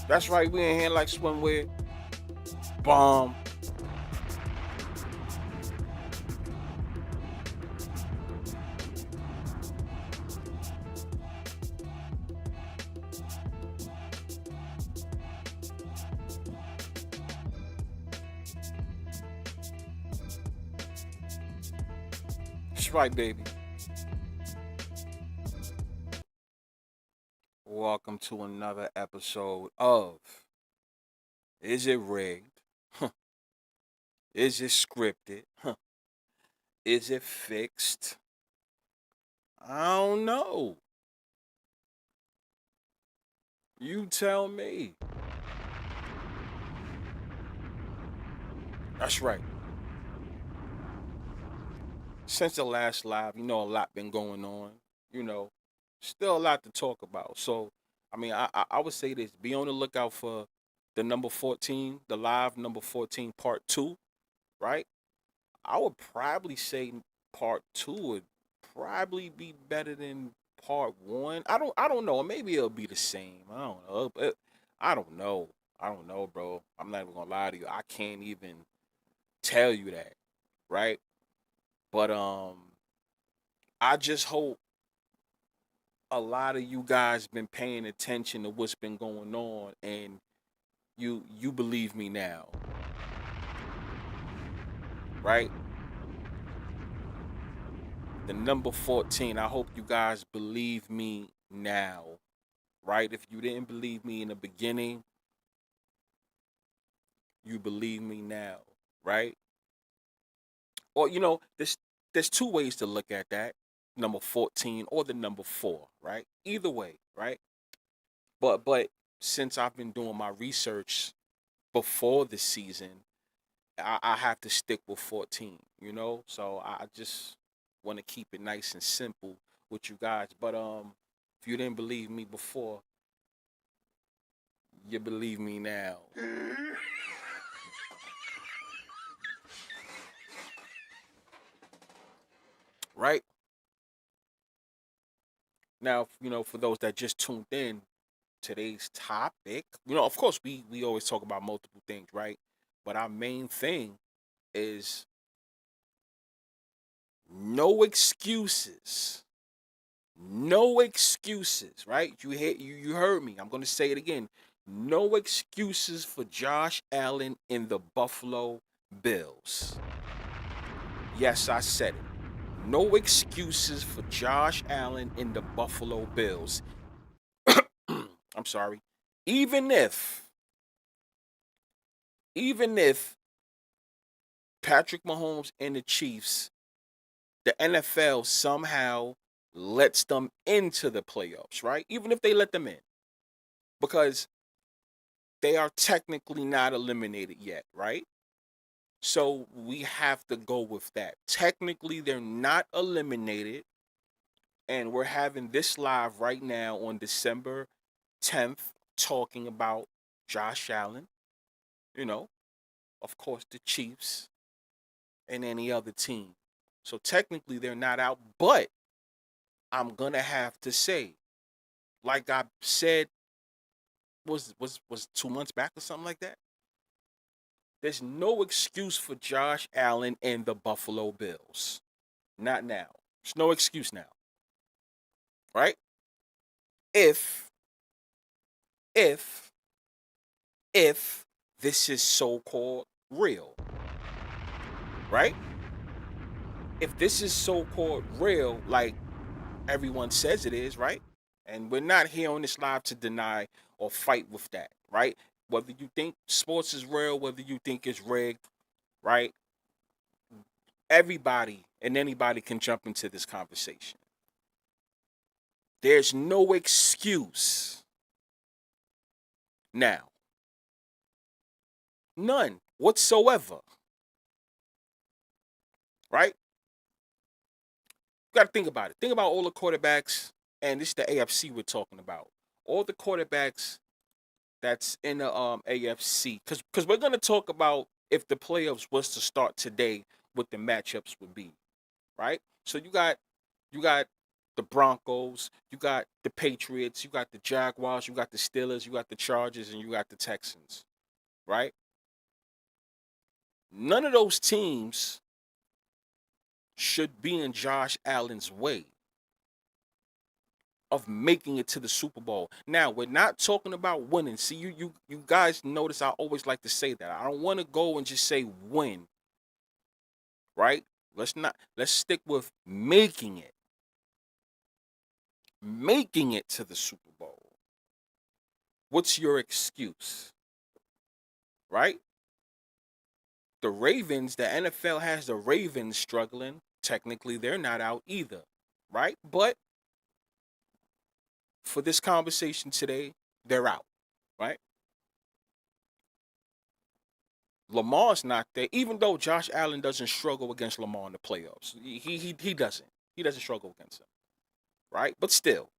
That's right. We in here like swimwear. Bomb. That's right, baby. Welcome to another episode of Is It Rigged? Huh. Is it scripted? Huh. Is it fixed? I don't know. You tell me. That's right. Since the last live, a lot been going on. You know, still a lot to talk about. So, I would say this: be on the lookout for the number 14, the live number 14, part two. Right? I would probably say part two would probably be better than part one. I don't know. Maybe it'll be the same. I don't know. But I don't know. I don't know, bro. I'm not even gonna lie to you. I can't even tell you that, right? But I just hope a lot of you guys been paying attention to what's been going on, and you believe me now, right? The number 14. I hope you guys believe me now, right? If you didn't believe me in the beginning, you believe me now, right? Or there's two ways to look at that. Number 14 or the number 4, right? Either way, right? But since I've been doing my research before the season, I have to stick with 14. So I just want to keep it nice and simple with you guys. But if you didn't believe me before, you believe me now. Right? Now, for those that just tuned in, today's topic, of course we always talk about multiple things, right? But our main thing is no excuses. No excuses, right? You heard me. I'm going to say it again. No excuses for Josh Allen in the Buffalo Bills. Yes, I said it. No excuses for Josh Allen and the Buffalo Bills. I'm sorry. Even if Patrick Mahomes and the Chiefs, the NFL somehow lets them into the playoffs, right? Even if they let them in. Because they are technically not eliminated yet, right? So we have to go with that. Technically, they're not eliminated. And we're having this live right now on December 10th, talking about Josh Allen, you know, of course, the Chiefs and any other team. So technically, they're not out. But I'm going to have to say, like I said, was 2 months back or something like that? There's no excuse for Josh Allen and the Buffalo Bills. Not now. There's no excuse now. Right? If this is so-called real. Right? If this is so-called real, like everyone says it is, right? And we're not here on this live to deny or fight with that, right? Whether you think sports is real, whether you think it's rigged, right? Everybody and anybody can jump into this conversation. There's no excuse now. None whatsoever. Right? You got to think about it. Think about all the quarterbacks, and this is the AFC we're talking about. All the quarterbacks that's in the AFC, because we're gonna talk about if the playoffs was to start today, what the matchups would be, right? So you got the Broncos, you got the Patriots, you got the Jaguars, you got the Steelers, you got the Chargers, and you got the Texans, right? None of those teams should be in Josh Allen's way of making it to the Super Bowl. Now, we're not talking about winning. See, you guys notice I always like to say that. I don't want to go and just say win. Right? Let's stick with making it. Making it to the Super Bowl. What's your excuse? Right? The Ravens, the NFL has the Ravens struggling. Technically, they're not out either. Right? But for this conversation today, they're out, right? Lamar's not there, even though Josh Allen doesn't struggle against Lamar in the playoffs. He doesn't. He doesn't struggle against him, right? But still,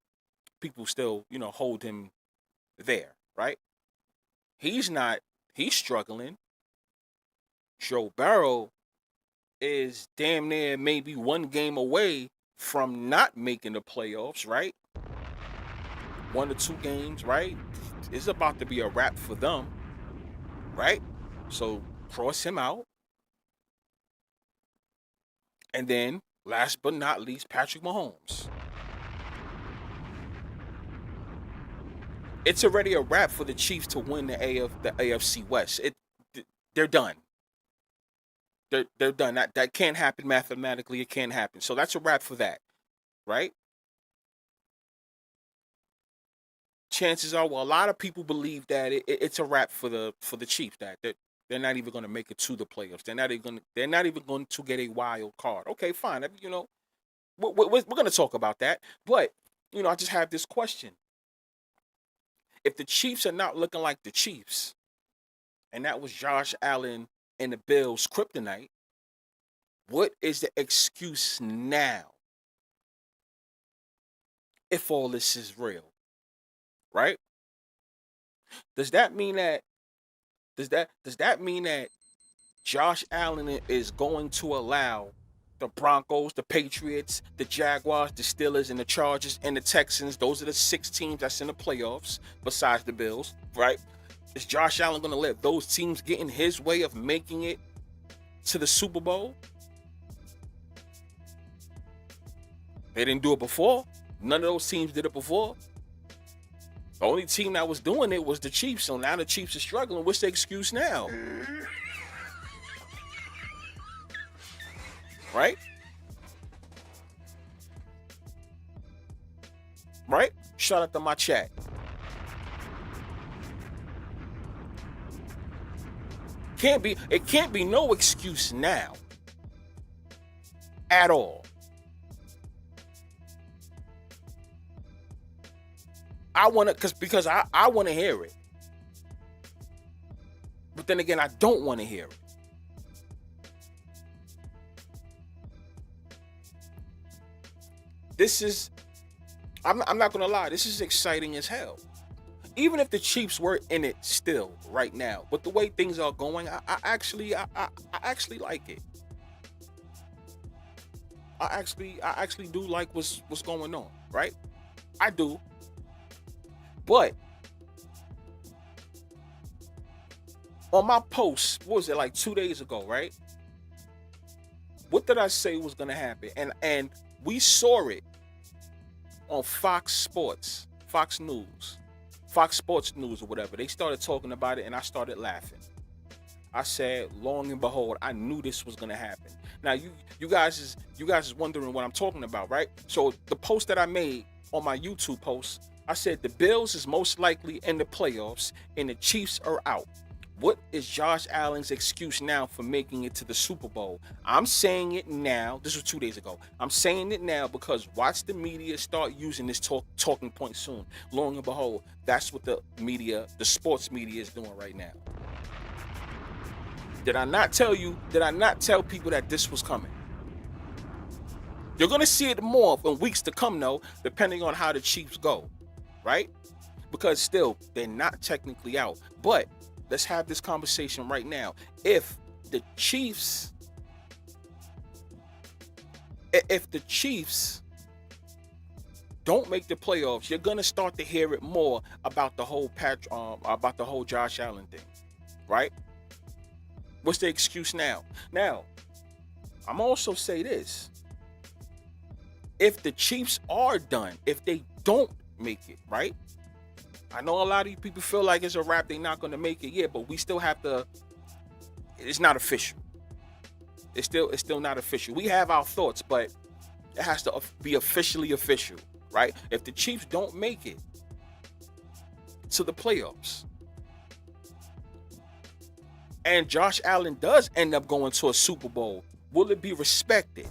people still, hold him there, right? He's not. He's struggling. Joe Burrow is damn near maybe one game away from not making the playoffs, right? 1 or 2 games, right? It's about to be a wrap for them, right? So cross him out. And then, last but not least, Patrick Mahomes. It's already a wrap for the Chiefs to win the AFC West. They're done. They're done. That can't happen mathematically. It can't happen. So that's a wrap for that, right? Chances are, well, a lot of people believe that it's a wrap for the Chiefs, that they're not even going to make it to the playoffs. They're not even going to get a wild card. Okay, fine. We're going to talk about that. But I just have this question: if the Chiefs are not looking like the Chiefs, and that was Josh Allen and the Bills' kryptonite, what is the excuse now? If all this is real, right? Does that mean that Josh Allen is going to allow the Broncos, the Patriots, the Jaguars, the Steelers, and the Chargers, and the Texans? Those are the 6 teams that's in the playoffs besides the Bills, right? Is Josh Allen going to let those teams get in his way of making it to the Super Bowl? They didn't do it before. None of those teams did it before. The only team that was doing it was the Chiefs. So now the Chiefs are struggling. What's the excuse now? right? Right? Shout out to my chat. It can't be no excuse now at all. I want to, because I want to hear it. But then again, I don't want to hear it. This is, I'm not going to lie, this is exciting as hell. Even if the Chiefs were in it still right now, but the way things are going, I actually like it. I actually do like what's going on, right? I do. But on my post, what was it, like 2 days ago, right? What did I say was gonna happen? And we saw it on Fox Sports, Fox News, Fox Sports News or whatever. They started talking about it and I started laughing. I said, long and behold, I knew this was gonna happen. Now you guys is wondering what I'm talking about, right? So the post that I made on my YouTube post, I said the Bills is most likely in the playoffs and the Chiefs are out. What is Josh Allen's excuse now for making it to the Super Bowl? I'm saying it now. This was 2 days ago. I'm saying it now because watch the media start using this talking point soon. Long and behold, that's what the sports media is doing right now. Did I not tell people that this was coming? You're going to see it more in weeks to come, though, depending on how the Chiefs go, right? Because still, they're not technically out. But let's have this conversation right now. If the Chiefs don't make the playoffs, you're going to start to hear it more about the whole Josh Allen thing, right? What's the excuse now? Now, I'm also say this. If the Chiefs are done, if they don't make it, right? I know a lot of you people feel like it's a wrap, they're not going to make it. Yeah, but we still have to, it's not official. It's still not official. We have our thoughts, but it has to be officially official, right? If the Chiefs don't make it to the playoffs, and Josh Allen does end up going to a Super Bowl, will it be respected?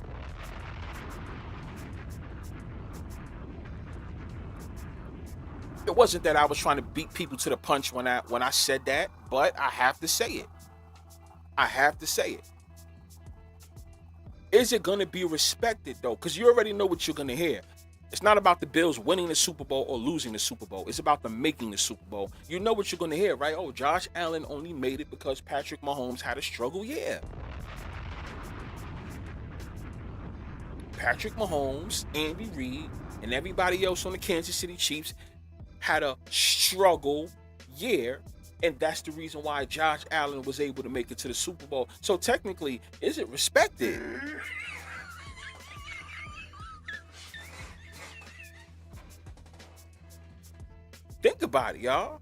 It wasn't that I was trying to beat people to the punch when I said that, but I have to say it. I have to say it. Is it going to be respected, though? Because you already know what you're going to hear. It's not about the Bills winning the Super Bowl or losing the Super Bowl. It's about them making the Super Bowl. You know what you're going to hear, right? Oh, Josh Allen only made it because Patrick Mahomes had a struggle year. Patrick Mahomes, Andy Reid, and everybody else on the Kansas City Chiefs had a struggle year, and that's the reason why Josh Allen was able to make it to the Super Bowl. So technically, is it respected? Think about it, y'all.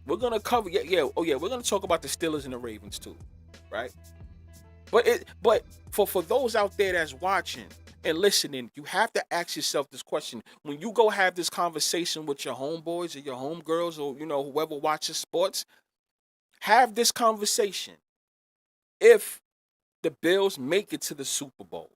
We're gonna cover, we're gonna talk about the Steelers and the Ravens too, right? But for those out there that's watching and listening, you have to ask yourself this question. When you go have this conversation with your homeboys or your homegirls or whoever watches sports, have this conversation. If the Bills make it to the Super Bowl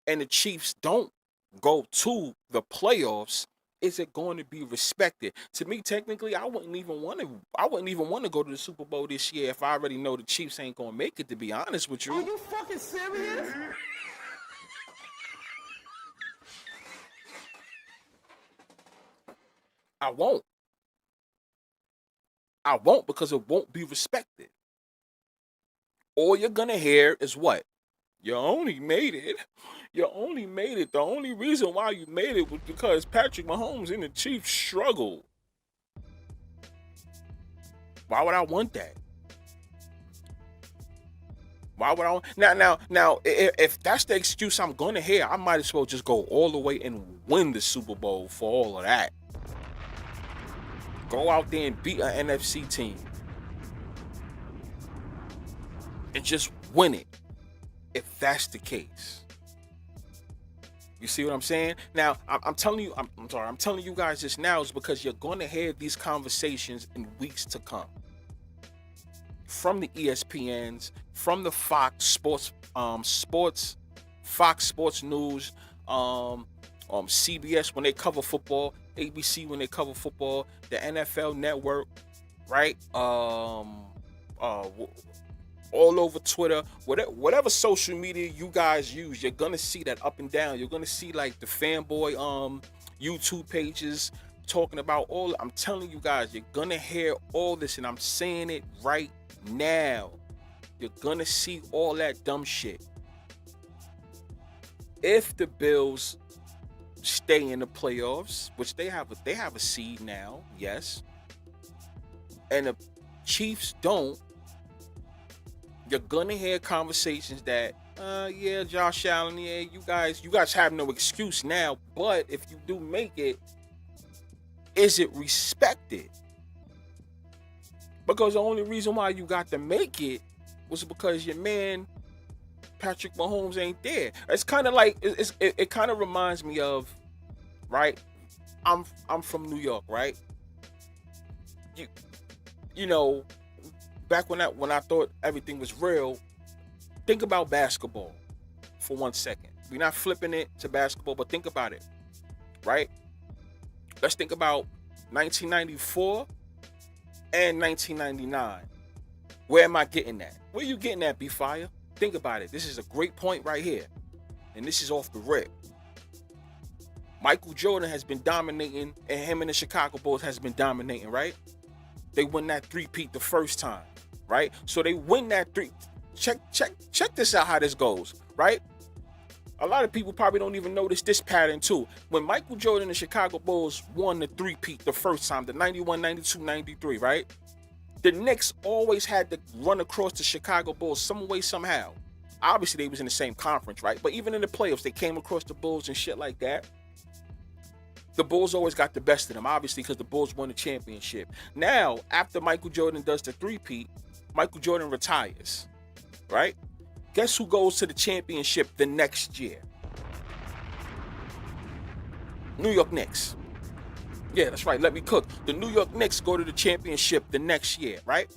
and the Chiefs don't go to the playoffs, is it going to be respected? To me, technically, I wouldn't even want to go to the Super Bowl this year if I already know the Chiefs ain't going to make it, to be honest with you. Are you fucking serious? I won't because it won't be respected. All you're going to hear is what? You only made it. The only reason why you made it was because Patrick Mahomes and the Chiefs struggled. Why would I want that? Why would I? Now, if that's the excuse I'm going to hear, I might as well just go all the way and win the Super Bowl for all of that. Go out there and beat an NFC team. And just win it. if that's the case. You see what I'm saying? Now, I'm telling you, I'm sorry, I'm telling you guys this now is because you're going to hear these conversations in weeks to come. From the ESPNs, from the Fox Sports, Fox Sports News, CBS when they cover football, ABC when they cover football, the NFL Network, right? All over Twitter, whatever social media you guys use, you're gonna see that up and down. You're gonna see like the fanboy YouTube pages talking about all. I'm telling you guys, you're gonna hear all this, and I'm saying it right now. You're gonna see all that dumb shit. If the Bills stay in the playoffs, which they have a seed now, yes, and the Chiefs don't, you're gonna hear conversations that, yeah, Josh Allen, yeah, you guys have no excuse now. But if you do make it, is it respected? Because the only reason why you got to make it was because your man Patrick Mahomes ain't there. It's kind of like it kind of reminds me of, right? I'm from New York, right? You know. Back when I thought everything was real, think about basketball for 1 second. We're not flipping it to basketball, but think about it, right? Let's think about 1994 and 1999. Where am I getting at? Where you getting at, B-Fire? Think about it. This is a great point right here, and this is off the rip. Michael Jordan has been dominating, and him and the Chicago Bulls has been dominating, right? They won that three-peat the first time, right? So they win that three. Check this out how this goes, right? A lot of people probably don't even notice this pattern too. When Michael Jordan and the Chicago Bulls won the three-peat the first time, the 91, 92, 93, right? The Knicks always had to run across the Chicago Bulls some way, somehow. Obviously, they was in the same conference, right? But even in the playoffs, they came across the Bulls and shit like that. The Bulls always got the best of them, obviously, because the Bulls won the championship. Now, after Michael Jordan does the three-peat, Michael Jordan retires, right? Guess who goes to the championship the next year? New York Knicks. Yeah, that's right. Let me cook. The New York Knicks go to the championship the next year, right?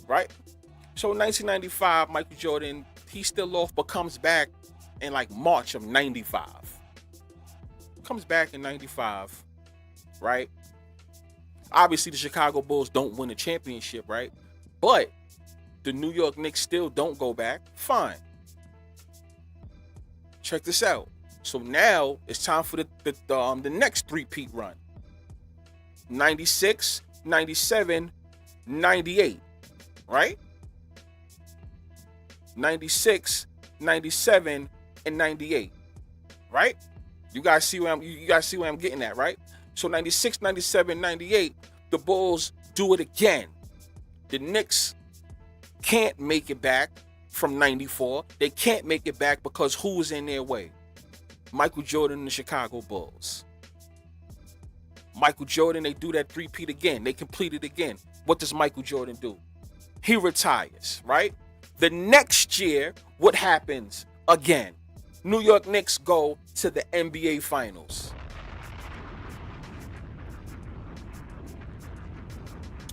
Right? So in 1995, Michael Jordan, he's still off, but comes back in like March of 95. Comes back in 95, right? Obviously, the Chicago Bulls don't win the championship, right? But the New York Knicks still don't go back. Fine. Check this out. So now it's time for the next three-peat run. 96, 97, 98, right? 96, 97, and 98, right? You guys see where I'm getting at, right? So 96, 97, 98, the Bulls do it again. The Knicks can't make it back from 94. They can't make it back because who was in their way? Michael Jordan and the Chicago Bulls. Michael Jordan, they do that three-peat again. They complete it again. What does Michael Jordan do? He retires, right? The next year, what happens again? New York Knicks go to the NBA Finals.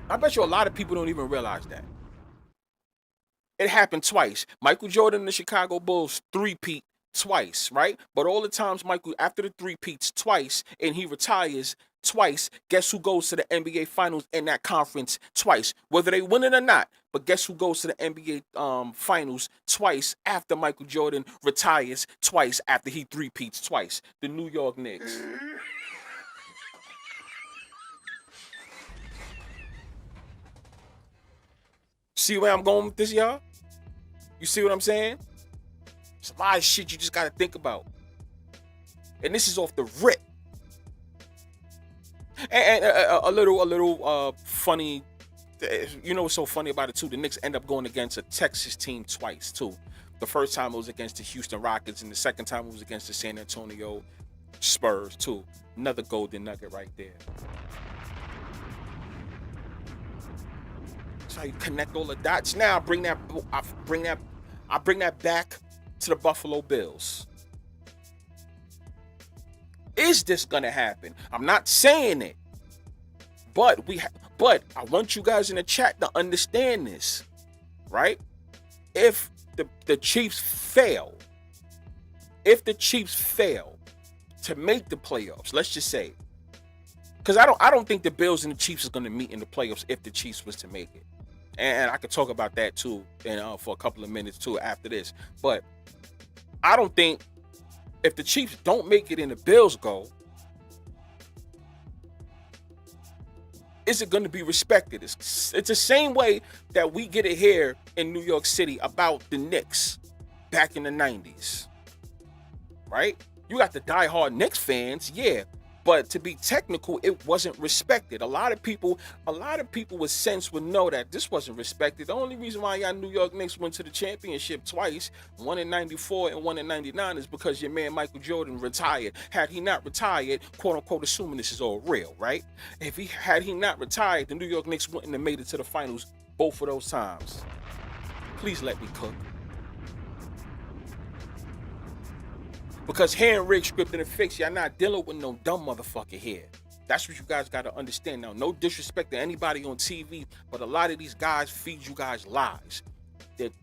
I bet you a lot of people don't even realize that. It happened twice. Michael Jordan and the Chicago Bulls three-peat twice, right? But all the times Michael, after the three-peats twice and he retires twice, guess who goes to the NBA Finals in that conference twice? Whether they win it or not. But guess who goes to the NBA Finals twice after Michael Jordan retires twice after he three-peats twice? The New York Knicks. See where I'm going with this, y'all? You see what I'm saying? It's a lot of shit you just got to think about. And this is off the rip. And a little funny, you know what's so funny about it too? The Knicks end up going against a Texas team twice too. The first time it was against the Houston Rockets, and the second time it was against the San Antonio Spurs too. Another golden nugget right there. That's how you connect all the dots. Now I bring that back to the Buffalo Bills. Is this gonna happen? I'm not saying it, but but I want you guys in the chat to understand this, right? If the Chiefs fail, to make the playoffs, let's just say, because I don't think the Bills and the Chiefs is going to meet in the playoffs if the Chiefs was to make it, and I could talk about that too, and for a couple of minutes too after this. But I don't think if the Chiefs don't make it and the Bills go, is it going to be respected? It's the same way that we get it here in New York City about the Knicks back in the 90s, right? You got the diehard Knicks fans, yeah, but to be technical, it wasn't respected. A lot of people with sense would know that this wasn't respected. The only reason why y'all New York Knicks went to the championship twice, one in 94 and one in 99, is because your man Michael Jordan retired. Had he not retired, quote unquote, assuming this is all real, right? Had he not retired, the New York Knicks wouldn't have made it to the finals both of those times. Please let me cook. Because here in Rigged, Scripted, and Fixed, y'all not dealing with no dumb motherfucker here. That's what you guys got to understand now. No disrespect to anybody on TV, but a lot of these guys feed you guys lies.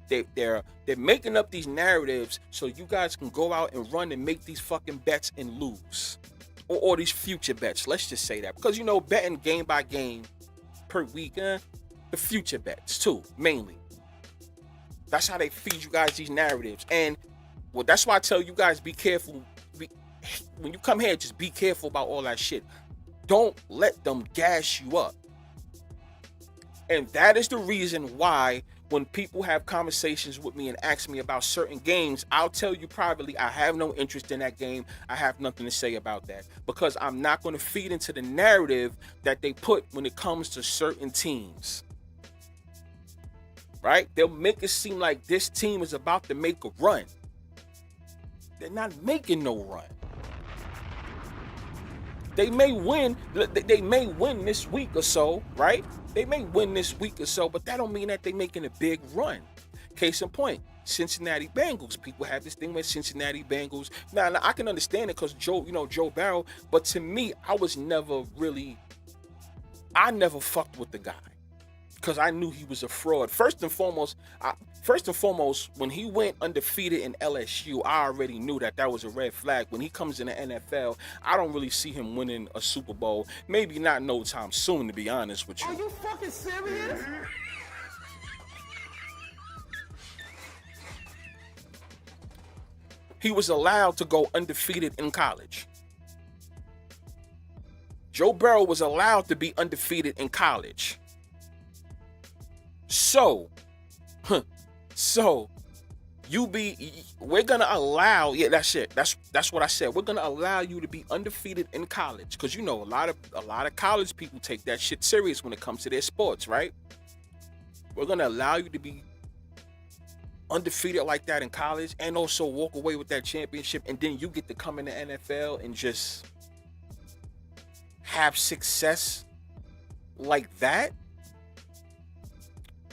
They're making up these narratives so you guys can go out and run and make these fucking bets and lose. Or these future bets. Let's just say that. Because, you know, betting game by game per week, the future bets too, mainly. That's how they feed you guys these narratives. And well, that's why I tell you guys, be careful. When you come here, just be careful about all that shit. Don't let them gas you up. And that is the reason why when people have conversations with me and ask me about certain games, I'll tell you privately, I have no interest in that game. I have nothing to say about that. Because I'm not going to feed into the narrative that they put when it comes to certain teams. Right? They'll make it seem like this team is about to make a run. They're not making no run. They may win this week or so, right? They may win this week or so, but that don't mean that they're making a big run. Case in point, Cincinnati Bengals. People have this thing with Cincinnati Bengals. Now I can understand it because Joe Barrow, but to me, I never fucked with the guy. Because I knew he was a fraud. First and foremost, when he went undefeated in LSU, I already knew that was a red flag. When he comes in the NFL, I don't really see him winning a Super Bowl. Maybe not no time soon, to be honest with you. Are you fucking serious? He was allowed to go undefeated in college. Joe Burrow was allowed to be undefeated in college. So we're gonna allow, that's it. That's what I said. We're gonna allow you to be undefeated in college, because a lot of college people take that shit serious when it comes to their sports, right? We're gonna allow you to be undefeated like that in college, and also walk away with that championship, and then you get to come in the NFL and just have success like that.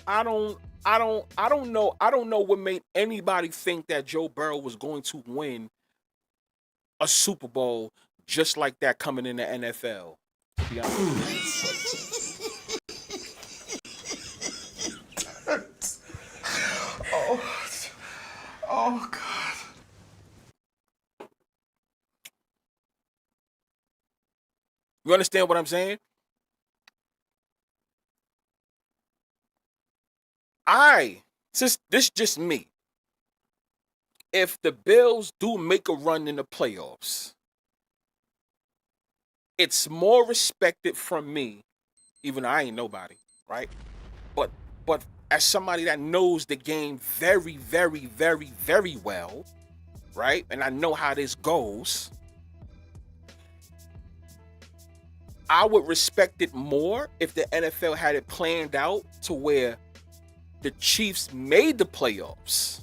I don't know what made anybody think that Joe Burrow was going to win a Super Bowl just like that coming in the NFL. To be honest. Oh God. You understand what I'm saying? This just me. If the Bills do make a run in the playoffs, it's more respected from me, even though I ain't nobody, right? But as somebody that knows the game very, very, very, very well, right? And I know how this goes, I would respect it more if the NFL had it planned out to where the Chiefs made the playoffs,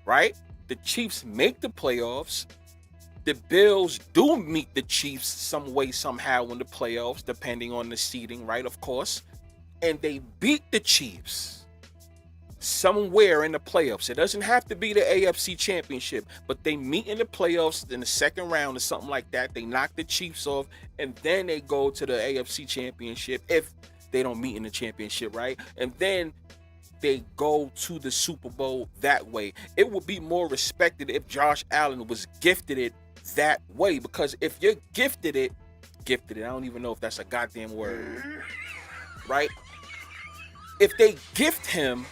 right? The Chiefs make the playoffs. The Bills do meet the Chiefs some way, somehow in the playoffs, depending on the seeding, right? Of course. And they beat the Chiefs. somewhere in the playoffs. It doesn't have to be the AFC Championship, but they meet in the playoffs in the second round or something like that. They knock the Chiefs off, and then they go to the AFC Championship if they don't meet in the championship, right? And then they go to the Super Bowl that way. It would be more respected if Josh Allen was gifted it that way, because if you're gifted it, I don't even know if that's a goddamn word, right? If they gift him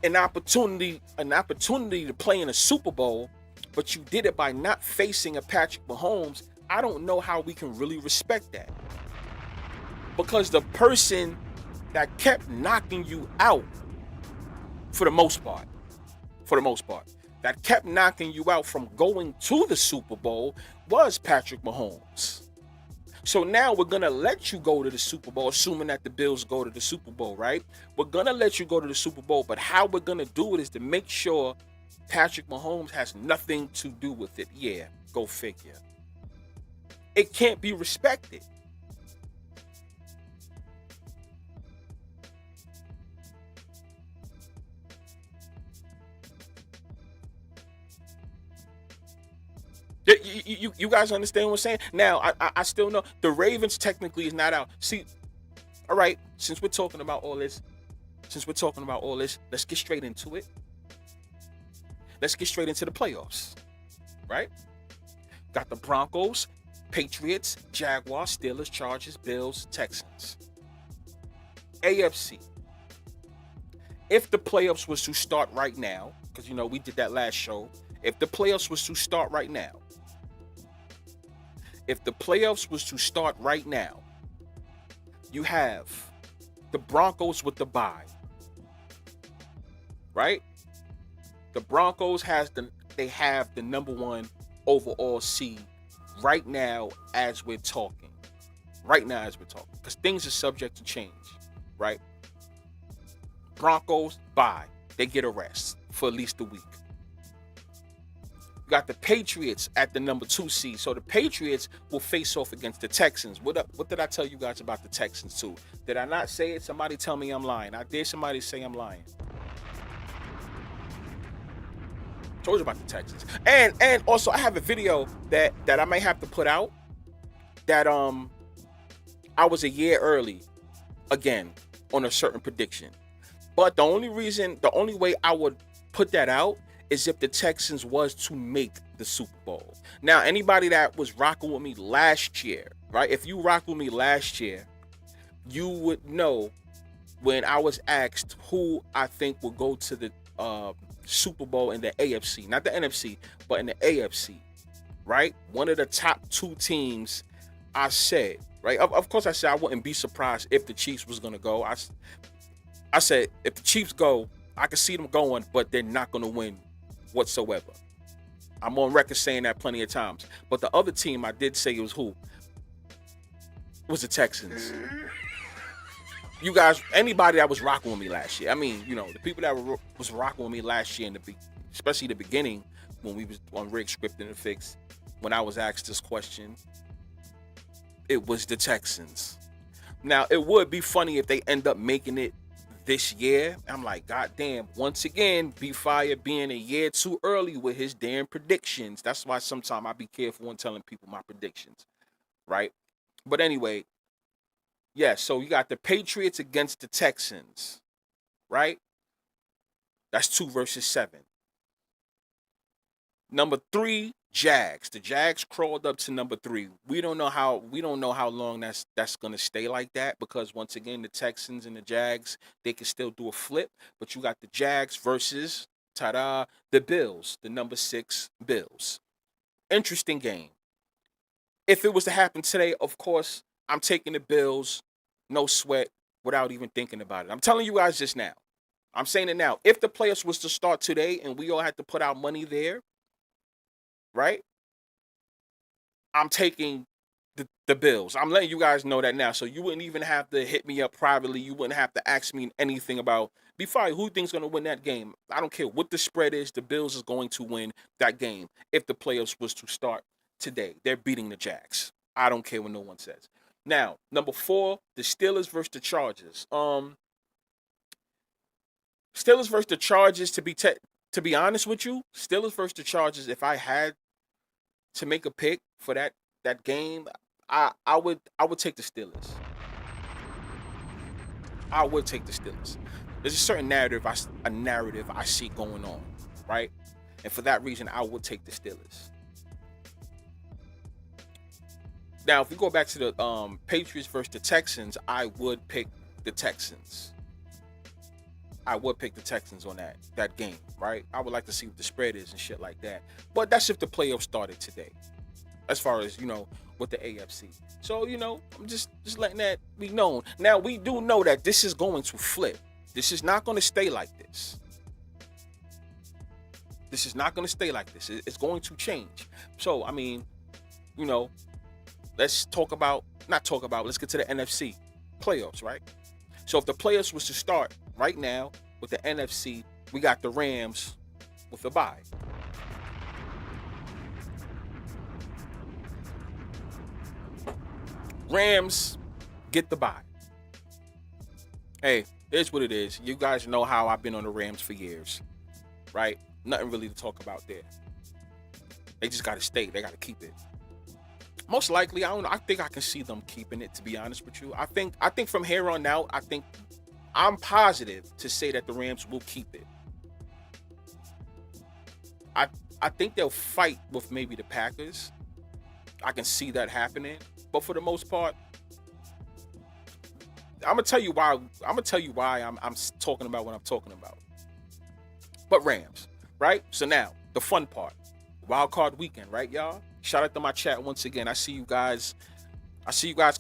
an opportunity to play in a Super Bowl, but you did it by not facing a Patrick Mahomes, I don't know how we can really respect that. Because the person that kept knocking you out, for the most part, that kept knocking you out from going to the Super Bowl was Patrick Mahomes. So now we're going to let you go to the Super Bowl, assuming that the Bills go to the Super Bowl, right? We're going to let you go to the Super Bowl, but how we're going to do it is to make sure Patrick Mahomes has nothing to do with it. Yeah, go figure. It can't be respected. You guys understand what I'm saying? Now, I still know the Ravens technically is not out. See, all right, since we're talking about all this, let's get straight into it. Let's get straight into the playoffs, right? Got the Broncos, Patriots, Jaguars, Steelers, Chargers, Bills, Texans. AFC. If the playoffs was to start right now, because, you know, we did that last show. If the playoffs was to start right now, you have the Broncos with the bye, right? The Broncos have the number one overall seed right now as we're talking. Because things are subject to change, right? Broncos bye. They get a rest for at least a week. You got the Patriots at the number 2 seed. So the Patriots will face off against the Texans. What did I tell you guys about the Texans too? Did I not say it? Somebody tell me I'm lying. I dare somebody say I'm lying. Told you about the Texans. And also I have a video that I may have to put out that I was a year early again on a certain prediction. But the only way I would put that out is if the Texans was to make the Super Bowl. Now, anybody that was rocking with me last year, right? If you rocked with me last year, you would know when I was asked who I think will go to the Super Bowl in the AFC, not the NFC, but in the AFC, right? One of the top 2 teams, I said, right? Of course, I said I wouldn't be surprised if the Chiefs was going to go. I said, if the Chiefs go, I can see them going, but they're not going to win whatsoever. I'm on record saying that plenty of times. But the other team I did say it was who? It was the Texans. You guys, anybody that was rocking with me last year, I mean, you know, the people that was rocking with me last year, especially the beginning, when we was on Rick Scripting and Fix, when I was asked this question, it was the Texans. Now, it would be funny if they end up making it this year. I'm like, God damn, once again, B-Fire being a year too early with his damn predictions. That's why sometimes I be careful when telling people my predictions, right? But anyway, yeah, so you got the Patriots against the Texans, right? That's 2 versus 7. Number 3, Jags. The Jags crawled up to number 3. We don't know how long that's gonna stay like that, because once again, the Texans and the Jags, they can still do a flip. But you got the Jags versus the Bills, the number 6 Bills. Interesting game. If it was to happen today, of course, I'm taking the Bills, no sweat, without even thinking about it. I'm telling you guys this now. I'm saying it now. If the playoffs was to start today and we all had to put our money there, right? I'm taking the Bills. I'm letting you guys know that now. So you wouldn't even have to hit me up privately. You wouldn't have to ask me anything about, B-Fire, who thinks going to win that game? I don't care what the spread is. The Bills is going to win that game if the playoffs was to start today. They're beating the Jags. I don't care what no one says. Now, number 4, the Steelers versus the Chargers. Steelers versus the Chargers. To be honest with you, Steelers versus the Chargers. If I had to make a pick for that game, I would take the Steelers. I would take the Steelers. There's a certain narrative I see going on, right? And for that reason, I would take the Steelers. Now, if we go back to the Patriots versus the Texans, I would pick the Texans. I would pick the Texans on that game, right? I would like to see what the spread is and shit like that. But that's if the playoffs started today, as far as, with the AFC. So, I'm just letting that be known. Now, we do know that this is going to flip. This is not going to stay like this. This is not going to stay like this. It's going to change. So, I mean, let's get to the NFC playoffs, right? So if the playoffs was to start right now with the NFC, we got the Rams with a bye. Rams get the bye. Hey, here's what it is. You guys know how I've been on the Rams for years, right? Nothing really to talk about there. They just got to stay. They got to keep it. Most likely, I don't know. I think I can see them keeping it, to be honest with you. I think from here on out, I'm positive to say that the Rams will keep it. I think they'll fight with maybe the Packers. I can see that happening. But for the most part, I'm gonna tell you why I'm talking about what I'm talking about. But Rams, right? So now, the fun part. Wild card weekend, right, y'all? Shout out to my chat once again. I see you guys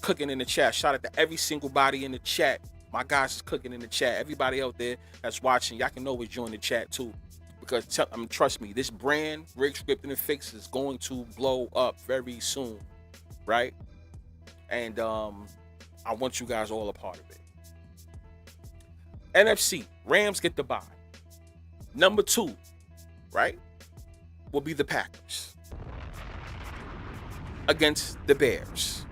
cooking in the chat. Shout out to every single body in the chat. My guys is cooking in the chat. Everybody out there that's watching, y'all can always join the chat too. Because trust me, this brand, Rig Scripting and Fix, is going to blow up very soon, right? And I want you guys all a part of it. NFC, Rams get the bye. Number 2, right, will be the Packers against the Bears.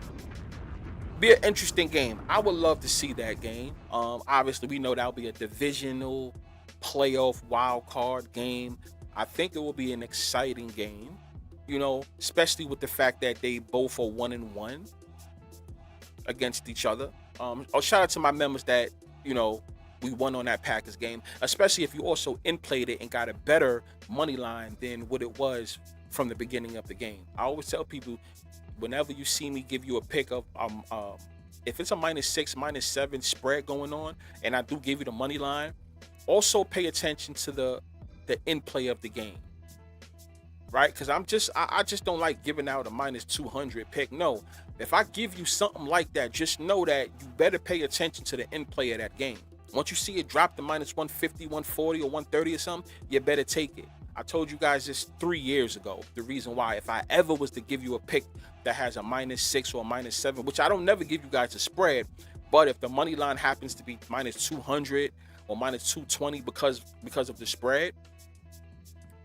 Be an interesting game. I would love to see that game. Obviously, we know that'll be a divisional playoff wild card game. I think it will be an exciting game, especially with the fact that they both are 1-1 against each other. Shout out to my members that, we won on that Packers game, especially if you also in-played it and got a better money line than what it was from the beginning of the game. I always tell people, whenever you see me give you a pick of, if it's a -6, -7 spread going on, and I do give you the money line, also pay attention to the in-play of the game, right? Because I just don't like giving out a -200 pick. No, if I give you something like that, just know that you better pay attention to the in-play of that game. Once you see it drop to -150, 140, or 130 or something, you better take it. I told you guys this 3 years ago. The reason why, if I ever was to give you a pick that has a -6 or a -7, which I don't never give you guys a spread, but if the money line happens to be -200 or -220 because of the spread,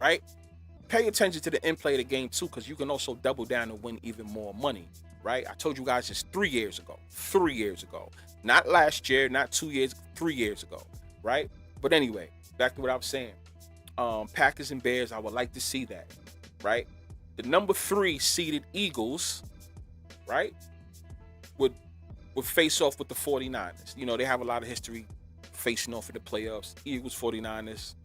right? Pay attention to the in-play of the game too, because you can also double down and win even more money, right? I told you guys this 3 years ago. 3 years ago. Not last year, not 2 years, 3 years ago, right? But anyway, back to what I was saying. Packers and Bears, I would like to see that, right? The number 3 seeded Eagles, right, would face off with the 49ers. They have a lot of history facing off in the playoffs. Eagles, 49ers.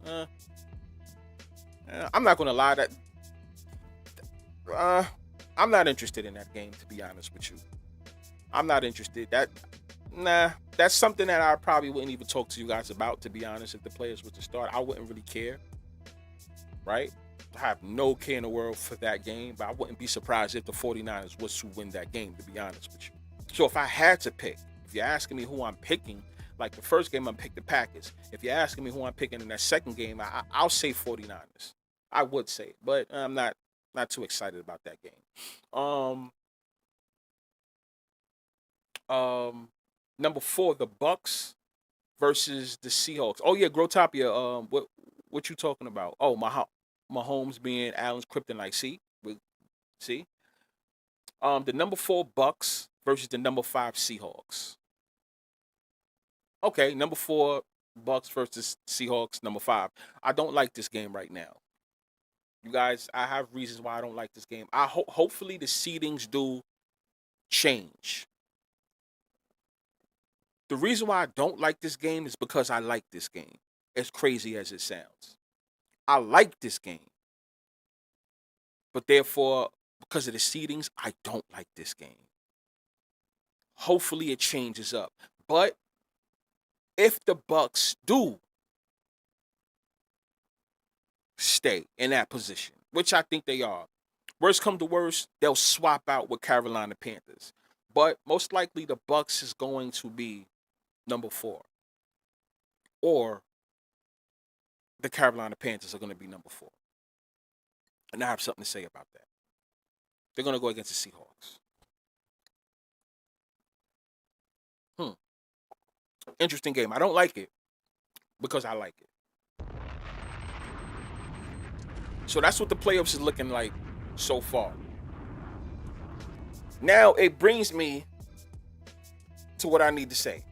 I'm not going to lie, that I'm not interested in that game, to be honest with you. I'm not interested. That's something that I probably wouldn't even talk to you guys about, to be honest. If the players were to start, I wouldn't really care, right? I have no care in the world for that game, but I wouldn't be surprised if the 49ers was to win that game, to be honest with you. So if I had to pick, if you're asking me who I'm picking, like the first game, I'm picking the Packers. If you're asking me who I'm picking in that second game, I'll say 49ers. I would say, but I'm not too excited about that game. Number 4, the Bucks versus the Seahawks. Oh yeah, Grotopia. What you talking about? Oh, Mahomes being Allen's kryptonite. See. The number 4 Bucks versus the number 5 Seahawks. Okay, number 4 Bucks versus Seahawks, number 5. I don't like this game right now. You guys, I have reasons why I don't like this game. Hopefully the seedings do change. The reason why I don't like this game is because I like this game, as crazy as it sounds. I like this game. But therefore, because of the seedings, I don't like this game. Hopefully it changes up. But if the Bucks do stay in that position, which I think they are, worst come to worst, they'll swap out with Carolina Panthers. But most likely the Bucks is going to be number 4. Or the Carolina Panthers are going to be number 4. And I have something to say about that. They're going to go against the Seahawks. Interesting game. I don't like it because I like it. So that's what the playoffs is looking like so far. Now it brings me to what I need to say.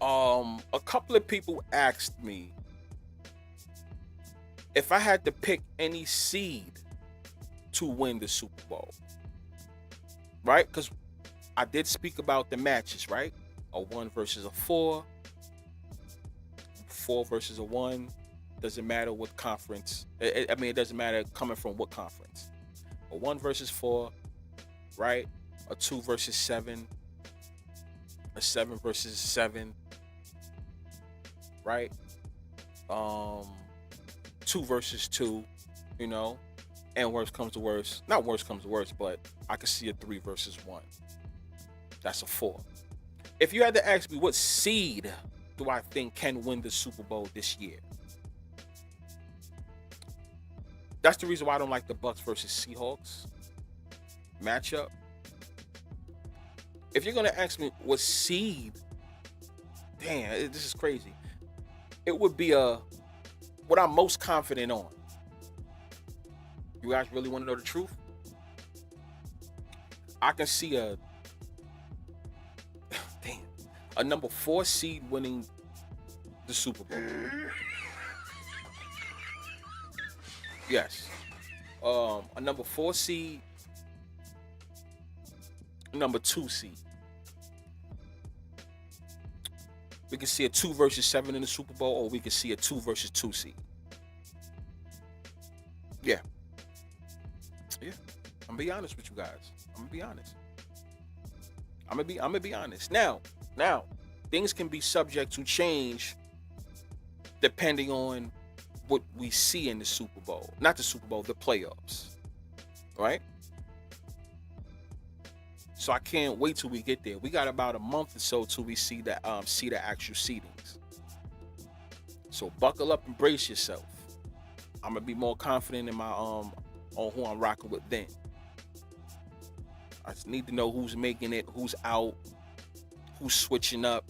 A couple of people asked me if I had to pick any seed to win the Super Bowl. Right? Because I did speak about the matches, right? A 1 versus a 4. 4 versus a 1. Doesn't matter what conference. It doesn't matter coming from what conference. A 1 versus 4, right? A 2 versus 7. A 7 versus 7. Right? 2 versus 2, you know? And worst comes to worst. Not worst comes to worst, but I could see a 3 versus 1. That's a 4. If you had to ask me what seed do I think can win the Super Bowl this year? That's the reason why I don't like the Bucks versus Seahawks matchup. If you're going to ask me what seed, damn, this is crazy. It would be what I'm most confident on. You guys really want to know the truth? I can see a number 4 seed winning the Super Bowl. Yes. A number 4 seed, number 2 seed. We can see a 2 versus 7 in the Super Bowl, or we can see a 2 versus 2 seed. Yeah. I'm gonna be honest with you guys. I'm gonna be honest. Now, things can be subject to change depending on what we see in the Super Bowl. Not the Super Bowl, the playoffs. Right? So I can't wait till we get there. We got about a month or so till we see the actual seedings. So buckle up and brace yourself. I'm gonna be more confident in my on who I'm rocking with then. I just need to know who's making it, who's out, who's switching up,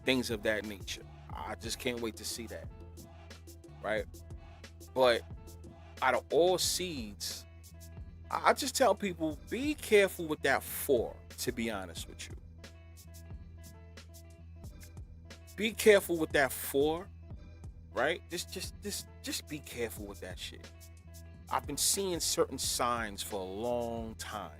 things of that nature. I just can't wait to see that. Right? But out of all seeds, I just tell people, be careful with that 4, to be honest with you. Be careful with that 4, right? Just be careful with that shit. I've been seeing certain signs for a long time.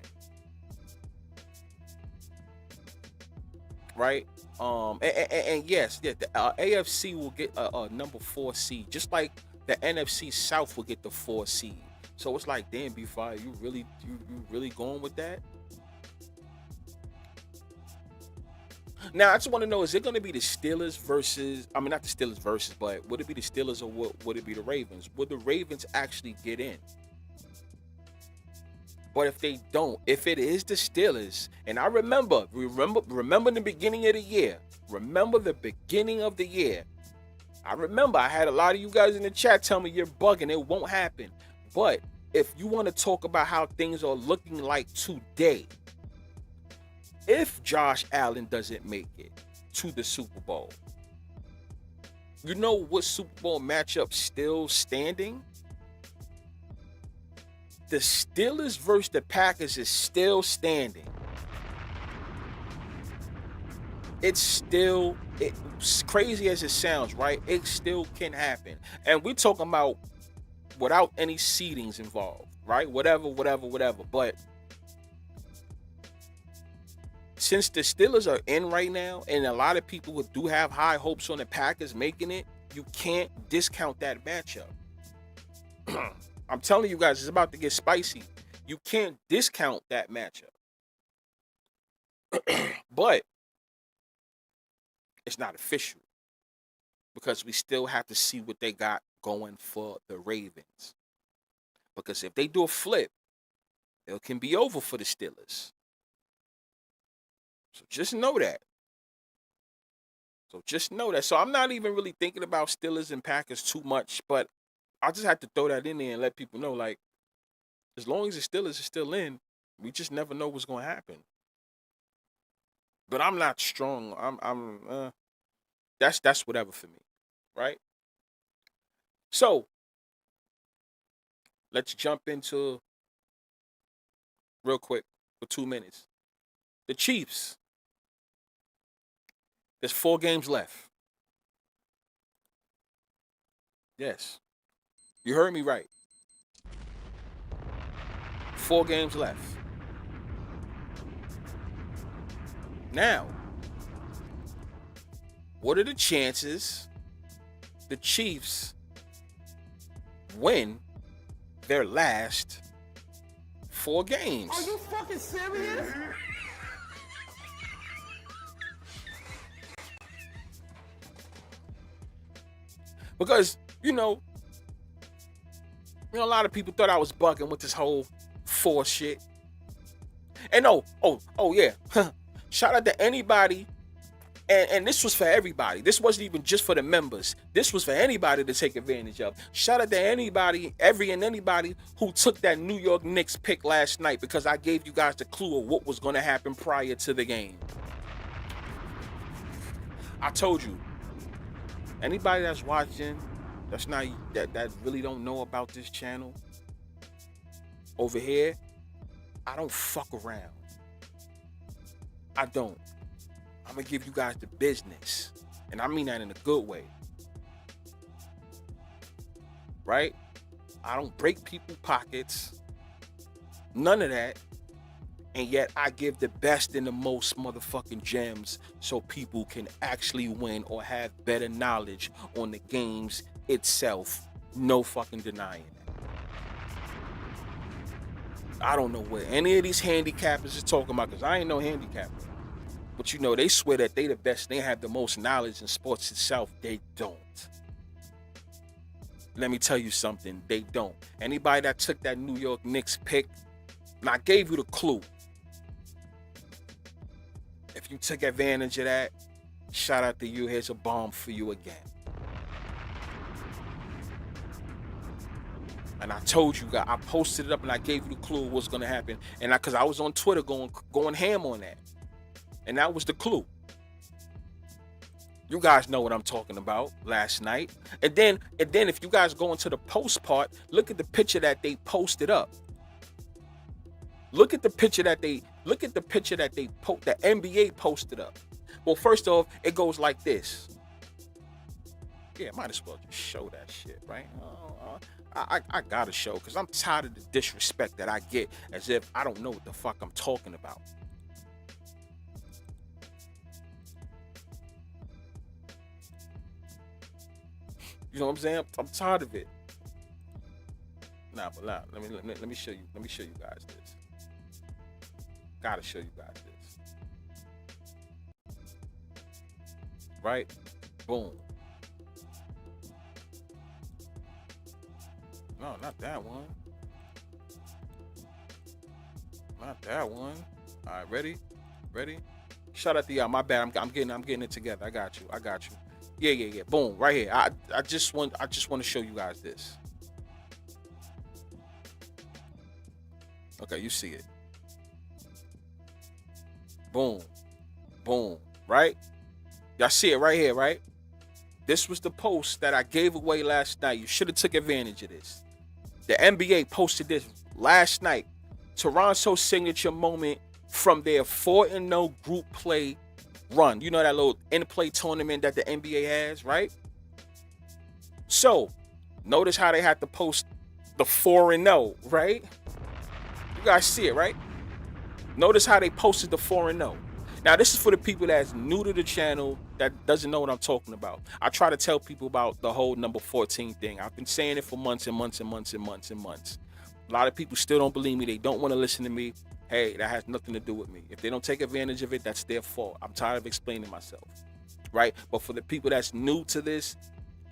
Right? And yes, the AFC will get a number 4 seed, just like the NFC South will get the 4 seed. So it's like, damn, B5, you really going with that? Now, I just want to know, is it going to be the Steelers versus, I mean, not the Steelers versus, but would it be the Steelers or would it be the Ravens? Would the Ravens actually get in? But if they don't, if it is the Steelers, and I remember the beginning of the year. Remember the beginning of the year. I remember I had a lot of you guys in the chat tell me you're bugging. It won't happen. But if you want to talk about how things are looking like today, if Josh Allen doesn't make it to the Super Bowl, you know what Super Bowl matchup still standing? The Steelers versus the Packers is still standing. it's still, crazy as it sounds, right? It still can happen. And we're talking about without any seedings involved, right? Whatever. But since the Steelers are in right now, and a lot of people do have high hopes on the Packers making it, you can't discount that matchup. I'm telling you guys, it's about to get spicy. You can't discount that matchup. But it's not official because we still have to see what they got going for the Ravens. Because if they do a flip, it can be over for the Steelers. So just know that. So I'm not even really thinking about Steelers and Packers too much, but I just have to throw that in there and let people know, like, as long as the Steelers are still in, we just never know what's going to happen. But I'm not strong. That's whatever for me, right? So let's jump into real quick for 2 minutes. The Chiefs. There's 4 games left. Yes. You heard me right. 4 games left. Now, what are the chances the Chiefs win their last 4 games? Are you fucking serious? Because, a lot of people thought I was bugging with this whole 4 shit. And yeah. Shout out to anybody. And this was for everybody. This wasn't even just for the members. This was for anybody to take advantage of. Shout out to anybody who took that New York Knicks pick last night, because I gave you guys the clue of what was going to happen prior to the game. I told you. Anybody that's watching, that really don't know about this channel over here, I don't fuck around. I don't. I'm going to give you guys the business. And I mean that in a good way. Right? I don't break people's pockets. None of that. And yet I give the best and the most motherfucking gems so people can actually win or have better knowledge on the games itself. No fucking denying that. I don't know what any of these handicappers is talking about, because I ain't no handicapper. But they swear that they the best, they have the most knowledge in sports itself. They don't. Let me tell you something, they don't. Anybody that took that New York Knicks pick, and I gave you the clue. If you took advantage of that, shout out to you. Here's a bomb for you again. And I told you guys, I posted it up and I gave you the clue of what's going to happen. And because I was on Twitter going ham on that. And that was the clue. You guys know what I'm talking about last night. And then if you guys go into the post part, look at the picture that they posted up. Look at the picture that the NBA posted up. Well, first off, it goes like this. Yeah, might as well just show that shit, right? I gotta show, because I'm tired of the disrespect that I get as if I don't know what the fuck I'm talking about. You know what I'm saying? I'm tired of it. Nah, but let me show you. Let me show you guys this. Gotta show you guys this. Right? Boom. No, not that one. Not that one. All right, ready? Shout out to y'all. My bad. I'm getting it together. I got you. Yeah. Boom, right here. I just want to show you guys this. Okay, you see it. Boom. Right? Y'all see it right here, right? This was the post that I gave away last night. You should have took advantage of this. The NBA posted this last night. Toronto's signature moment from their 4-0 group play run. You know that little in-play tournament that the NBA has, right? So, notice how they had to post the 4-0, right? You guys see it, right? Notice how they posted the 4-0. Now, this is for the people that's new to the channel that doesn't know what I'm talking about. I try to tell people about the whole number 14 thing. I've been saying it for months and months and months and months and months. A lot of people still don't believe me. They don't want to listen to me. Hey, that has nothing to do with me. If they don't take advantage of it, that's their fault. I'm tired of explaining myself, right? But for the people that's new to this,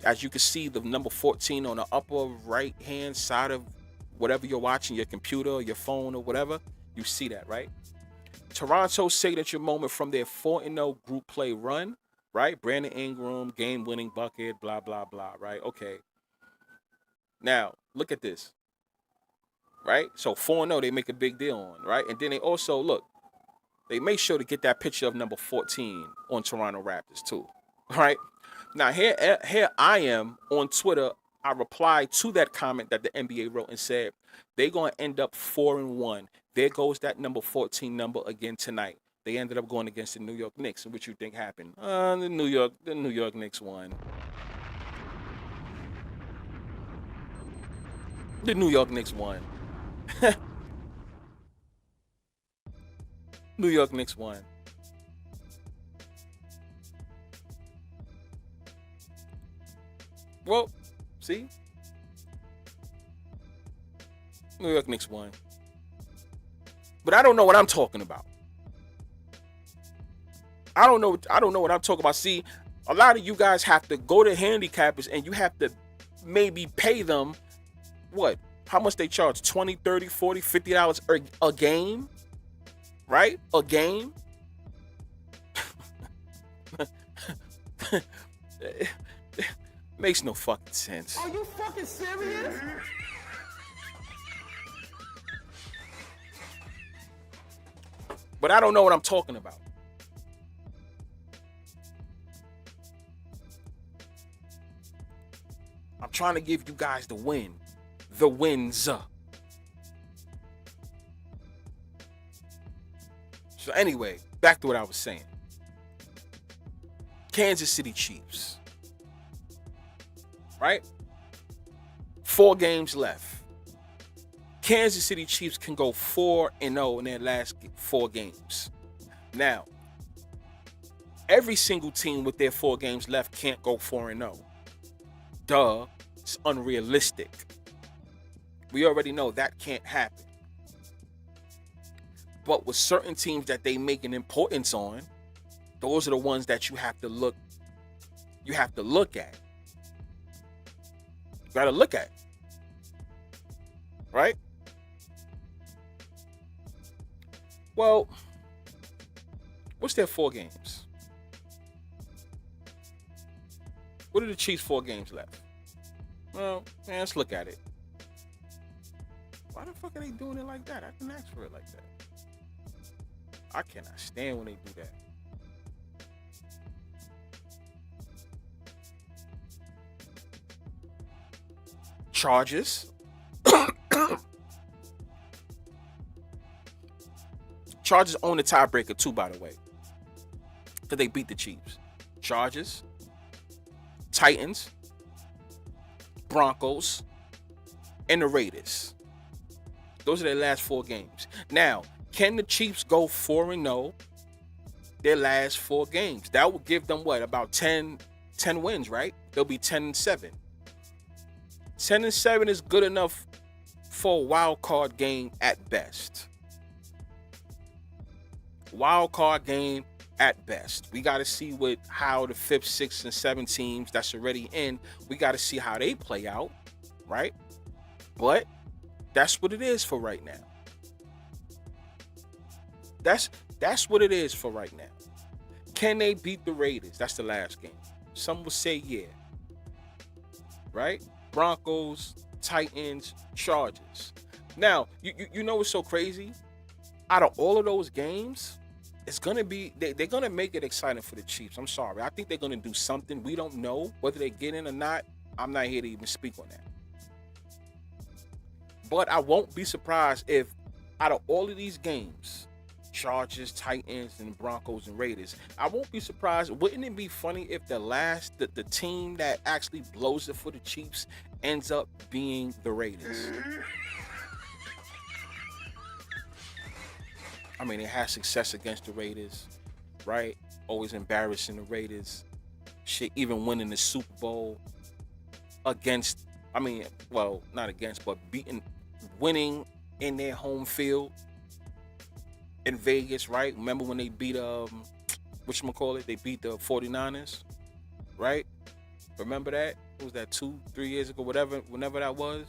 as you can see, the number 14 on the upper right-hand side of whatever you're watching, your computer or your phone or whatever, you see that, right? Toronto signature moment from their 4-0 group play run, right? Brandon Ingram, game-winning bucket, blah, blah, blah, right? Okay. Now, look at this, right? So 4-0, they make a big deal on, right? And then they also, look, they make sure to get that picture of number 14 on Toronto Raptors too, right? Now, here I am on Twitter. I replied to that comment that the NBA wrote and said, they're going to end up 4-1. There goes that number 14 number again tonight. They ended up going against the New York Knicks. And what you think happened? The New York Knicks won. The New York Knicks won. New York Knicks won. Well, see? New York Knicks won. But I don't know what I'm talking about. I don't know what I'm talking about. See, a lot of you guys have to go to handicappers and you have to maybe pay them what? How much they charge? $20, $30, $40, $50 a game? Right? A game? Makes no fucking sense. Are you fucking serious? But I don't know what I'm talking about. I'm trying to give you guys the win. The wins. So anyway, back to what I was saying. Kansas City Chiefs. Right? 4 games left. Kansas City Chiefs can go 4-0 in their last 4 games. Now, every single team with their 4 games left can't go 4-0. Duh, it's unrealistic. We already know that can't happen. But with certain teams that they make an importance on, those are the ones that you have to look at. You gotta look at. Right? Well, what's their 4 games? What are the Chiefs' 4 games left? Well, man, let's look at it. Why the fuck are they doing it like that? I didn't ask for it like that. I cannot stand when they do that. Chargers. Chargers own the tiebreaker too, by the way, because they beat the Chiefs. Chargers, Titans, Broncos, and the Raiders. Those are their last 4 games. Now, can the Chiefs go 4-0 their last 4 games? That would give them what, about 10 wins, right? They'll be 10-7. 10-7 is good enough for a wild card game at best. Wild card game at best. We got to see how the 5th, 6th, and 7th teams that's already in, we got to see how they play out, right? But that's what it is for right now. That's what it is for right now. Can they beat the Raiders? That's the last game. Some will say yeah. Right? Broncos, Titans, Chargers. Now, you know what's so crazy? Out of all of those games, it's going to be, they're going to make it exciting for the Chiefs. I'm sorry. I think they're going to do something. We don't know whether they get in or not. I'm not here to even speak on that. But I won't be surprised if out of all of these games, Chargers, Titans, and Broncos and Raiders. I won't be surprised. Wouldn't it be funny if the team that actually blows it for the Chiefs ends up being the Raiders? I mean, it had success against the Raiders, right? Always embarrassing the Raiders. Shit, even winning the Super Bowl against, not against, but winning in their home field in Vegas, right? Remember when they beat whatchamacallit? They beat the 49ers, right? Remember that? What was that, 2-3 years ago, whenever that was,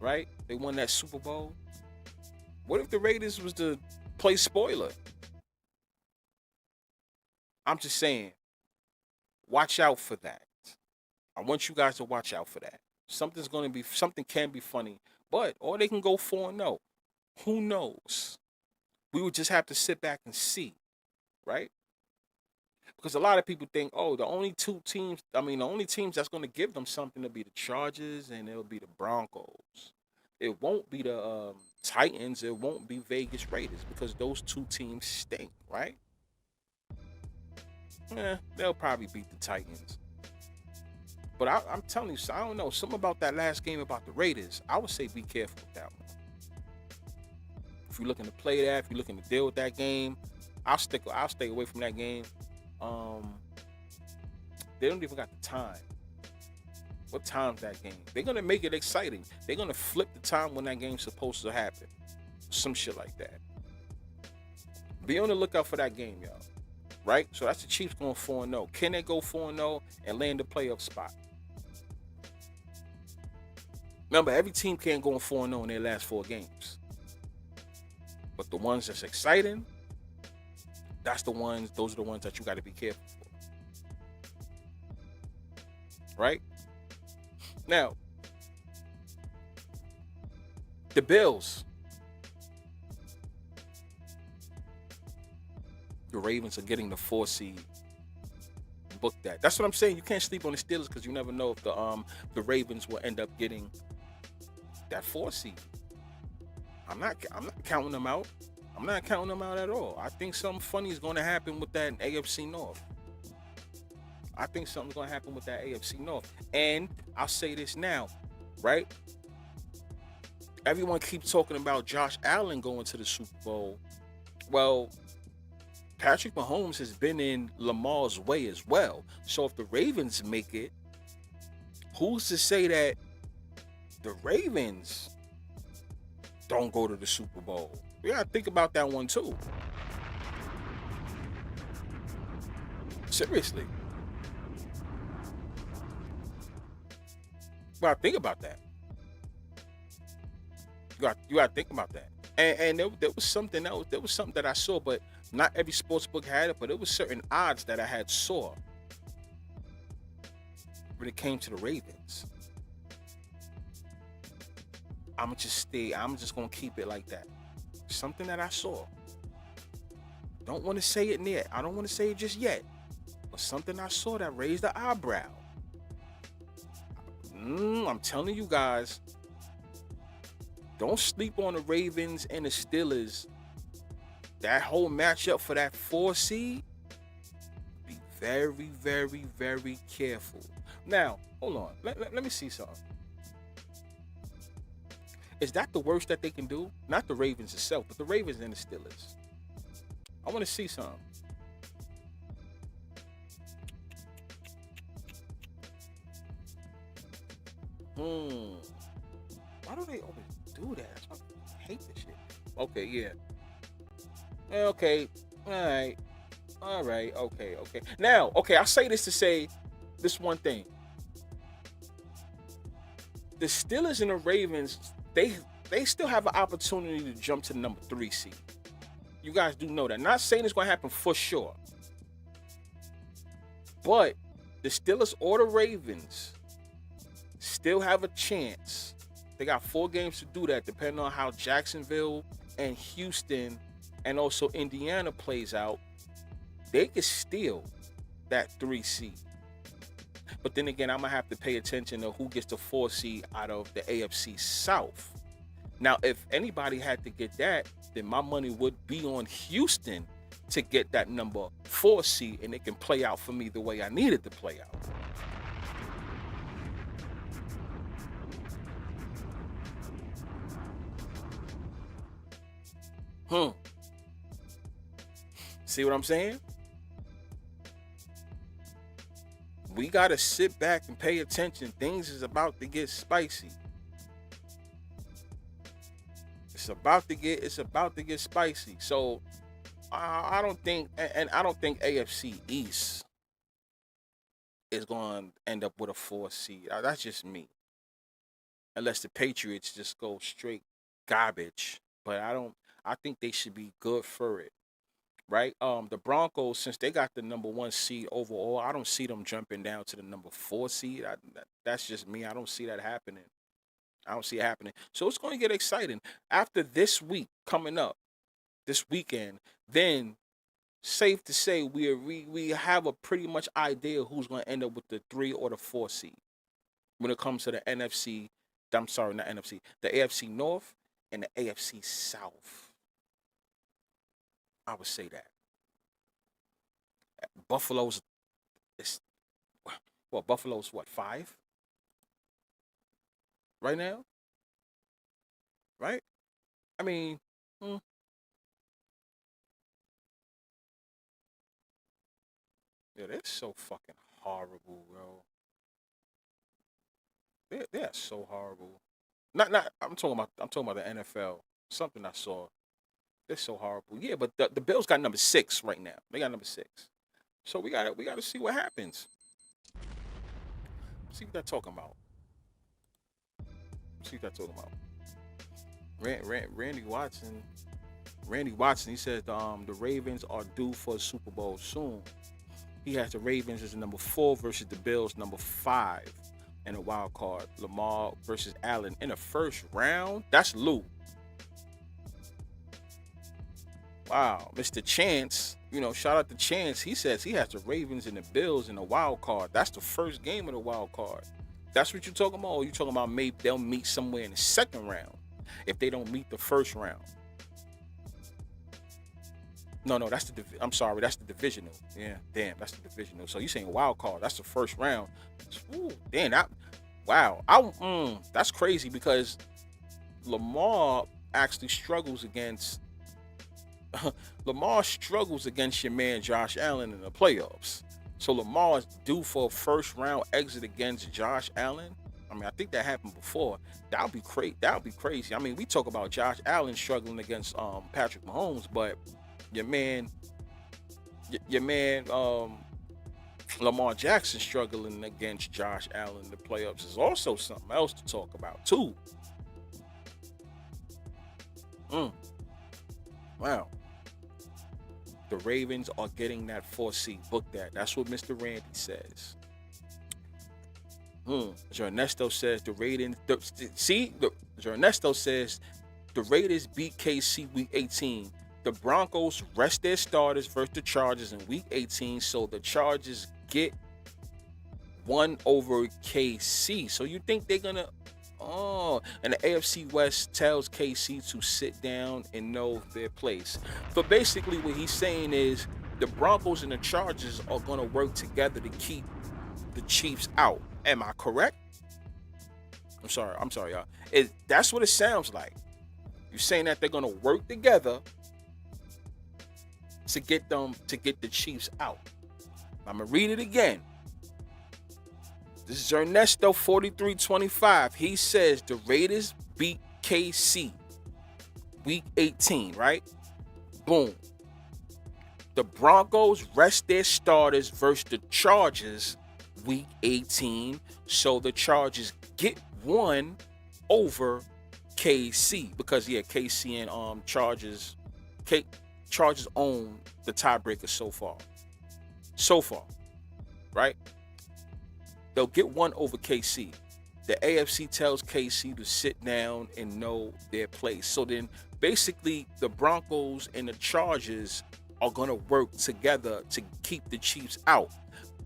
right? They won that Super Bowl. What if the Raiders was to play spoiler? I'm just saying, watch out for that. I want you guys to watch out for that. Something can be funny, or they can go 4-0. Who knows? We would just have to sit back and see, right? Because a lot of people think, the only teams that's going to give them something will be the Chargers and it'll be the Broncos. It won't be the Titans. It won't be Vegas Raiders because those two teams stink, right? They'll probably beat the Titans. But I'm telling you, I don't know. Something about that last game about the Raiders, I would say be careful with that one. If you're looking to play that, if you're looking to deal with that game, I'll stay away from that game. They don't even got the time. What time's that game? They're gonna make it exciting. They're gonna flip the time when that game's supposed to happen. Some shit like that. Be on the lookout for that game, y'all. Right? So that's the Chiefs going 4-0. Can they go 4-0 and land the playoff spot? Remember, every team can't go 4-0 in their last 4 games. But the ones that's exciting, those are the ones that you got to be careful for. Right? Now, the Bills. The Ravens are getting the 4 seed. Book that. That's what I'm saying. You can't sleep on the Steelers because you never know if the Ravens will end up getting that 4 seed. I'm not counting them out. I'm not counting them out at all. I think something funny is going to happen with that AFC North. I think something's going to happen with that AFC North. And I'll say this now, right? Everyone keeps talking about Josh Allen going to the Super Bowl. Well, Patrick Mahomes has been in Lamar's way as well. So if the Ravens make it, who's to say that the Ravens don't go to the Super Bowl? We gotta think about that one too. Seriously. You gotta think about that. You gotta think about that. And there was something else. There was something that I saw, but not every sportsbook had it, but it was certain odds that I had saw when it came to the Ravens. I'm just gonna keep it like that. Something that I saw. Don't want to say it yet. I don't want to say it just yet. But something I saw that raised the eyebrow. I'm telling you guys, don't sleep on the Ravens and the Steelers. That whole matchup for that 4 seed, be very, very, very careful. Now, hold on. Let me see something. Is that the worst that they can do? Not the Ravens itself, but the Ravens and the Steelers. I want to see something. Why do they always do that? I hate this shit. Okay, yeah. Okay. All right. Okay. Now, I'll say this to say this one thing. The Steelers and the Ravens, they still have an opportunity to jump to the number 3 seed. You guys do know that. Not saying it's going to happen for sure. But the Steelers or the Ravens still have a chance. They got 4 games to do that, depending on how Jacksonville and Houston and also Indiana plays out. They can steal that 3 seed. But then again, I'm going to have to pay attention to who gets the 4 seed out of the AFC South. Now, if anybody had to get that, then my money would be on Houston to get that number 4 seed, and it can play out for me the way I need it to play out. See what I'm saying? We got to sit back and pay attention. Things is about to get spicy. It's about to get spicy. So I don't think, and I don't think AFC East is going to end up with a 4 seed. That's just me. Unless the Patriots just go straight garbage. But I think they should be good for it. Right? The Broncos, since they got the number 1 seed overall, I don't see them jumping down to the number 4 seed. That's just me. I don't see that happening. I don't see it happening. So it's going to get exciting. After this week coming up, this weekend, then safe to say we have a pretty much idea who's going to end up with the 3 or the 4 seed when it comes to the NFC. I'm sorry, not NFC. The AFC North and the AFC South. I would say that. Buffalo's Buffalo's what, 5? Right now? Right? I mean, yeah, they're so fucking horrible, bro. They're so horrible. Not I'm talking about the NFL. Something I saw. They're so horrible. Yeah, but the Bills got number 6 right now. They got number 6. So we gotta see what happens. See what they're talking about. Randy Watson, he said the Ravens are due for a Super Bowl soon. He has the Ravens as number 4 versus the Bills number 5 in a wild card. Lamar versus Allen in the first round. That's Lou. Wow, Mr. Chance, shout out to Chance. He says he has the Ravens and the Bills in the wild card. That's the first game of the wild card. That's what you're talking about? Or you talking about maybe they'll meet somewhere in the second round if they don't meet the first round? No, that's I'm sorry, that's the divisional. Yeah, damn, that's the divisional. So you saying wild card? That's the first round. Ooh, damn, that's crazy because Lamar actually struggles against your man Josh Allen in the playoffs. So Lamar is due for a first round exit against Josh Allen. I mean, I think that happened before. That would be crazy. I mean, we talk about Josh Allen struggling against Patrick Mahomes, but your man Lamar Jackson struggling against Josh Allen in the playoffs is also something else to talk about too. Wow. The Ravens are getting that 4 seed. Book that. That's what Mr. Randy says. Ernesto says the Raiders. Ernesto says the Raiders beat KC week 18. The Broncos rest their starters versus the Chargers in week 18, so the Chargers get 1 over KC. So you think they're gonna? And the AFC West tells KC to sit down and know their place. But basically what he's saying is the Broncos and the Chargers are going to work together to keep the Chiefs out. Am I correct? I'm sorry, y'all. That's what it sounds like. You're saying that they're going to work together to get the Chiefs out. I'm going to read it again. This is Ernesto 4325. He says the Raiders beat KC week 18, right? Boom. The Broncos rest their starters versus the Chargers week 18. So the Chargers get 1 over KC because KC and Chargers own the tiebreaker so far. Right? They'll get 1 over KC. The AFC tells KC to sit down and know their place. So then basically the Broncos and the Chargers are going to work together to keep the Chiefs out.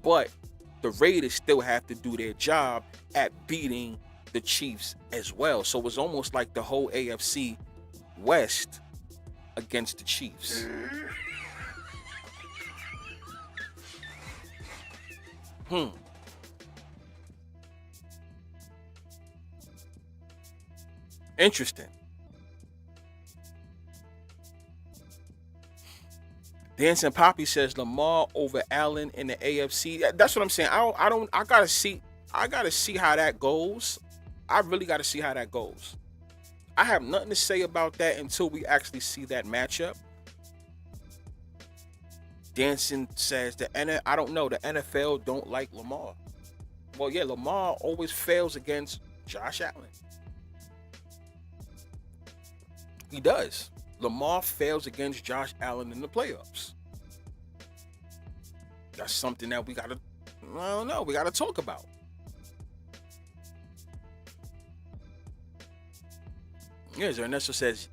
But the Raiders still have to do their job at beating the Chiefs as well. So it was almost like the whole AFC West against the Chiefs. Interesting. Dancing Poppy says Lamar over Allen in the AFC. That's what I'm saying. I gotta see how that goes. I really gotta see how that goes. I have nothing to say about that until we actually see that matchup. Dancing says I don't know. The NFL don't like Lamar. Well, yeah, Lamar always fails against Josh Allen. He does. Lamar fails against Josh Allen in the playoffs. That's something that we gotta talk about. Yes, Ernesto says,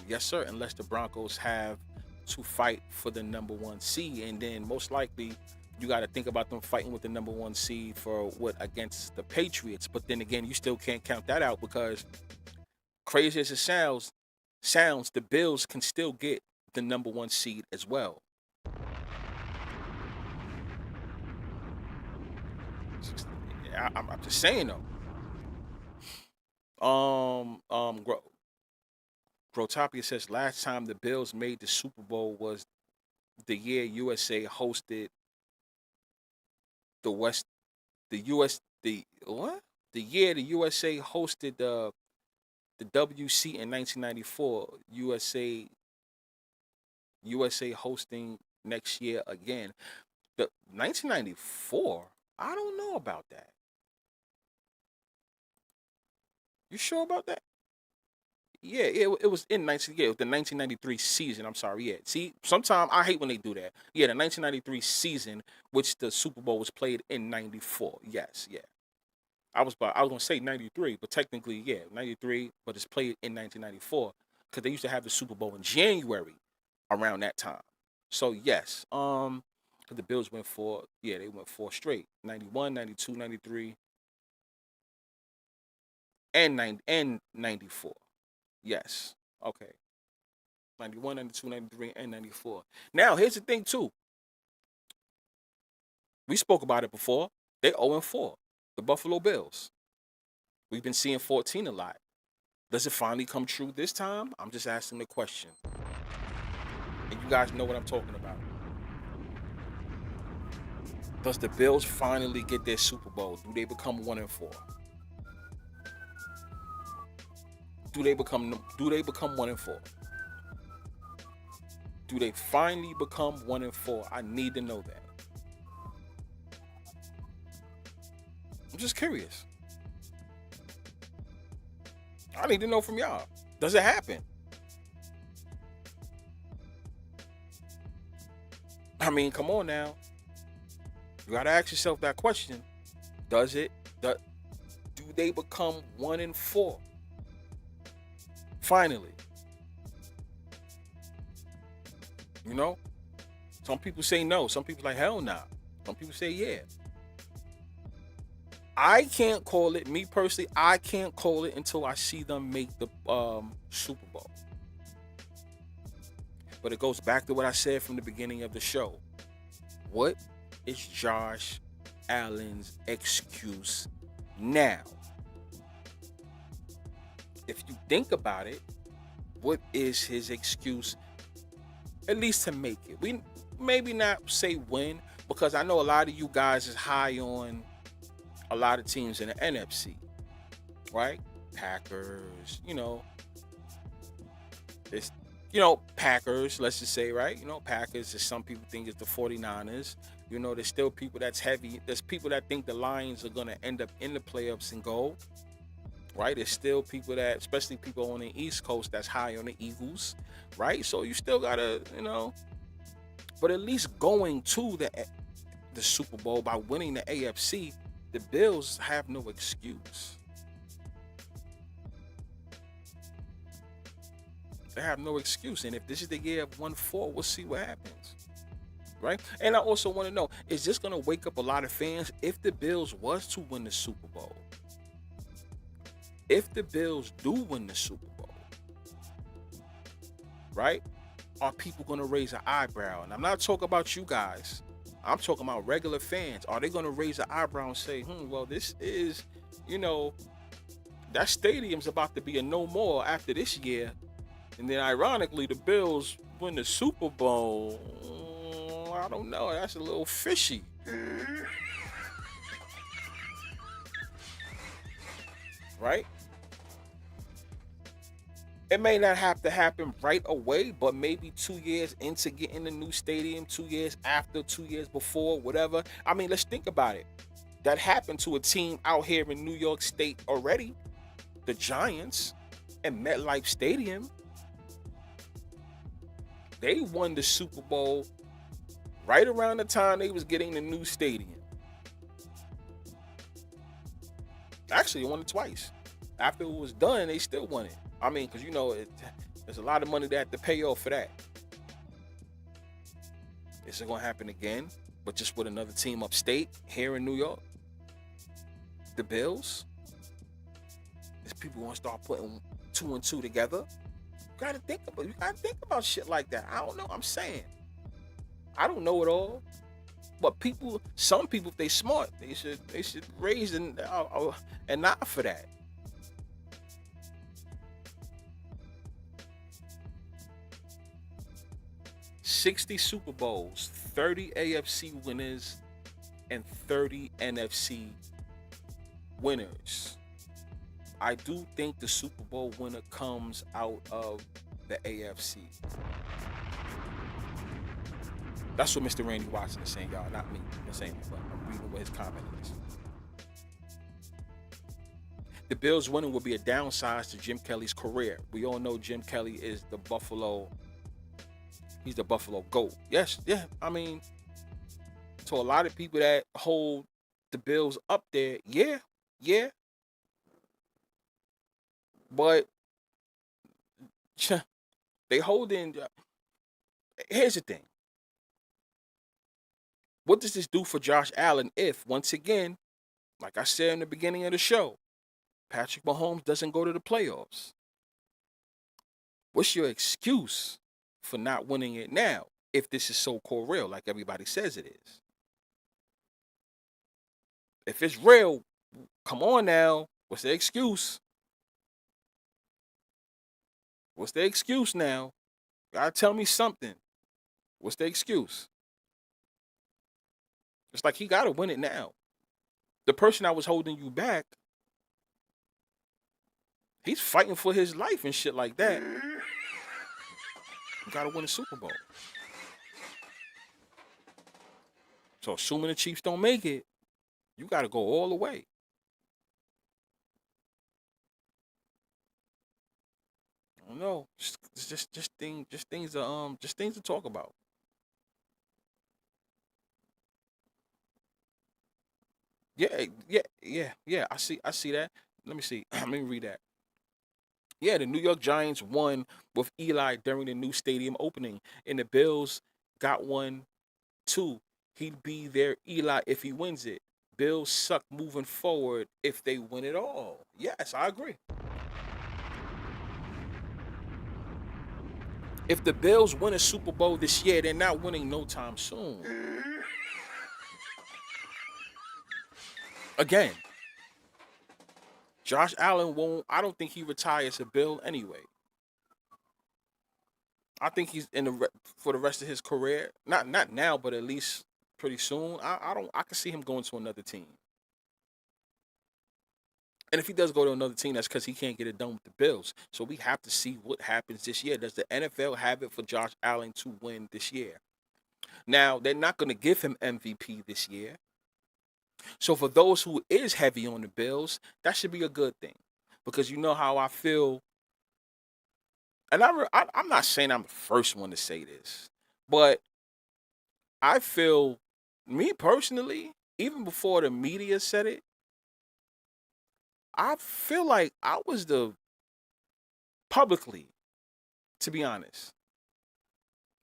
yes, sir, unless the Broncos have to fight for the number 1 seed, and then most likely you got to think about them fighting with the number 1 seed for what against the Patriots. But then again, you still can't count that out because crazy as it sounds, the Bills can still get the number 1 seed as well. I'm just saying though. Grotopia says last time the Bills made the Super Bowl was the year USA hosted the year the USA hosted the WC in 1994. USA hosting next year again. The 1994? I don't know about that. You sure about that? Yeah, it was in the 1993 season. I'm sorry. Yeah. See, sometimes I hate when they do that. Yeah, the 1993 season, which the Super Bowl was played in 94. Yes, yeah. I was gonna say 93, but technically, yeah, 93, but it's played in 1994 because they used to have the Super Bowl in January around that time. So yes, the Bills went 4 straight. 91, 92, 93, and 94. Yes. Okay. 91, 92, 93, and 94. Now, here's the thing, too. We spoke about it before. They're 0-4. The Buffalo Bills. We've been seeing 14 a lot. Does it finally come true this time? I'm just asking the question. And you guys know what I'm talking about. Does the Bills finally get their Super Bowl? Do they become 1-4? Do they become 1-4? Do they finally become 1-4? I need to know that. I'm just curious. I need to know from y'all. Does it happen? I mean, come on now. You gotta ask yourself that question. Do they become 1-4? Finally. You know? Some people say no. Some people like, hell nah. Some people say yeah. I can't call it. Me personally, I can't call it until I see them make the Super Bowl. But it goes back to what I said from the beginning of the show. What is Josh Allen's excuse now? If you think about it, what is his excuse? At least to make it. We maybe not say win, because I know a lot of you guys is high on a lot of teams in the NFC, right? Packers, Packers, let's just say, right? Packers, as some people think, is the 49ers. There's still people that's heavy. There's people that think the Lions are going to end up in the playoffs and go, right? There's still people that, especially people on the East Coast, that's high on the Eagles, right? So you still got to, but at least going to the Super Bowl by winning the AFC, the Bills have no excuse. They have no excuse. And if this is the year of 1-4, we'll see what happens. Right? And I also want to know, is this going to wake up a lot of fans if the Bills was to win the Super Bowl? if the Bills do win the Super Bowl, right? Are people going to raise an eyebrow? And I'm not talking about you guys. I'm talking about regular fans. Are they going to raise an eyebrow and say, well, this is, that stadium's about to be a no more after this year. And then ironically, the Bills win the Super Bowl. I don't know. That's a little fishy. Right? It may not have to happen right away, but maybe 2 years into getting the new stadium, 2 years after, 2 years before, whatever. I mean, let's think about it. That happened to a team out here in New York State already. The Giants and MetLife Stadium. They won the Super Bowl right around the time they was getting the new stadium. Actually, they won it twice. After it was done, they still won it. I mean, because, there's a lot of money they have to pay off for that. Is it going to happen again, but just with another team upstate here in New York? The Bills? Is people going to start putting 2 and 2 together? You got to think about shit like that. I don't know. I'm saying. I don't know it all. But some people, if they smart, they should raise and not for that. 60 Super Bowls, 30 AFC winners, and 30 NFC winners. I do think the Super Bowl winner comes out of the AFC. That's what Mr. Randy Watson is saying, y'all, not me. I'm saying it, but I'm reading what his comment is. The Bills winning will be a downside to Jim Kelly's career. We all know Jim Kelly is the Buffalo. He's the Buffalo GOAT. Yes, yeah. I mean, to a lot of people that hold the Bills up there, yeah. But they hold in. Here's the thing. What does this do for Josh Allen if, once again, like I said in the beginning of the show, Patrick Mahomes doesn't go to the playoffs? What's your excuse for not winning it now if this is so-called real, like everybody says it is? If it's real, come on now. What's the excuse? What's the excuse now? You gotta tell me something. What's the excuse? It's like he gotta win it now. The person that was holding you back, he's fighting for his life and shit like that. You gotta win the Super Bowl. So assuming the Chiefs don't make it, you gotta go all the way. I don't know. Just things to talk about. Yeah. I see that. Let me see. Let me read that. Yeah, the New York Giants won with Eli during the new stadium opening, and the Bills got one too. He'd be their Eli if he wins it. Bills suck moving forward if they win it all. Yes, I agree. If the Bills win a Super Bowl this year, they're not winning no time soon. Again, Josh Allen won't. I don't think he retires a Bill anyway. I think he's for the rest of his career. Not now, but at least pretty soon. I can see him going to another team. And if he does go to another team, that's because he can't get it done with the Bills. So we have to see what happens this year. Does the NFL have it for Josh Allen to win this year? Now, they're not going to give him MVP this year. So for those who is heavy on the Bills, that should be a good thing. Because you know how I feel. And I'm not saying I'm the first one to say this. But I feel, me personally, even before the media said it, I feel like I was publicly, to be honest,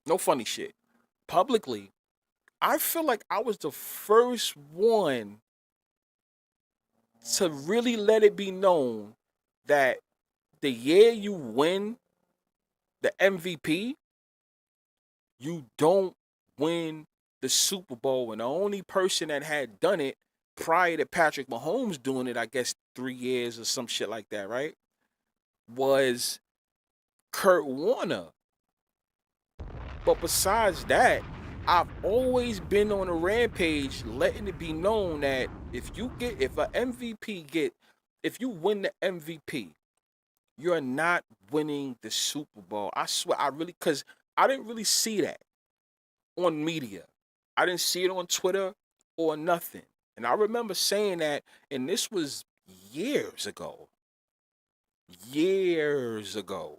no funny shit, publicly, I feel like I was the first one to really let it be known that the year you win the MVP, you don't win the Super Bowl. And the only person that had done it prior to Patrick Mahomes doing it, I guess 3 years or some shit like that, right? Was Kurt Warner. But besides that, I've always been on a rampage letting it be known that if you win the MVP, you're not winning the Super Bowl. I swear, because I didn't really see that on media. I didn't see it on Twitter or nothing. And I remember saying that, and this was years ago. Years ago.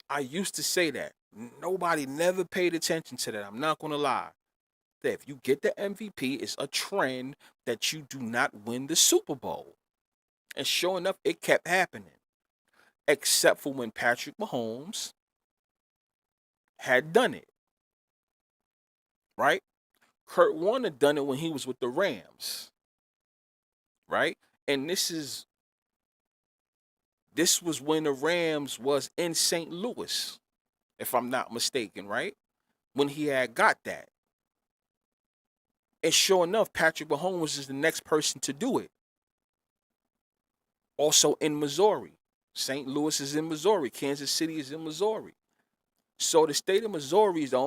I used to say that. Nobody never paid attention to that. I'm not going to lie. That if you get the MVP, it's a trend that you do not win the Super Bowl. And sure enough, it kept happening. Except for when Patrick Mahomes had done it. Right? Kurt Warner done it when he was with the Rams. Right? And this was when the Rams was in St. Louis, if I'm not mistaken, right? When he had got that. And sure enough, Patrick Mahomes is the next person to do it. Also in Missouri. St. Louis is in Missouri. Kansas City is in Missouri. So the state of Missouri is the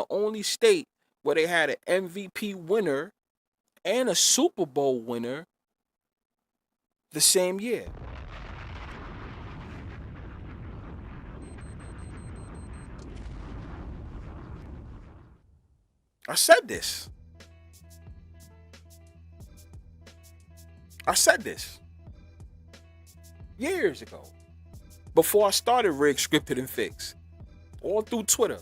only state where they had an MVP winner and a Super Bowl winner the same year. I said this. Years ago. Before I started Rig Scripted and Fixed. All through Twitter.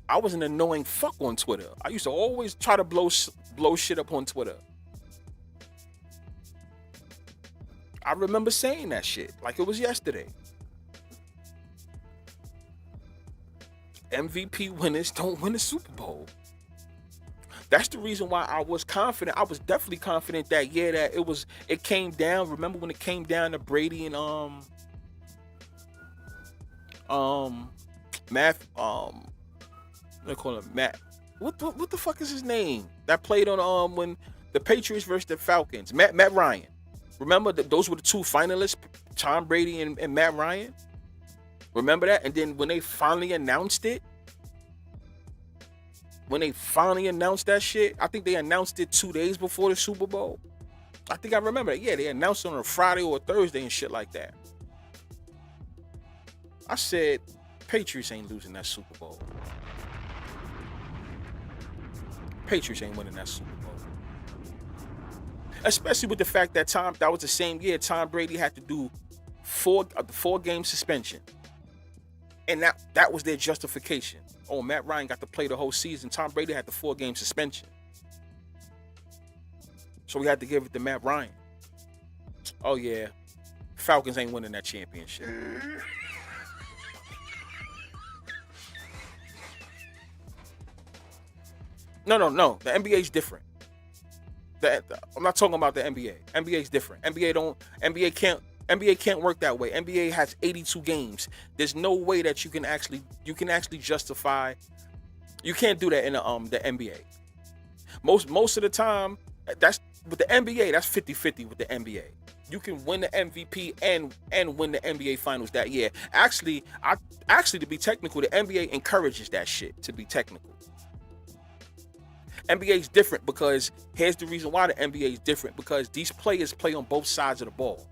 I was an annoying fuck on Twitter. I used to always try to blow shit up on Twitter. I remember saying that shit like it was yesterday. MVP winners don't win the Super Bowl. That's the reason why I was confident. I was definitely confident that year that it came down. Remember when it came down to Brady and Matt they call him Matt. What the fuck is his name? That played on when the Patriots versus the Falcons. Matt Ryan. Remember that those were the two finalists, Tom Brady and Matt Ryan? Remember that? And then when they finally announced it, that shit, I think they announced it 2 days before the Super Bowl. I think I remember that. Yeah, they announced it on a Friday or a Thursday and shit like that. I said, Patriots ain't losing that Super Bowl. Patriots ain't winning that Super Bowl. Especially with the fact that that was the same year Tom Brady had to do four-game suspension. And that was their justification. Oh, Matt Ryan got to play the whole season. Tom Brady had the 4-game suspension. So we had to give it to Matt Ryan. Oh, yeah. Falcons ain't winning that championship. No. The NBA's different. I'm not talking about the NBA. NBA's different. NBA can't work that way. NBA has 82 games. There's no way that you can actually justify. You can't do that in the NBA. Most of the time, that's with the NBA, that's 50-50 with the NBA. You can win the MVP and win the NBA finals that year. Actually, to be technical, the NBA encourages that shit, to be technical. NBA is different because here's the reason why the NBA is different, because these players play on both sides of the ball.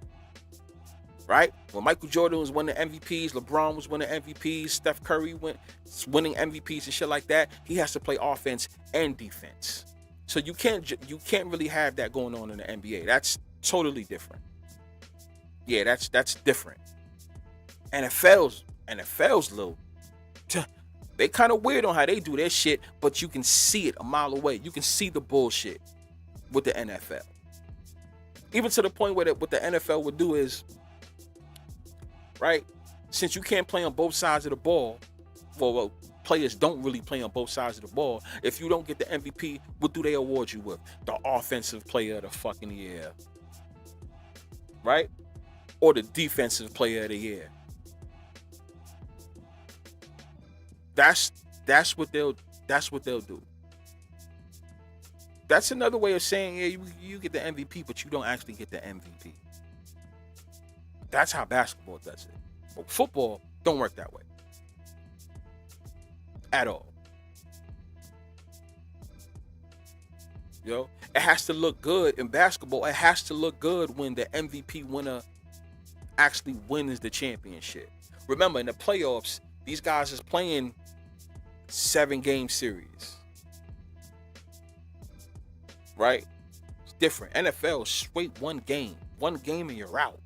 Right? When Michael Jordan was winning MVPs, LeBron was winning MVPs, Steph Curry winning MVPs and shit like that, he has to play offense and defense. So you can't really have that going on in the NBA. That's totally different. Yeah, that's different. NFL's little. They kind of weird on how they do their shit, but you can see it a mile away. You can see the bullshit with the NFL. Even to the point where what the NFL would do is, right, since you can't play on both sides of the ball, well, players don't really play on both sides of the ball. If you don't get the MVP, what do they award you with? The offensive player of the fucking year, right? Or the defensive player of the year. That's what they'll do. That's another way of saying, yeah, you get the MVP, but you don't actually get the MVP. That's how basketball does it. But football don't work that way at all. It has to look good in basketball. It has to look good when the MVP winner actually wins the championship. Remember, in the playoffs, these guys is playing 7-game series, right? It's different. NFL, straight one game and you're out.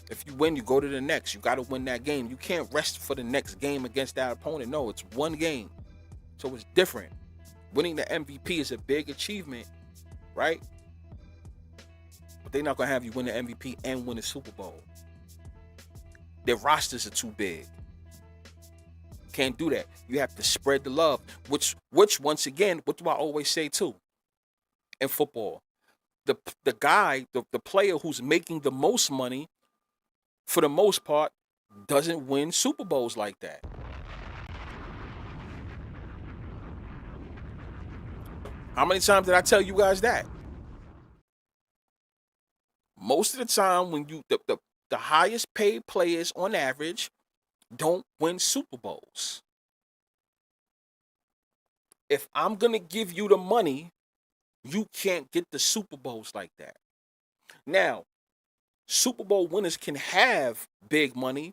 If you win, you go to the next. You got to win that game. You can't rest for the next game against that opponent. No, it's one game. So it's different. Winning the MVP is a big achievement, right? But they're not going to have you win the MVP and win the Super Bowl. Their rosters are too big. Can't do that. You have to spread the love, which once again, what do I always say too? In football, the player who's making the most money, for the most part, doesn't win Super Bowls like that. How many times did I tell you guys that? Most of the time, when the highest paid players on average don't win Super Bowls. If I'm going to give you the money, you can't get the Super Bowls like that. Now, Super Bowl winners can have big money,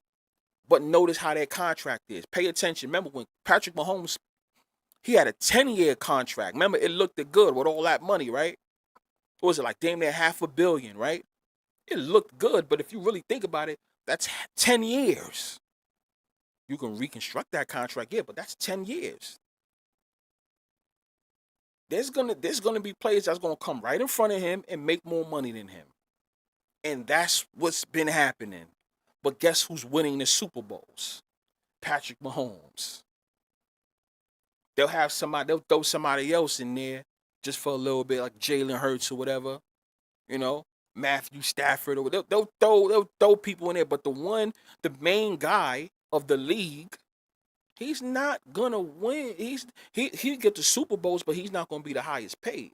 but notice how their contract is. Pay attention. Remember when Patrick Mahomes, he had a 10-year contract. Remember, it looked good with all that money, right? What was it, like damn near $500 million, right? It looked good, but if you really think about it, that's 10 years. You can reconstruct that contract, yeah, but that's 10 years. There's gonna be players that's gonna come right in front of him and make more money than him. And that's what's been happening. But guess who's winning the Super Bowls? Patrick Mahomes. They'll throw somebody else in there just for a little bit, like Jalen Hurts or whatever, Matthew Stafford, or they'll throw people in there. But the main guy of the league, he's not gonna win. He'll get the Super Bowls, but he's not gonna be the highest paid.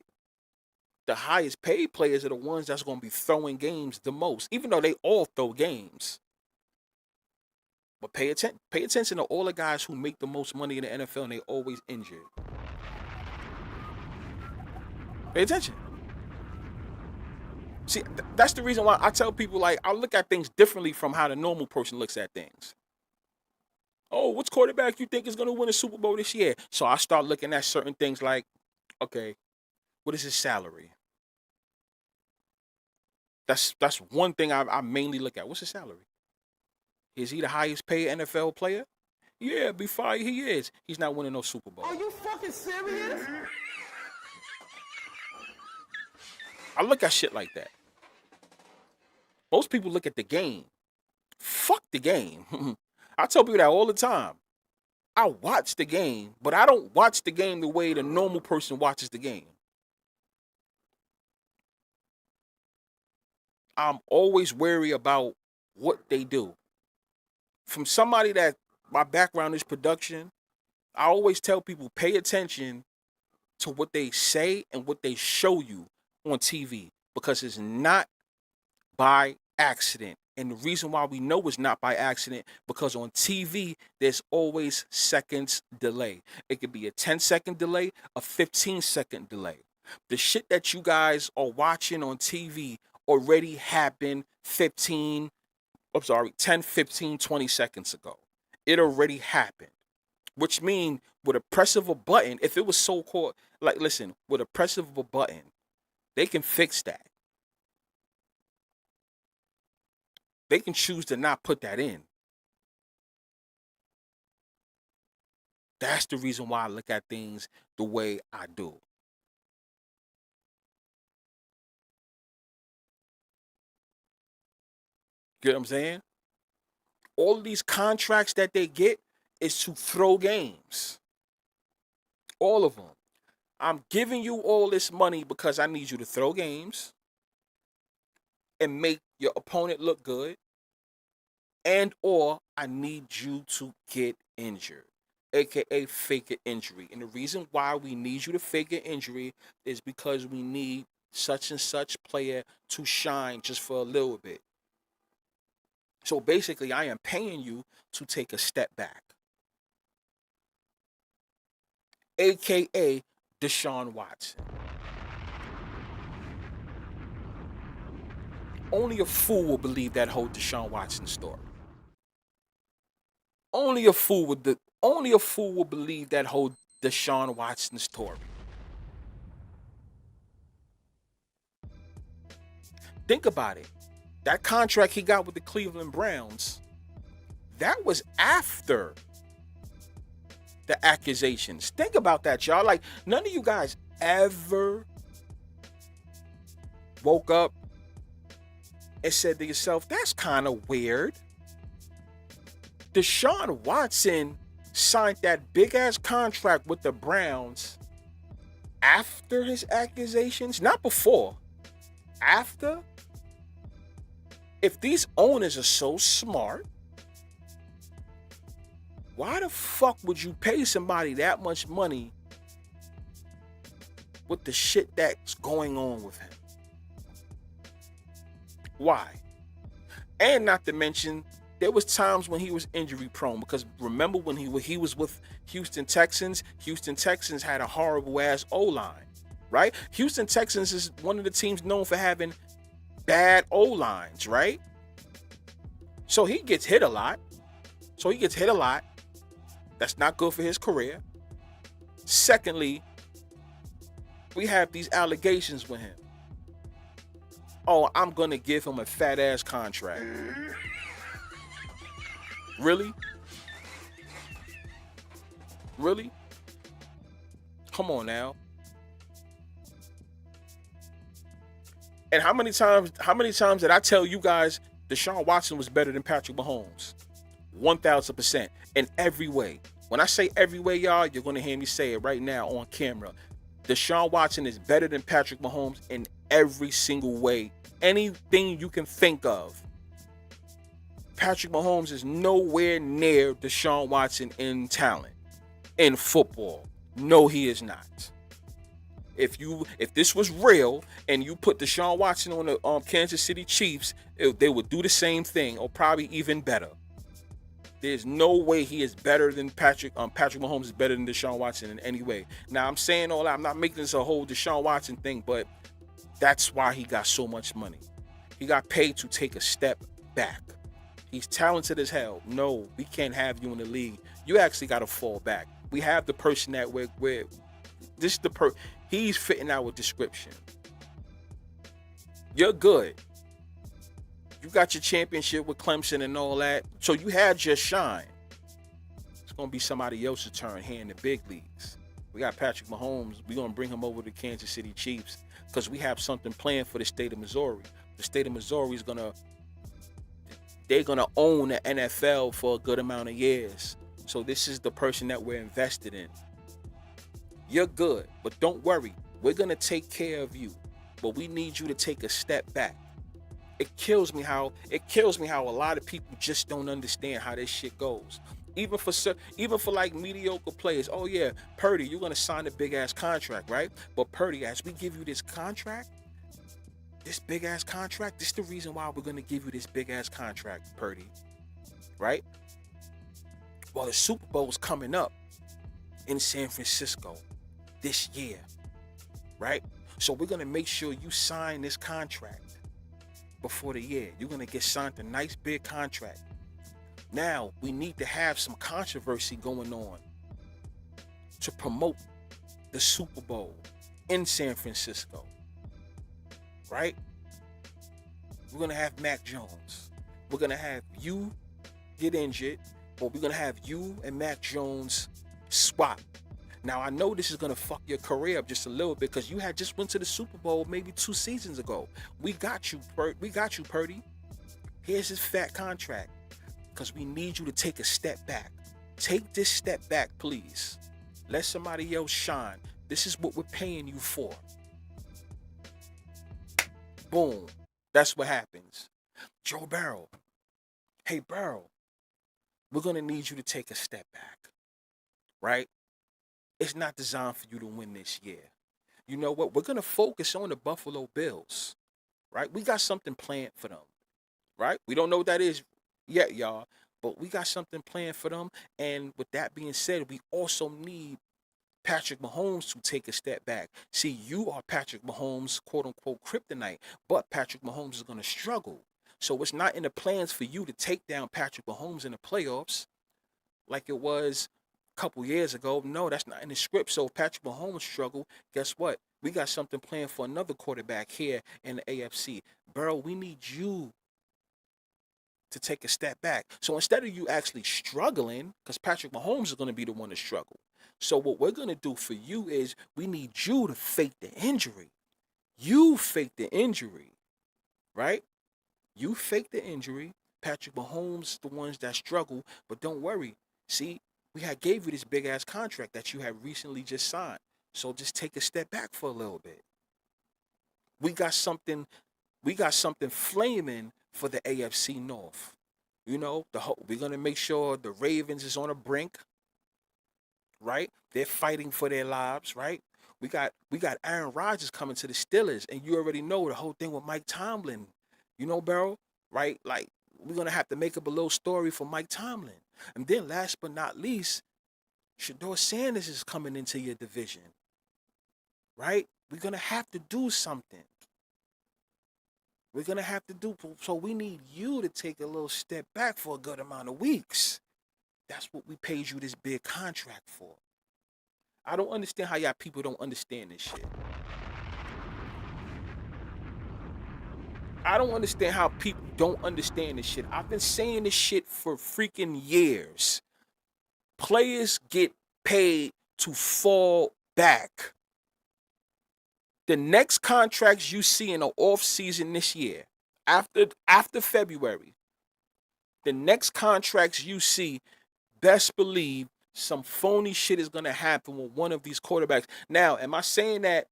The highest paid players are the ones that's gonna be throwing games the most, even though they all throw games. But pay attention to all the guys who make the most money in the NFL, and they always injured. Pay attention. See, that's the reason why I tell people, like, I look at things differently from how the normal person looks at things. Oh, which quarterback you think is going to win a Super Bowl this year? So I start looking at certain things like, okay, what is his salary? That's one thing I mainly look at. What's his salary? Is he the highest paid NFL player? Yeah, before he is. He's not winning no Super Bowl. Are you fucking serious? I look at shit like that. Most people look at the game. Fuck the game. I tell people that all the time. I watch the game, but I don't watch the game the way the normal person watches the game. I'm always wary about what they do. From somebody that my background is production, I always tell people, pay attention to what they say and what they show you on TV, because it's not by accident. And the reason why we know it's not by accident, because on TV, there's always seconds delay. It could be a 10-second delay, a 15-second delay. The shit that you guys are watching on TV already happened 10, 15, 20 seconds ago. It already happened. Which means with a press of a button, if it was so-called, like, listen, with a press of a button, they can fix that. They can choose to not put that in. That's the reason why I look at things the way I do. Get what I'm saying? All of these contracts that they get, is to throw games. All of them. I'm giving you all this money because I need you to throw games and make your opponent look good, and or I need you to get injured, aka fake an injury. And the reason why we need you to fake an injury is because we need such and such player to shine just for a little bit. So basically, I am paying you to take a step back, aka Deshaun Watson. Only a fool will believe that whole Deshaun Watson story. Only a fool will believe that whole Deshaun Watson story. Think about it. That contract he got with the Cleveland Browns, that was after the accusations. Think about that, y'all. Like, none of you guys ever woke up and said to yourself, that's kind of weird. Deshaun Watson signed that big ass contract with the Browns after his accusations, not before, after. If these owners are so smart, why the fuck would you pay somebody that much money with the shit that's going on with him? Why? And not to mention, there was times when he was injury prone, because remember when he was with Houston Texans had a horrible ass O-line, right? Houston Texans is one of the teams known for having bad O-lines, right? So he gets hit a lot. That's not good for his career. Secondly, we have these allegations with him. Oh, I'm going to give him a fat ass contract. Really? Really? Come on now. And how many times did I tell you guys Deshaun Watson was better than Patrick Mahomes? 1,000% in every way. When I say every way, y'all, you're going to hear me say it right now on camera. Deshaun Watson is better than Patrick Mahomes in every single way. Anything you can think of. Patrick Mahomes is nowhere near Deshaun Watson in talent, in football. No, he is not. If this was real and you put Deshaun Watson on the Kansas City Chiefs, they would do the same thing, or probably even better. There's no way he is better than Patrick Mahomes is better than Deshaun Watson in any way. Now, I'm saying all that. I'm not making this a whole Deshaun Watson thing, but that's why he got so much money. He got paid to take a step back. He's talented as hell. No, we can't have you in the league. You actually got to fall back. We have the person that he's fitting our description. You're good. You got your championship with Clemson and all that. So you had your shine. It's going to be somebody else's turn here in the big leagues. We got Patrick Mahomes. We're going to bring him over to Kansas City Chiefs because we have something planned for the state of Missouri. The state of Missouri is they're going to own the NFL for a good amount of years. So this is the person that we're invested in. You're good, but don't worry. We're going to take care of you. But we need you to take a step back. It kills me how a lot of people just don't understand how this shit goes. Even for like mediocre players. Oh yeah, Purdy, you're going to sign a big ass contract, right? But Purdy, as we give you this contract, this big ass contract, this is the reason why we're going to give you this big ass contract, Purdy. Right? Well, the Super Bowl is coming up in San Francisco this year. Right? So we're going to make sure you sign this contract before the year. You're going to get signed a nice big contract. Now, we need to have some controversy going on to promote the Super Bowl in San Francisco. Right? We're going to have Mac Jones. We're going to have you get injured, but we're going to have you and Mac Jones swap. Now, I know this is going to fuck your career up just a little bit because you had just went to the Super Bowl maybe 2 seasons ago. We got you, Purdy. Here's his fat contract because we need you to take a step back. Take this step back, please. Let somebody else shine. This is what we're paying you for. Boom. That's what happens. Joe Burrow. Hey, Burrow, we're going to need you to take a step back, right? It's not designed for you to win this year. You know what? We're going to focus on the Buffalo Bills, right? We got something planned for them, right? We don't know what that is yet, y'all, but we got something planned for them. And with that being said, we also need Patrick Mahomes to take a step back. See, you are Patrick Mahomes' quote-unquote kryptonite, but Patrick Mahomes is going to struggle. So it's not in the plans for you to take down Patrick Mahomes in the playoffs like it was a couple years ago. No, that's not in the script. So if Patrick Mahomes struggle, guess what? We got something planned for another quarterback here in the AFC. Burrow, we need you to take a step back. So instead of you actually struggling, because Patrick Mahomes is going to be the one to struggle. So what we're going to do for you is we need you to fake the injury. You fake the injury, right? You fake the injury. Patrick Mahomes, the ones that struggle, but don't worry. See, we had gave you this big ass contract that you had recently just signed. So just take a step back for a little bit. We got something flaming for the AFC North. You know, we're gonna make sure the Ravens is on the brink, right? They're fighting for their lives, right? We got Aaron Rodgers coming to the Steelers, and you already know the whole thing with Mike Tomlin. You know, Burrow, right? Like, we're gonna have to make up a little story for Mike Tomlin. And then last but not least, Shedeur Sanders is coming into your division. Right? We're gonna have to do something. We're gonna have to do so. We need you to take a little step back for a good amount of weeks. That's what we paid you this big contract for. I don't understand how y'all people don't understand this shit. I don't understand how people don't understand this shit. I've been saying this shit for freaking years. Players get paid to fall back. The next contracts you see in the off season this year, after February, the next contracts you see, best believe some phony shit is gonna happen with one of these quarterbacks. Now, am I saying that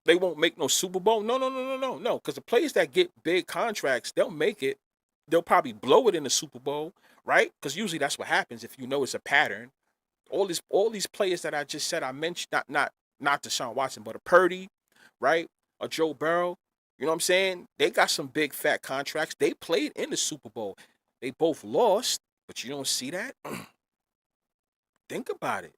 they won't make no Super Bowl? No. Because the players that get big contracts, they'll make it. They'll probably blow it in the Super Bowl, right? Because usually that's what happens if you know it's a pattern. All these players that I just said, I mentioned, not Deshaun Watson, but a Purdy, right? A Joe Burrow. You know what I'm saying? They got some big fat contracts. They played in the Super Bowl. They both lost, but you don't see that? Think about it.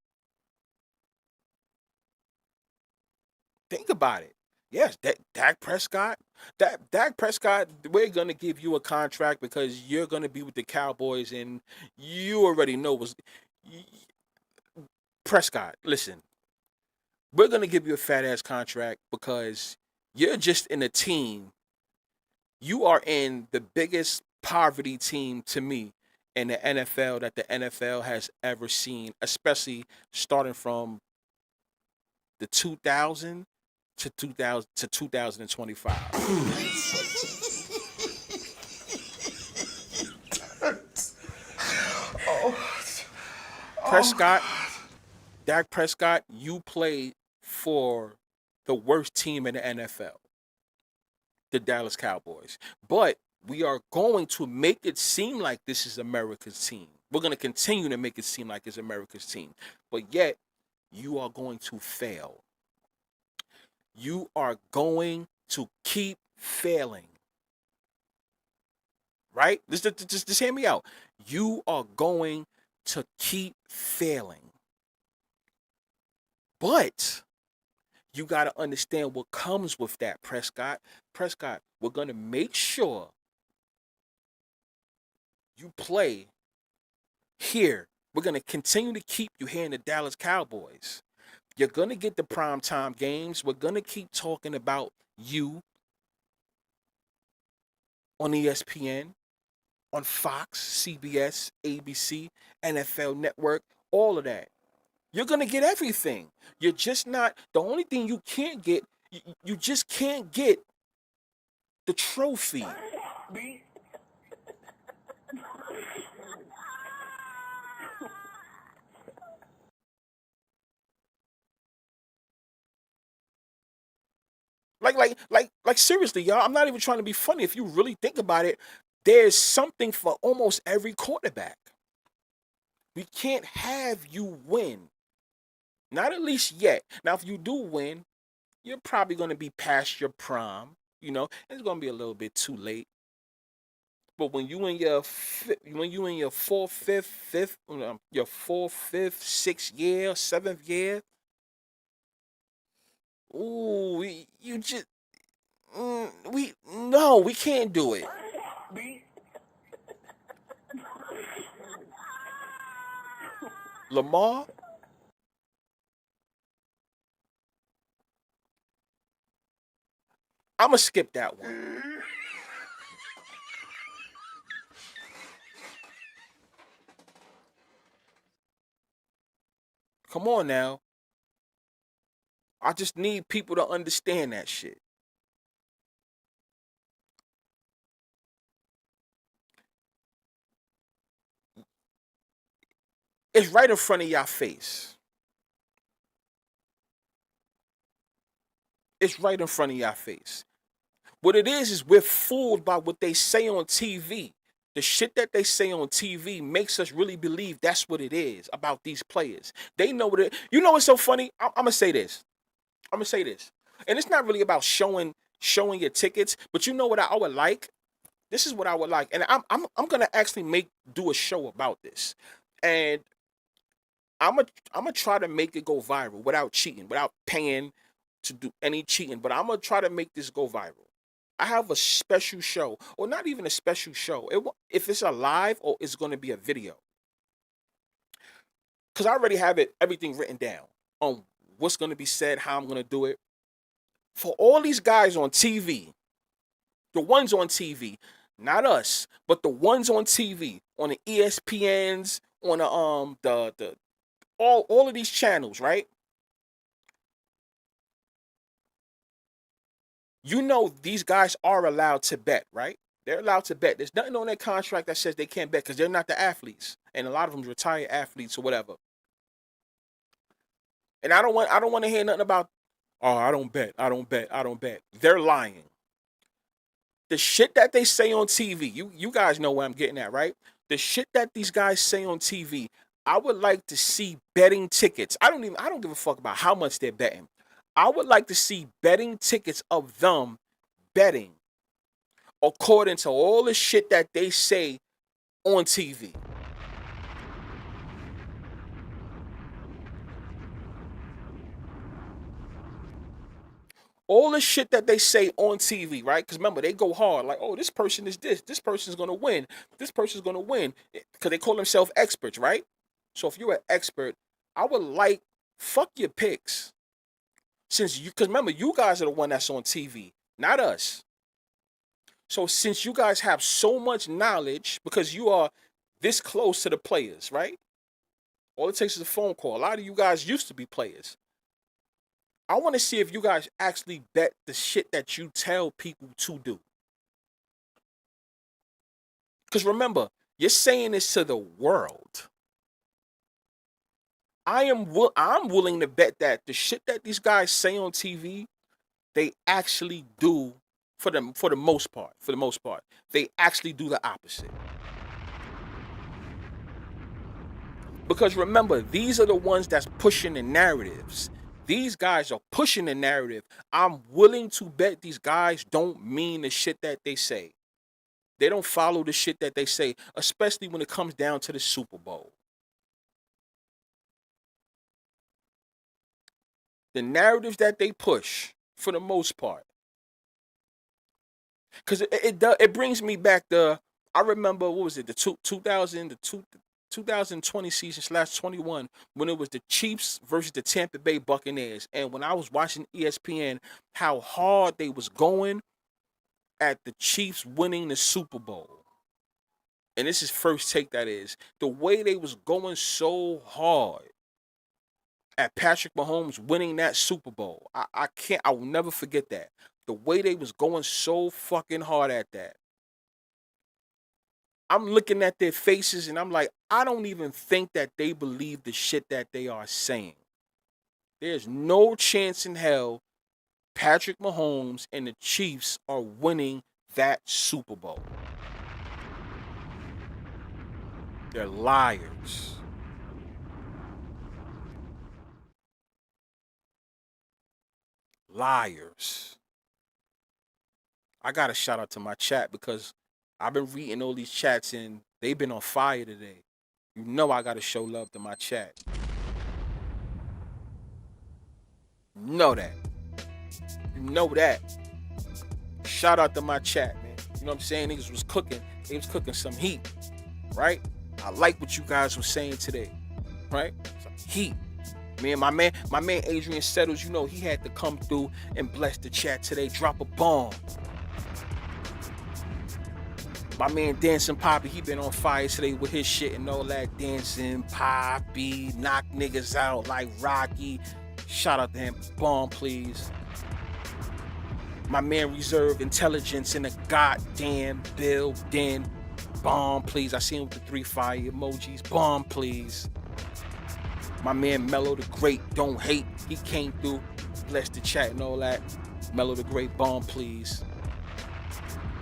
Think about it. Yes, Dak Prescott. Dak Prescott, we're gonna give you a contract because you're gonna be with the Cowboys, and you already know Prescott. Listen, we're gonna give you a fat ass contract because you're just in a team. You are in the biggest poverty team to me in the NFL that the NFL has ever seen, especially starting from the 2000 to 2025. Prescott, Dak Prescott, you played for the worst team in the NFL, the Dallas Cowboys. But we are going to make it seem like this is America's team. We're going to continue to make it seem like it's America's team. But yet, you are going to fail. You are going to keep failing. Right? Just hear me out. You are going to keep failing. But you got to understand what comes with that, Prescott. Prescott, we're going to make sure you play here. We're going to continue to keep you here in the Dallas Cowboys. You're going to get the primetime games. We're going to keep talking about you on ESPN, on Fox, CBS, ABC, NFL Network, all of that. You're going to get everything. You're just not, the only thing you can't get, you just can't get the trophy. Like seriously, y'all. I'm not even trying to be funny. If you really think about it, there's something for almost every quarterback. We can't have you win. Not at least yet. Now, if you do win, you're probably going to be past your prime. It's going to be a little bit too late. But when you in your fourth, fifth, your fourth, fifth, sixth year, seventh year, ooh, you just we can't do it. Lamar, I'm gonna skip that one. Come on now. I just need people to understand that shit. It's right in front of y'all face. It's right in front of y'all face. What it is we're fooled by what they say on TV. The shit that they say on TV makes us really believe that's what it is about these players. They know what it. You know what's so funny? I'm gonna say this. And it's not really about showing your tickets, but you know what I would like. This is what I would like, and I'm gonna actually do a show about this, and I'm gonna try to make it go viral without cheating, without paying to do any cheating. But I'm gonna try to make this go viral. I have a special show, or not even a special show. If it's a live or it's gonna be a video, because I already have everything written down on what's gonna be said, how I'm gonna do it. For all these guys on TV, the ones on TV, not us, but the ones on TV, on the ESPNs, on the all of these channels, right? These guys are allowed to bet, right? They're allowed to bet. There's nothing on their contract that says they can't bet because they're not the athletes, and a lot of them retired athletes or whatever. And I don't want to hear nothing about, oh, I don't bet, I don't bet, I don't bet. They're lying. The shit that they say on TV, you guys know where I'm getting at, right? The shit that these guys say on TV, I would like to see betting tickets. I don't give a fuck about how much they're betting. I would like to see betting tickets of them betting according to all the shit that they say on TV. All the shit that they say on TV, right? Because remember, they go hard. Like, oh, this person is this. This person's going to win. This person's going to win. Because they call themselves experts, right? So if you're an expert, I would like, fuck your picks. Because remember, you guys are the one that's on TV, not us. So since you guys have so much knowledge, because you are this close to the players, right? All it takes is a phone call. A lot of you guys used to be players. I want to see if you guys actually bet the shit that you tell people to do. Because remember, you're saying this to the world. I'm willing to bet that the shit that these guys say on TV, they actually do for the most part. For the most part, they actually do the opposite. Because remember, these are the ones that's pushing the narratives. These guys are pushing the narrative. I'm willing to bet these guys don't mean the shit that they say. They don't follow the shit that they say, especially when it comes down to the Super Bowl. The narratives that they push, for the most part. Because it brings me back to, I remember, what was it, the 2020 season / 21, when it was the Chiefs versus the Tampa Bay Buccaneers. And when I was watching ESPN, how hard they was going at the Chiefs winning the Super Bowl. And this is first take, that is. The way they was going so hard at Patrick Mahomes winning that Super Bowl. I will never forget that. The way they was going so fucking hard at that. I'm looking at their faces and I'm like, I don't even think that they believe the shit that they are saying. There's no chance in hell Patrick Mahomes and the Chiefs are winning that Super Bowl. They're liars. Liars. I got to shout out to my chat because I've been reading all these chats and they've been on fire today. You know I got to show love to my chat. You know that. You know that. Shout out to my chat, man. You know what I'm saying? Niggas was cooking. They was cooking some heat, right? I like what you guys were saying today, right? Some heat. Man, my man Adrian Settles, you know, he had to come through and bless the chat today. Drop a bomb. My man Dancing Poppy, he been on fire today with his shit and all that. Dancing Poppy, knock niggas out like Rocky. Shout out to him. Bomb, please. My man Reserve Intelligence in the goddamn building. Bomb, please. I see him with the 3 fire emojis. Bomb, please. My man Mello the Great, don't hate. He came through, bless the chat and all that. Mello the Great, bomb, please.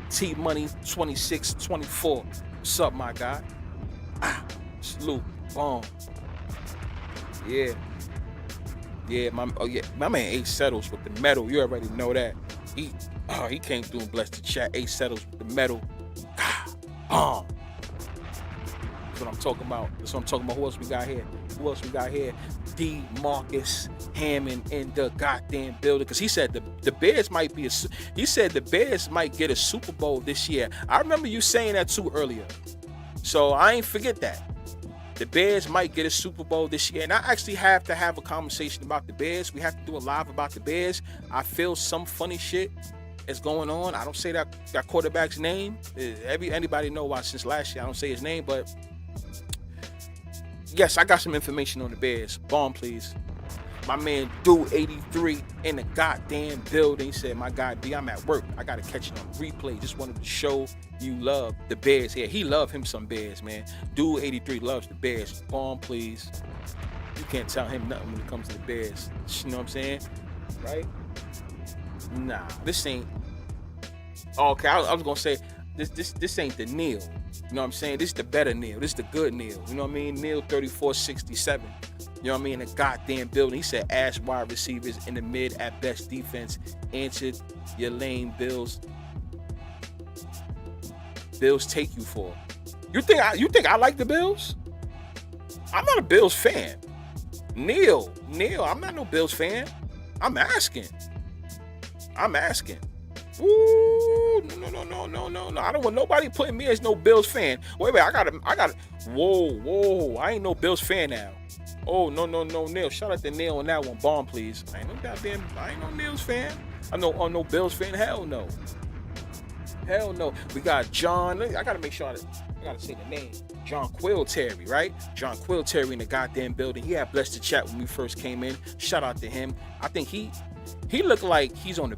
T Money 2624. What's up, my guy? Salute, bomb. Yeah. Yeah, my man Ace Settles with the medal. You already know that. He came through and blessed the chat. Ace Settles with the medal. Bomb. That's what I'm talking about. Who else we got here? D. Marcus Hammond in the goddamn building. Because he said the Bears might be the Bears might get a Super Bowl this year. I remember you saying that too earlier. So I ain't forget that. The Bears might get a Super Bowl this year. And I actually have to have a conversation about the Bears. We have to do a live about the Bears. I feel some funny shit is going on. I don't say that quarterback's name. Anybody know why since last year I don't say his name, but yes, I got some information on the Bears. Bomb, please. My man Do83 in the goddamn building. He said, my guy B, I'm at work. I got to catch it on replay. Just wanted to show you love the Bears. Yeah, he love him some Bears, man. Do83 loves the Bears. Bomb, please. You can't tell him nothing when it comes to the Bears. You know what I'm saying? Right? Nah, this ain't. Oh, okay, I was going to say, this ain't the Neil. You know what I'm saying? This is the better Neil. This is the good Neil. You know what I mean? Neil 3467. You know what I mean? In the goddamn building. He said, ass wide receivers in the mid at best defense. Answered your lane, Bills. Bills take you for. You think I like the Bills? I'm not a Bills fan. Neil, I'm not no Bills fan. I'm asking. Ooh, no. I don't want nobody putting me as no Bills fan. Wait, I gotta. Whoa. I ain't no Bills fan now. Oh, no, Neil. Shout out to Neil on that one. Bomb, please. I ain't no Neil's fan. I know on no Bills fan. Hell no. We got John. I gotta make sure I gotta say the name. John Quill Terry, right? John Quill Terry in the goddamn building. He had blessed the chat when we first came in. Shout out to him. I think he looked like he's on the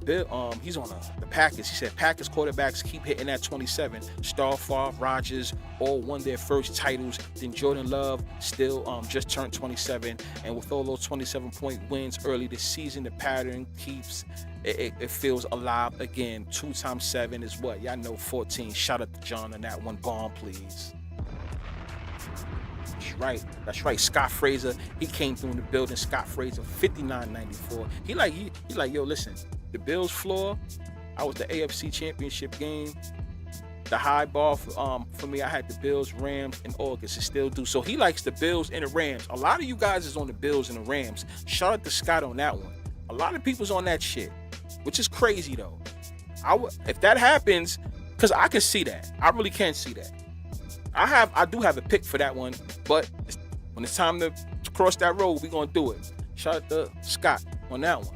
Packers. He said Packers quarterbacks keep hitting that 27. Star, Favre, Rodgers all won their first titles. Then Jordan Love still just turned 27. And with all those 27-point wins early this season, the pattern keeps it feels alive again. 2 times 7 is what? Y'all know 14. Shout out to John on that one. Bomb, please. That's right. Scott Fraser, he came through in the building. Scott Fraser, 59.94. He like, yo, listen, the Bills floor, I was the AFC Championship game. The high bar for me, I had the Bills, Rams in August. It still do. So he likes the Bills and the Rams. A lot of you guys is on the Bills and the Rams. Shout out to Scott on that one. A lot of people's on that shit, which is crazy though. If that happens, because I can see that. I really can see that. I do have a pick for that one, but when it's time to cross that road, we're going to do it. Shout out to Scott on that one.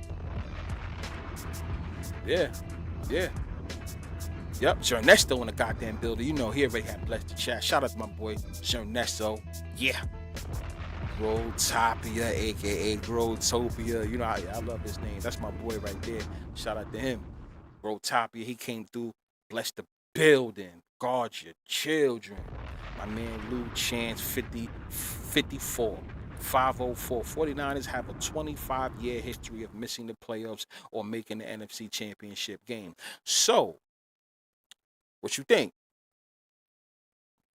Yeah. Yep, Ernesto in the goddamn building. You know, he already had blessed the chat. Shout out to my boy, Ernesto. Yeah. Growtopia, a.k.a. Growtopia. You know, I love his name. That's my boy right there. Shout out to him. Growtopia, he came through, blessed the building. Guard your children. My man Lou Chance 54. 504. 49ers have a 25-year history of missing the playoffs or making the NFC Championship game. So, what you think?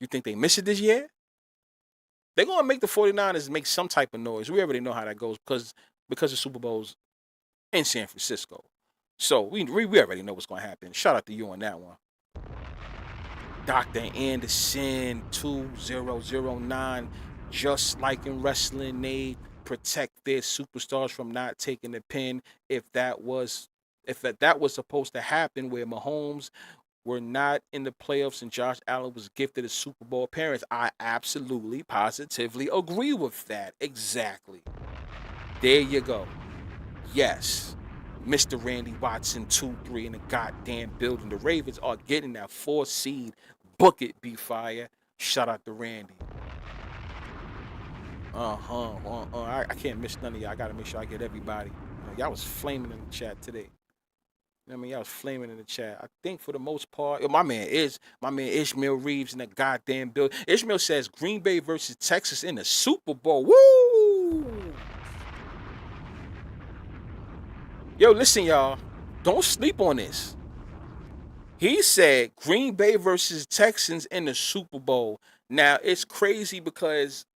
You think they miss it this year? They're going to make the 49ers make some type of noise. We already know how that goes because the Super Bowl's in San Francisco. So, we already know what's going to happen. Shout out to you on that one. Dr. Anderson 2009. Just like in wrestling, they protect their superstars from not taking the pin. If that was supposed to happen, where Mahomes were not in the playoffs and Josh Allen was gifted a Super Bowl appearance, I absolutely, positively agree with that. Exactly. There you go. Yes. Mr. Randy Watson 2-3 in the goddamn building. The Ravens are getting that 4th seed. Book it, B-Fire. Shout out to Randy. I can't miss none of y'all. I gotta make sure I get everybody. Y'all was flaming in the chat today. I mean, y'all was flaming in the chat. I think for the most part, my man Ishmael Reeves in the goddamn building. Ishmael says Green Bay versus Texas in the Super Bowl. Woo! Yo, listen, y'all. Don't sleep on this. He said Green Bay versus Texans in the Super Bowl. Now, it's crazy because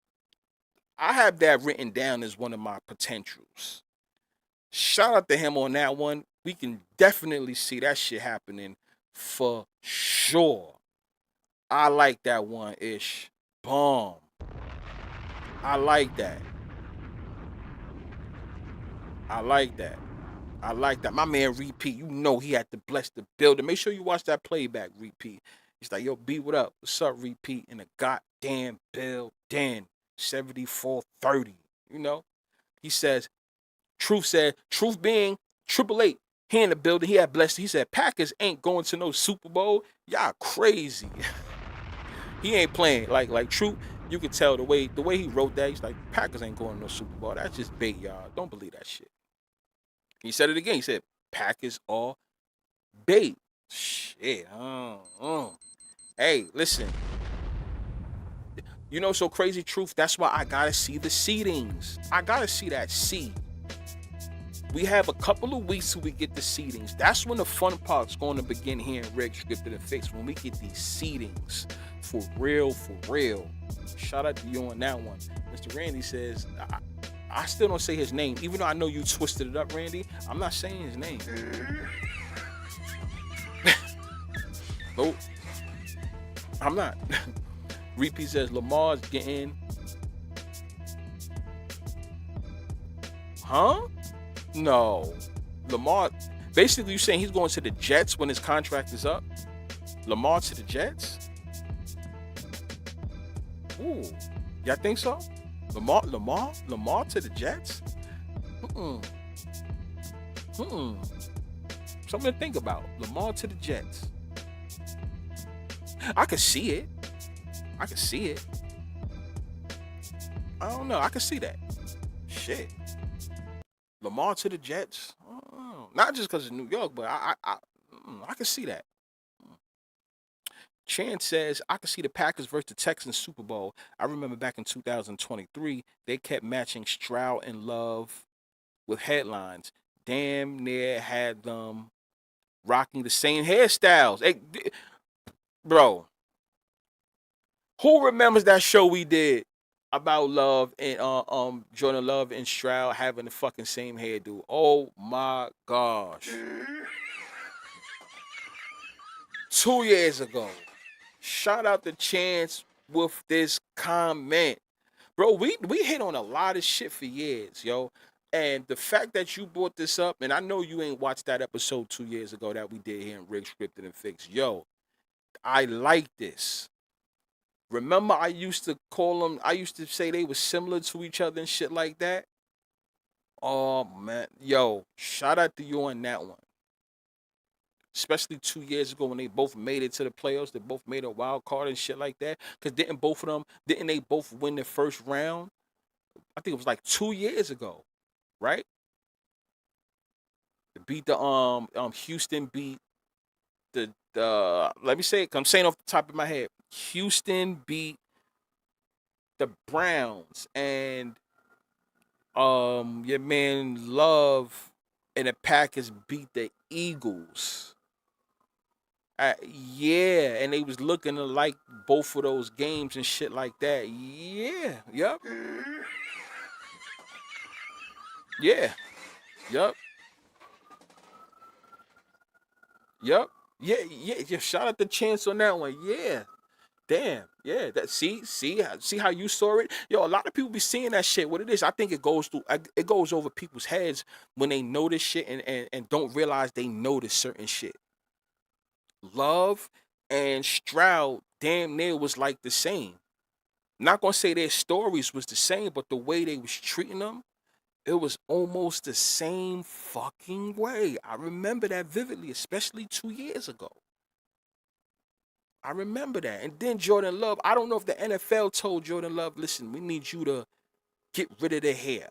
I have that written down as one of my potentials. Shout out to him on that one. We can definitely see that shit happening for sure. I like that one, Ish. Bomb. I like that. My man Repeat, you know he had to bless the building. Make sure you watch that playback, Repeat. He's like, yo, B, what up? What's up, Repeat? In the goddamn building. 74-30. You know? He says, Truth being Triple Eight, he in the building, he had blessed. He said, Packers ain't going to no Super Bowl. Y'all crazy. He ain't playing. Like Truth, you can tell the way he wrote that. He's like, Packers ain't going to no Super Bowl. That's just bait, y'all. Don't believe that shit. He said it again. He said, Packers are bait. Shit. Hey, listen. You know, so crazy, Truth. That's why I gotta see the seedings. I gotta see that seed. We have a couple of weeks till we get the seedings. That's when the fun part's going to begin here in Rick Scripted and Fixed. When we get these seedings. For real. Shout out to you on that one. Mr. Randy says, I still don't say his name. Even though I know you twisted it up, Randy, I'm not saying his name. Nope. I'm not. Repeat says Lamar's getting. Huh? No. Lamar. Basically, you saying he's going to the Jets when his contract is up? Lamar to the Jets? Ooh. Y'all think so? Lamar to the Jets? Something to think about. Lamar to the Jets. I could see it. I don't know. I could see that. Shit. Lamar to the Jets. Not just because of New York, but I could see that. Chan says, I could see the Packers versus the Texans Super Bowl. I remember back in 2023, they kept matching Stroud and Love with headlines. Damn near had them rocking the same hairstyles. Hey, bro, who remembers that show we did about Love and Jordan Love and Stroud having the fucking same hairdo? Oh my gosh. 2 years ago. Shout out to Chance with this comment. Bro, we hit on a lot of shit for years, yo. And the fact that you brought this up, and I know you ain't watched that episode 2 years ago that we did here in Rick Scripted and Fixed. Yo, I like this. Remember, I used to say they were similar to each other and shit like that. Oh, man. Yo, shout out to you on that one. Especially 2 years ago when they both made it to the playoffs. They both made a wild card and shit like that. Because didn't they both win the first round? I think it was like 2 years ago, right? To beat the Houston beat the let me say it, I'm saying off the top of my head. Houston beat the Browns, and Your man Love and the Packers beat the Eagles. Yeah, and they was looking to like both of those games and shit like that. Yeah, yep, yeah, yep, yep, yeah. Shout out the Chance on that one. Yeah, damn, yeah. That see how you saw it. Yo, a lot of people be seeing that shit. What it is, I think it goes through. It goes over people's heads when they notice shit and don't realize they notice certain shit. Love and Stroud damn near was like the same. Not gonna say their stories was the same, but the way they was treating them, it was almost the same fucking way. I remember that vividly, especially 2 years ago. I remember that. And then Jordan Love, I don't know if the NFL told Jordan Love, listen, we need you to get rid of the hair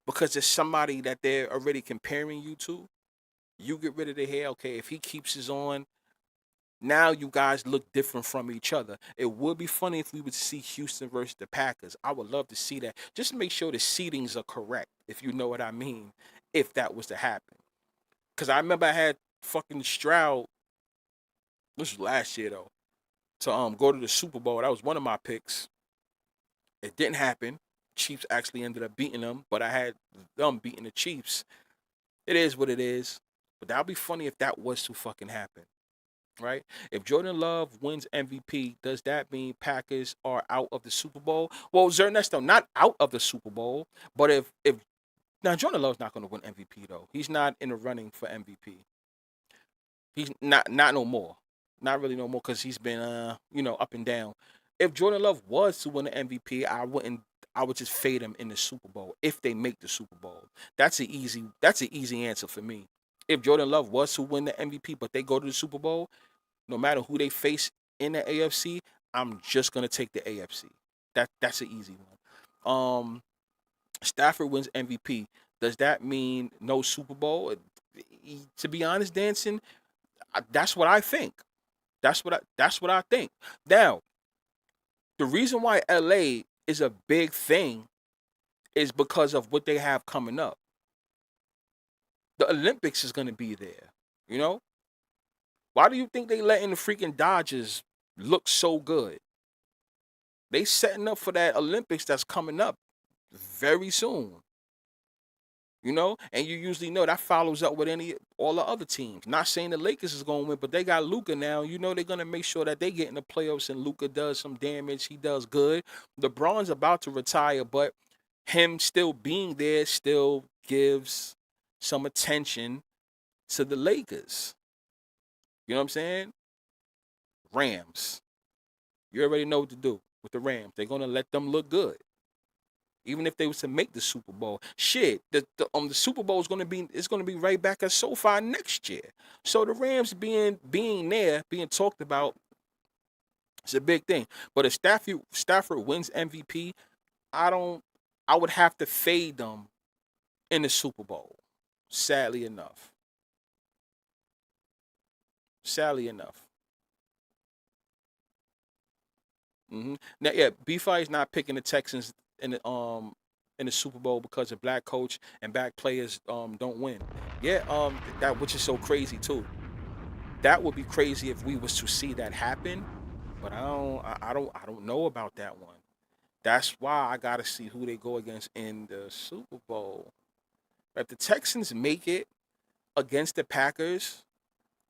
because there's somebody that they're already comparing you to. You get rid of the hair, okay? If he keeps his on, now you guys look different from each other. It would be funny if we would see Houston versus the Packers. I would love to see that. Just make sure the seedings are correct, if you know what I mean, if that was to happen. Because I remember I had fucking Stroud, this was last year though, to go to the Super Bowl. That was one of my picks. It didn't happen. Chiefs actually ended up beating them, but I had them beating the Chiefs. It is what it is. But that would be funny if that was to fucking happen. Right? If Jordan Love wins MVP, does that mean Packers are out of the Super Bowl? Well, Ernesto, not out of the Super Bowl, but if now Jordan Love's not going to win MVP though. He's not in the running for MVP. He's not no more. Not really no more because he's been up and down. If Jordan Love was to win the MVP, I would just fade him in the Super Bowl if they make the Super Bowl. That's an easy answer for me. If Jordan Love was to win the MVP, but they go to the Super Bowl, no matter who they face in the AFC, I'm just gonna take the AFC. That's an easy one. Stafford wins MVP. Does that mean no Super Bowl? To be honest, Dancing, that's what I think. That's what I think. Now, the reason why LA is a big thing is because of what they have coming up. The Olympics is gonna be there. You know, why do you think they letting the freaking Dodgers look so good? They setting up for that Olympics that's coming up very soon. And you usually know that follows up with all the other teams. Not saying the Lakers is gonna win, but they got Luka now. They're gonna make sure that they get in the playoffs and Luka does some damage. He does good. LeBron's about to retire, but him still being there still gives some attention to the Lakers. You know what I'm saying? Rams. You already know what to do with the Rams. They're gonna let them look good. Even if they was to make the Super Bowl, shit, the Super Bowl is gonna be right back at SoFi next year. So the Rams being there, being talked about, it's a big thing. But if Stafford wins MVP, I would have to fade them in the Super Bowl. Sadly enough. Sadly enough. Now, yeah, B-Fi is not picking the Texans in the Super Bowl because a black coach and black players don't win. Yeah, that which is so crazy too. That would be crazy if we was to see that happen, but I don't know about that one. That's why I gotta see who they go against in the Super Bowl. If the Texans make it against the Packers,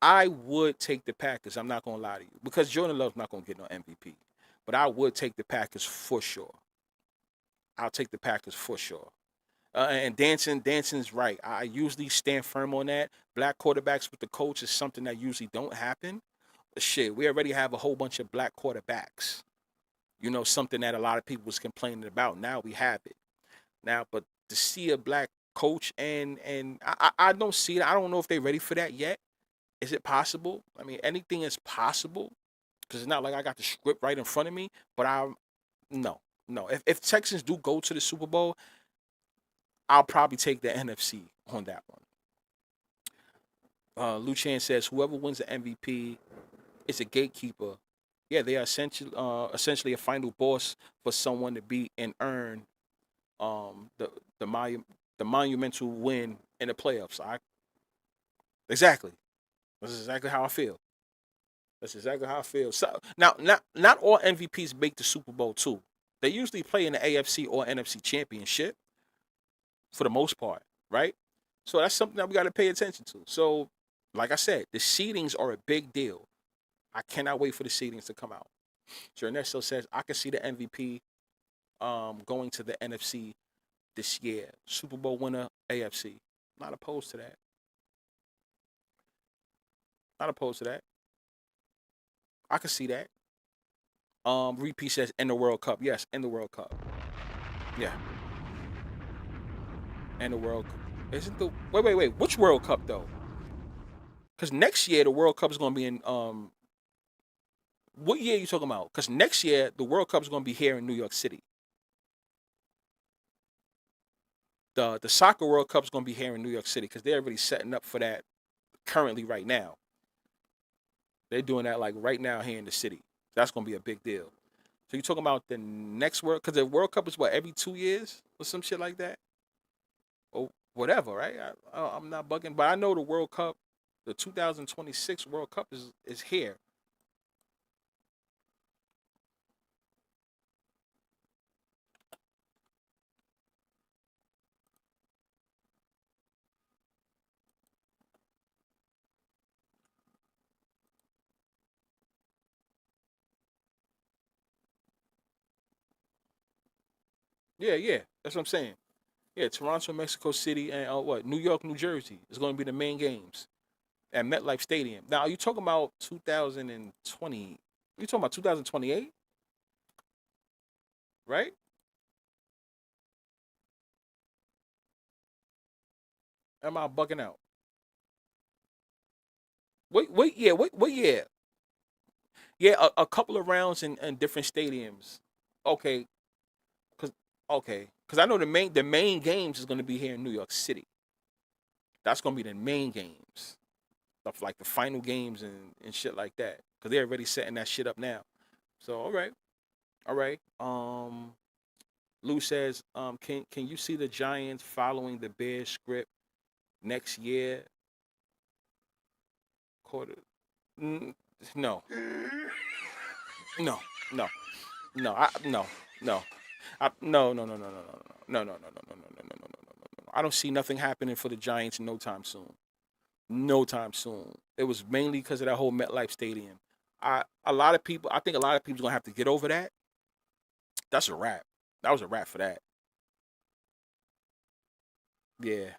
I would take the Packers. I'm not gonna lie to you because Jordan Love's not gonna get no MVP, but I would take the Packers for sure. I'll take the Packers for sure. And Danson's right. I usually stand firm on that. Black quarterbacks with the coach is something that usually don't happen. But shit, we already have a whole bunch of black quarterbacks. Something that a lot of people was complaining about. Now we have it. Now, but to see a black coach and I don't see it. I don't know if they're ready for that yet. Is it possible? I mean, anything is possible because it's not like I got the script right in front of me. But no, no. If Texans do go to the Super Bowl, I'll probably take the NFC on that one. Luchan says whoever wins the MVP is a gatekeeper. Yeah, they are essentially a final boss for someone to beat and earn the the monu- the monumental win in the playoffs. Exactly. That's exactly how I feel. That's exactly how I feel. So now, not all MVPs make the Super Bowl too. They usually play in the AFC or NFC Championship for the most part, right? So that's something that we got to pay attention to. So, like I said, the seedings are a big deal. I cannot wait for the seedings to come out. So Ernesto says I can see the MVP going to the NFC this year. Super Bowl winner, AFC. Not opposed to that. Not opposed to that. I can see that. Repeat says in the World Cup. Yes, in the World Cup. Yeah, in the World Cup. Isn't the wait? Which World Cup though? Because next year the World Cup is going to be in what year are you talking about? Because next year the World Cup is going to be here in New York City. The soccer World Cup is going to be here in New York City because they're already setting up for that currently right now. They're doing that like right now here in the city. That's going to be a big deal. So you're talking about the next World, because the World Cup is what, every 2 years or some shit like that, or whatever, right? I'm not bugging, but I know the World Cup, the 2026 World Cup is here. Yeah, yeah, that's what I'm saying. Yeah, Toronto, Mexico City, and what, New York, New Jersey is going to be the main games at MetLife Stadium. Now, are you talking about 2020? You talking about 2028, right? Am I bugging out? Wait, yeah. Yeah, a couple of rounds in different stadiums. Okay, cause cause I know the main games is gonna be here in New York City. That's gonna be the main games, stuff like the final games and shit like that. Cause they're already setting that shit up now. So all right. Lou says, can you see the Giants following the Bears script next year? Quarter? Mm, no, no, no, no. No. No. I don't see nothing happening for the Giants no time soon. No time soon. It was mainly because of that whole MetLife Stadium. A lot of people. I think a lot of people's gonna have to get over that. That's a wrap. That was a wrap for that. Yeah,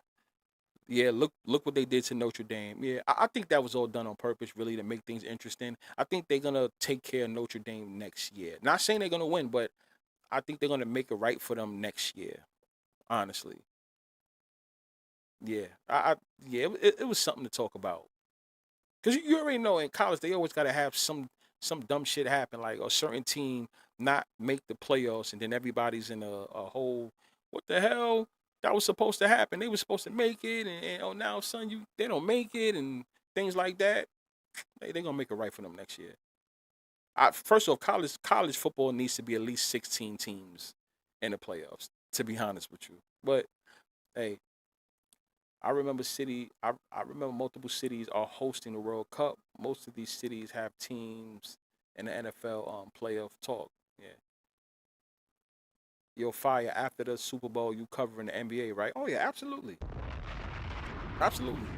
yeah. Look what they did to Notre Dame. Yeah, I think that was all done on purpose, really, to make things interesting. I think they're gonna take care of Notre Dame next year. Not saying they're gonna win, but I think they're gonna make it right for them next year. Honestly, yeah. Yeah. It was something to talk about. Because you already know in college they always got to have some dumb shit happen, like a certain team not make the playoffs, and then everybody's in a whole what the hell that was supposed to happen. They were supposed to make it, and oh now son they don't make it, and things like that. They gonna make it right for them next year. First off, college football needs to be at least 16 teams in the playoffs. To be honest with you, but hey, I remember multiple cities are hosting the World Cup. Most of these cities have teams in the NFL playoff talk. Yeah. You'll fire after the Super Bowl, you covering the NBA, right? Oh yeah, absolutely. Absolutely.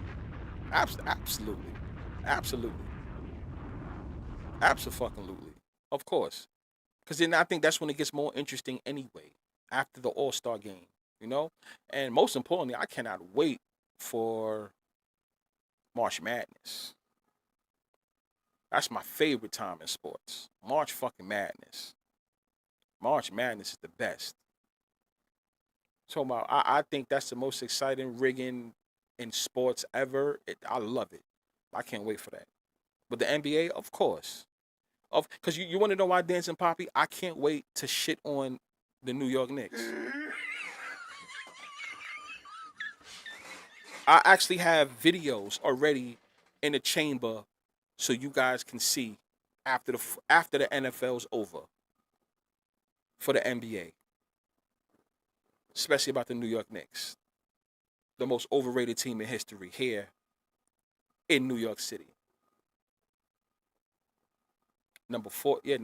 Absolutely. Absolutely. Absolutely. Of course. Because then I think that's when it gets more interesting anyway, after the All-Star game, you know? And most importantly, I cannot wait for March Madness. That's my favorite time in sports. March fucking Madness. March Madness is the best. So I think that's the most exciting rigging in sports ever. I love it. I can't wait for that. But the NBA, of course. Because you want to know why Dancing Poppy? I can't wait to shit on the New York Knicks. I actually have videos already in the chamber so you guys can see after the NFL's over for the NBA. especially about the New York Knicks, the most overrated team in history here in New York City. Number 14,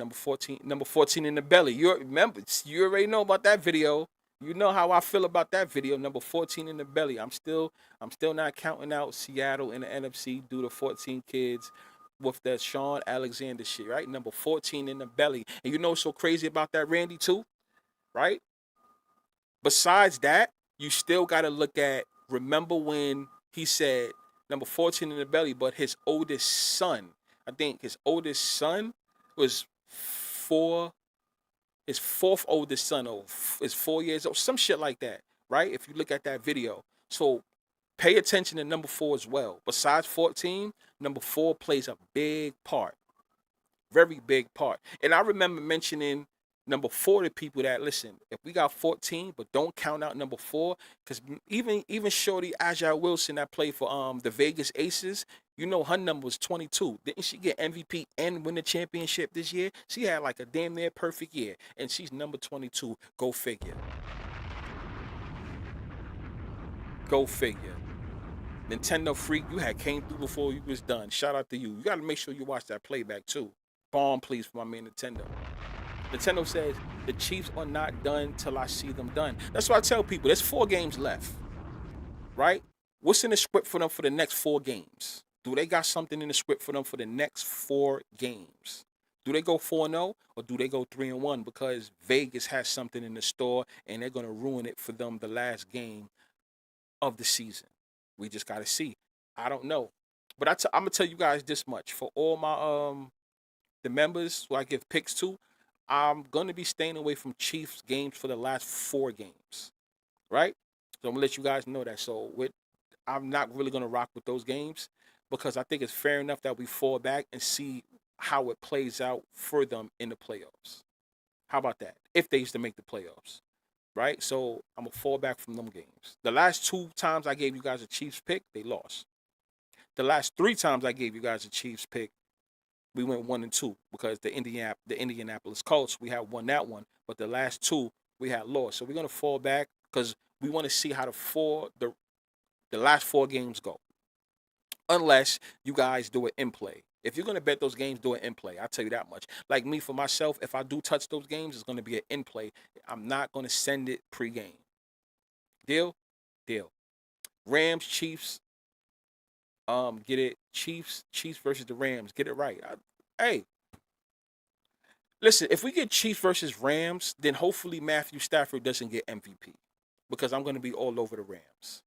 number 14 in the belly. You remember, you already know about that video. You know how I feel about that video. Number 14 in the belly. I'm still not counting out Seattle in the NFC due to 14 kids with that Sean Alexander shit, right? Number 14 in the belly. And you know what's so crazy about that, Randy, too? Right? Besides that, you still got to look at, remember when he said number 14 in the belly, but his oldest son, I think his oldest son was his fourth oldest son, or is 4 years old, some shit like that, right? If you look at that video. So pay attention to number 4 as well. Besides 14, number 4 plays a big part. Very big part. And I remember mentioning number 4 to people that, listen, if we got 14, but don't count out number 4, because even Shorty Agile Wilson that played for the Vegas Aces, you know her number was 22. Didn't she get MVP and win the championship this year? She had like a damn near perfect year, and she's number 22. Go figure. Go figure. Nintendo freak, you had came through before you was done. Shout out to you. You got to make sure you watch that playback too. Bomb, please, for my man Nintendo. Nintendo says, the Chiefs are not done till I see them done. That's why I tell people, there's 4 games left, right? What's in the script for them for the next 4 games? Do they got something in the script for them for the next 4 games? Do they go 4-0 or do they go 3-1 because Vegas has something in the store and they're going to ruin it for them the last game of the season? We just got to see. I don't know. But I'm going to tell you guys this much. For all my the members who I give picks to, I'm going to be staying away from Chiefs games for the last 4 games, right? So I'm going to let you guys know that. So I'm not really going to rock with those games because I think it's fair enough that we fall back and see how it plays out for them in the playoffs. How about that? If they used to make the playoffs, right? So I'm going to fall back from them games. The last 2 times I gave you guys a Chiefs pick, they lost. The last 3 times I gave you guys a Chiefs pick, we went 1-2 because the Indianapolis Colts, we had won that one, but the last 2 we had lost. So we're gonna fall back because we want to see how the last 4 games go. Unless you guys do it in play. If you're gonna bet those games, do it in play. I'll tell you that much. Like me, for myself, if I do touch those games, it's gonna be an in play. I'm not gonna send it pre-game. Deal? Deal. Rams, Chiefs. Get it? Chiefs versus the Rams. Get it right. Hey, listen, if we get Chiefs versus Rams, then hopefully Matthew Stafford doesn't get MVP because I'm going to be all over the Rams.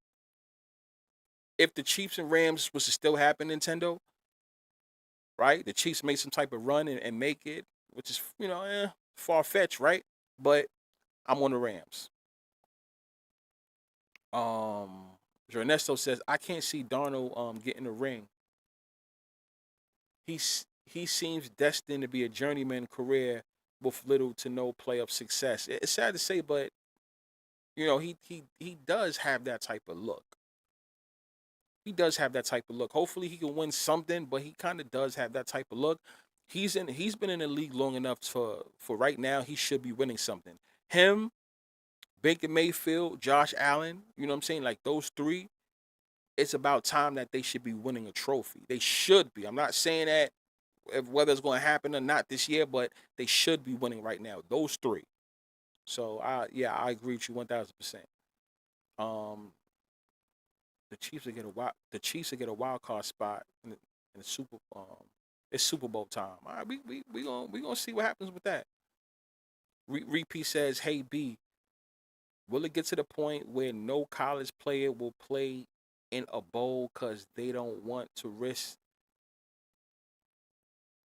If the Chiefs and Rams was to still happen, Nintendo, right? The Chiefs make some type of run and make it, which is, far-fetched, right? But I'm on the Rams. Ernesto says, I can't see Darnold getting the ring. He seems destined to be a journeyman career with little to no playoff success. It's sad to say, but he does have that type of look. He does have that type of look. Hopefully he can win something, but he kind of does have that type of look. He's been in the league long enough for right now, he should be winning something. Him, Baker Mayfield, Josh Allen, you know what I'm saying? Like those 3, it's about time that they should be winning a trophy. They should be. I'm not saying that whether it's going to happen or not this year, but they should be winning right now. Those 3. So I agree with you 1,000%. The Chiefs will get a wild card spot in the Super. It's Super Bowl time. All right, we gonna see what happens with that. Repeat says, "Hey B, will it get to the point where no college player will play in a bowl because they don't want to risk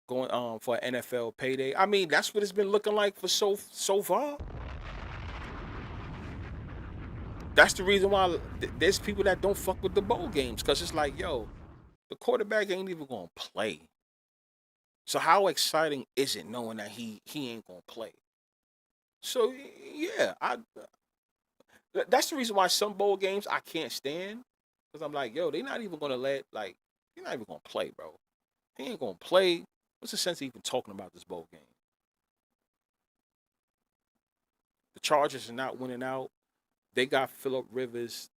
going for an NFL payday?" I mean, that's what it's been looking like for so far. That's the reason why there's people that don't fuck with the bowl games because it's like, yo, the quarterback ain't even gonna play. So how exciting is it knowing that he ain't gonna play? So yeah, that's the reason why some bowl games I can't stand because I'm like, yo, they're not even gonna you're not even gonna play, bro. He ain't gonna play. What's the sense of even talking about this bowl game? The Chargers are not winning out. they got Phillip Rivers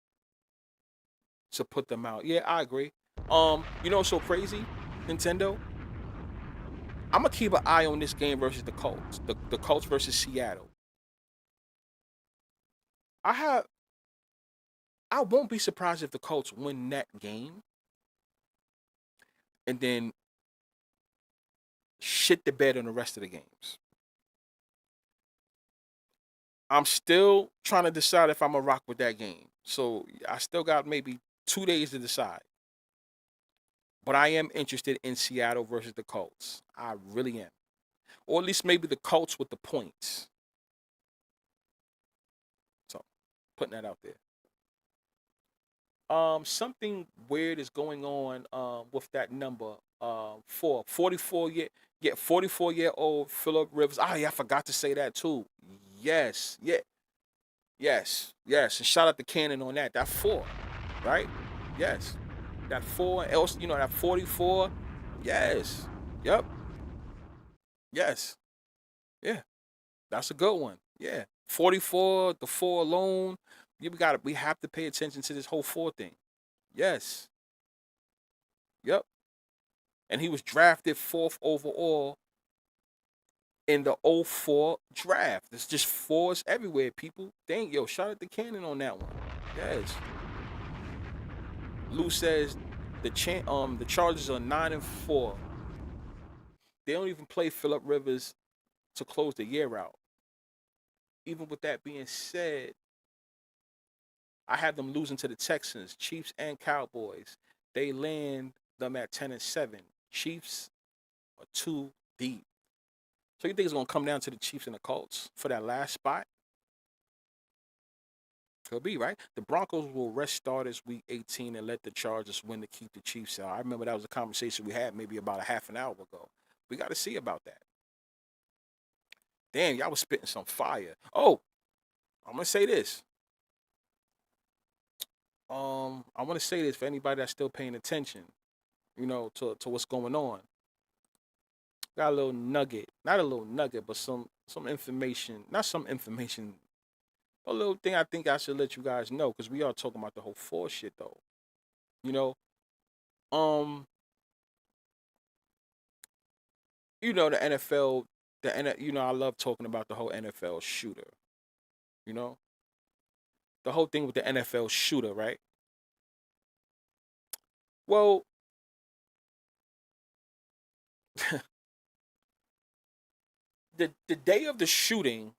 to put them out. Yeah, I agree. You know what's so crazy, Nintendo? I'm gonna keep an eye on this game versus the Colts. The Colts versus Seattle. I have I won't be surprised if the Colts win that game and then shit the bed on the rest of the games. I'm still trying to decide if I'm gonna rock with that game. So I still got maybe 2 days to decide. But I am interested in Seattle versus the Colts. I really am. Or at least maybe the Colts with the points. So putting that out there. Something weird is going on with that number. For 44-year-old Phillip Rivers. Ah, yeah, I forgot to say that too. Yes, yeah, yes. And shout out to Cannon on that. That 4, right? Yes. That 4, else, that 44. Yes. Yep. Yes. Yeah. That's a good one. Yeah. 44, the 4 alone. We have to pay attention to this whole 4 thing. Yes. Yep. And he was drafted 4th overall in the '04 draft. It's just 4s everywhere, people. Dang, yo, shout out to Cannon on that one. Yes. Lou says the Chargers are 9-4. They don't even play Phillip Rivers to close the year out. Even with that being said, I have them losing to the Texans, Chiefs, and Cowboys. They land them at 10-7. Chiefs are too deep. So you think it's gonna come down to the Chiefs and the Colts for that last spot? Could be, right? The Broncos will rest starters week 18 and let the Chargers win to keep the Chiefs out. I remember that was a conversation we had maybe about a half an hour ago. We got to see about that. Damn, y'all was spitting some fire. Oh, I'm gonna say this. I want to say this for anybody that's still paying attention, to what's going on. Got a little nugget, not a little nugget, but some information, not some information, a little thing I think I should let you guys know because we are talking about the whole 4 shit though. You know, um, the NFL, I love talking about the whole NFL shooter. You know, the whole thing with the NFL shooter, right? Well, the day of the shooting,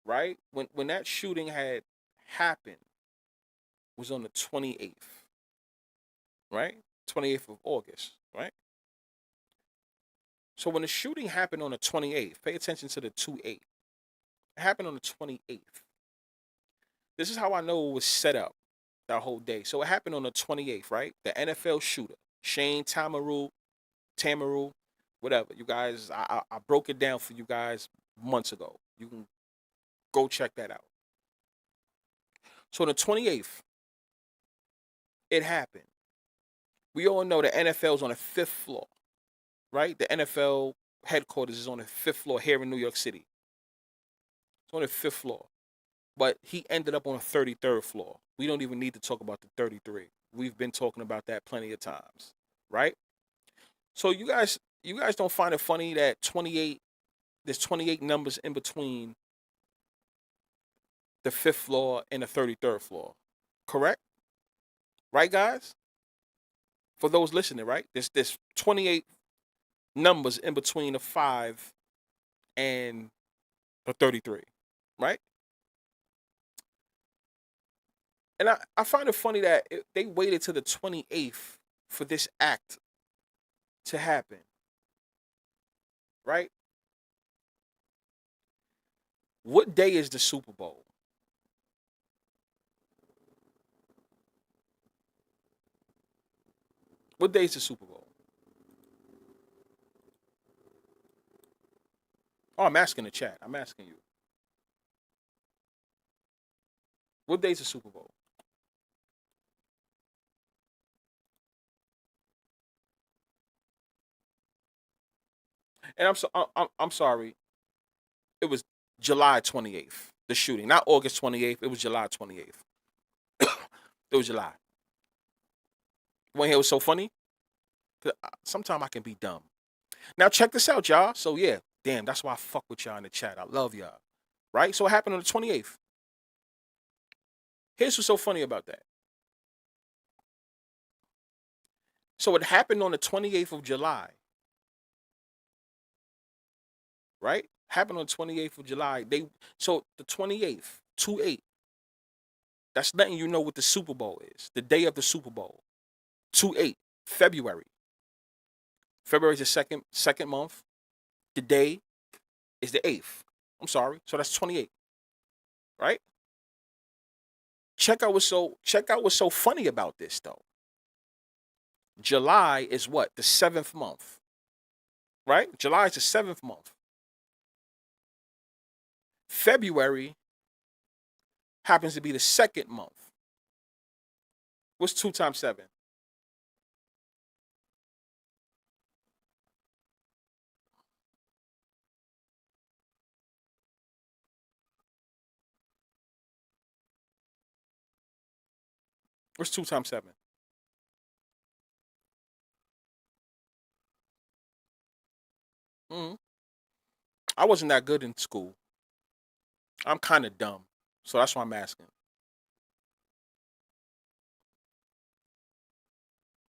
right? When that shooting had happened was on the 28th, right? 28th of August, right? So when the shooting happened on the 28th, pay attention to the 2-8. It happened on the 28th. This is how I know it was set up that whole day. So it happened on the 28th, right? The NFL shooter, Shane Tamaru, whatever. You guys, I broke it down for you guys months ago. You can go check that out. So on the 28th, it happened. We all know the NFL's on the 5th floor, right? The NFL headquarters is on the 5th floor here in New York City. It's on the 5th floor. But he ended up on the 33rd floor. We don't even need to talk about the 33. We've been talking about that plenty of times, right? So you guys don't find it funny that there's 28 numbers in between the 5th floor and the 33rd floor. Correct? Right, guys? For those listening, right? There's 28 numbers in between the 5 and the 33, right? And I find it funny that they waited to the 28th for this act to happen, right? What day is the Super Bowl? What day is the Super Bowl? Oh, I'm asking the chat. I'm asking you. What day is the Super Bowl? And I'm sorry. It was July 28th. The shooting, not August 28th. It was July 28th. It was July. You want to hear what's so funny? Sometimes I can be dumb. Now check this out, y'all. So yeah, damn, that's why I fuck with y'all in the chat. I love y'all. Right? So it happened on the 28th. Here's what's so funny about that. So it happened on the 28th of July. Right? Happened on the 28th of July. So the 28th, 2-8. That's letting you know what the Super Bowl is. The day of the Super Bowl. 2-8. February. February is the second month. The day is the 8th. I'm sorry. So that's 28. Right? Check out what's so funny about this though. July is what? The 7th month. Right? July is the 7th month. February happens to be the 2nd month. What's 2 times 7? What's 2 times 7? I wasn't that good in school. I'm kind of dumb. So that's why I'm asking.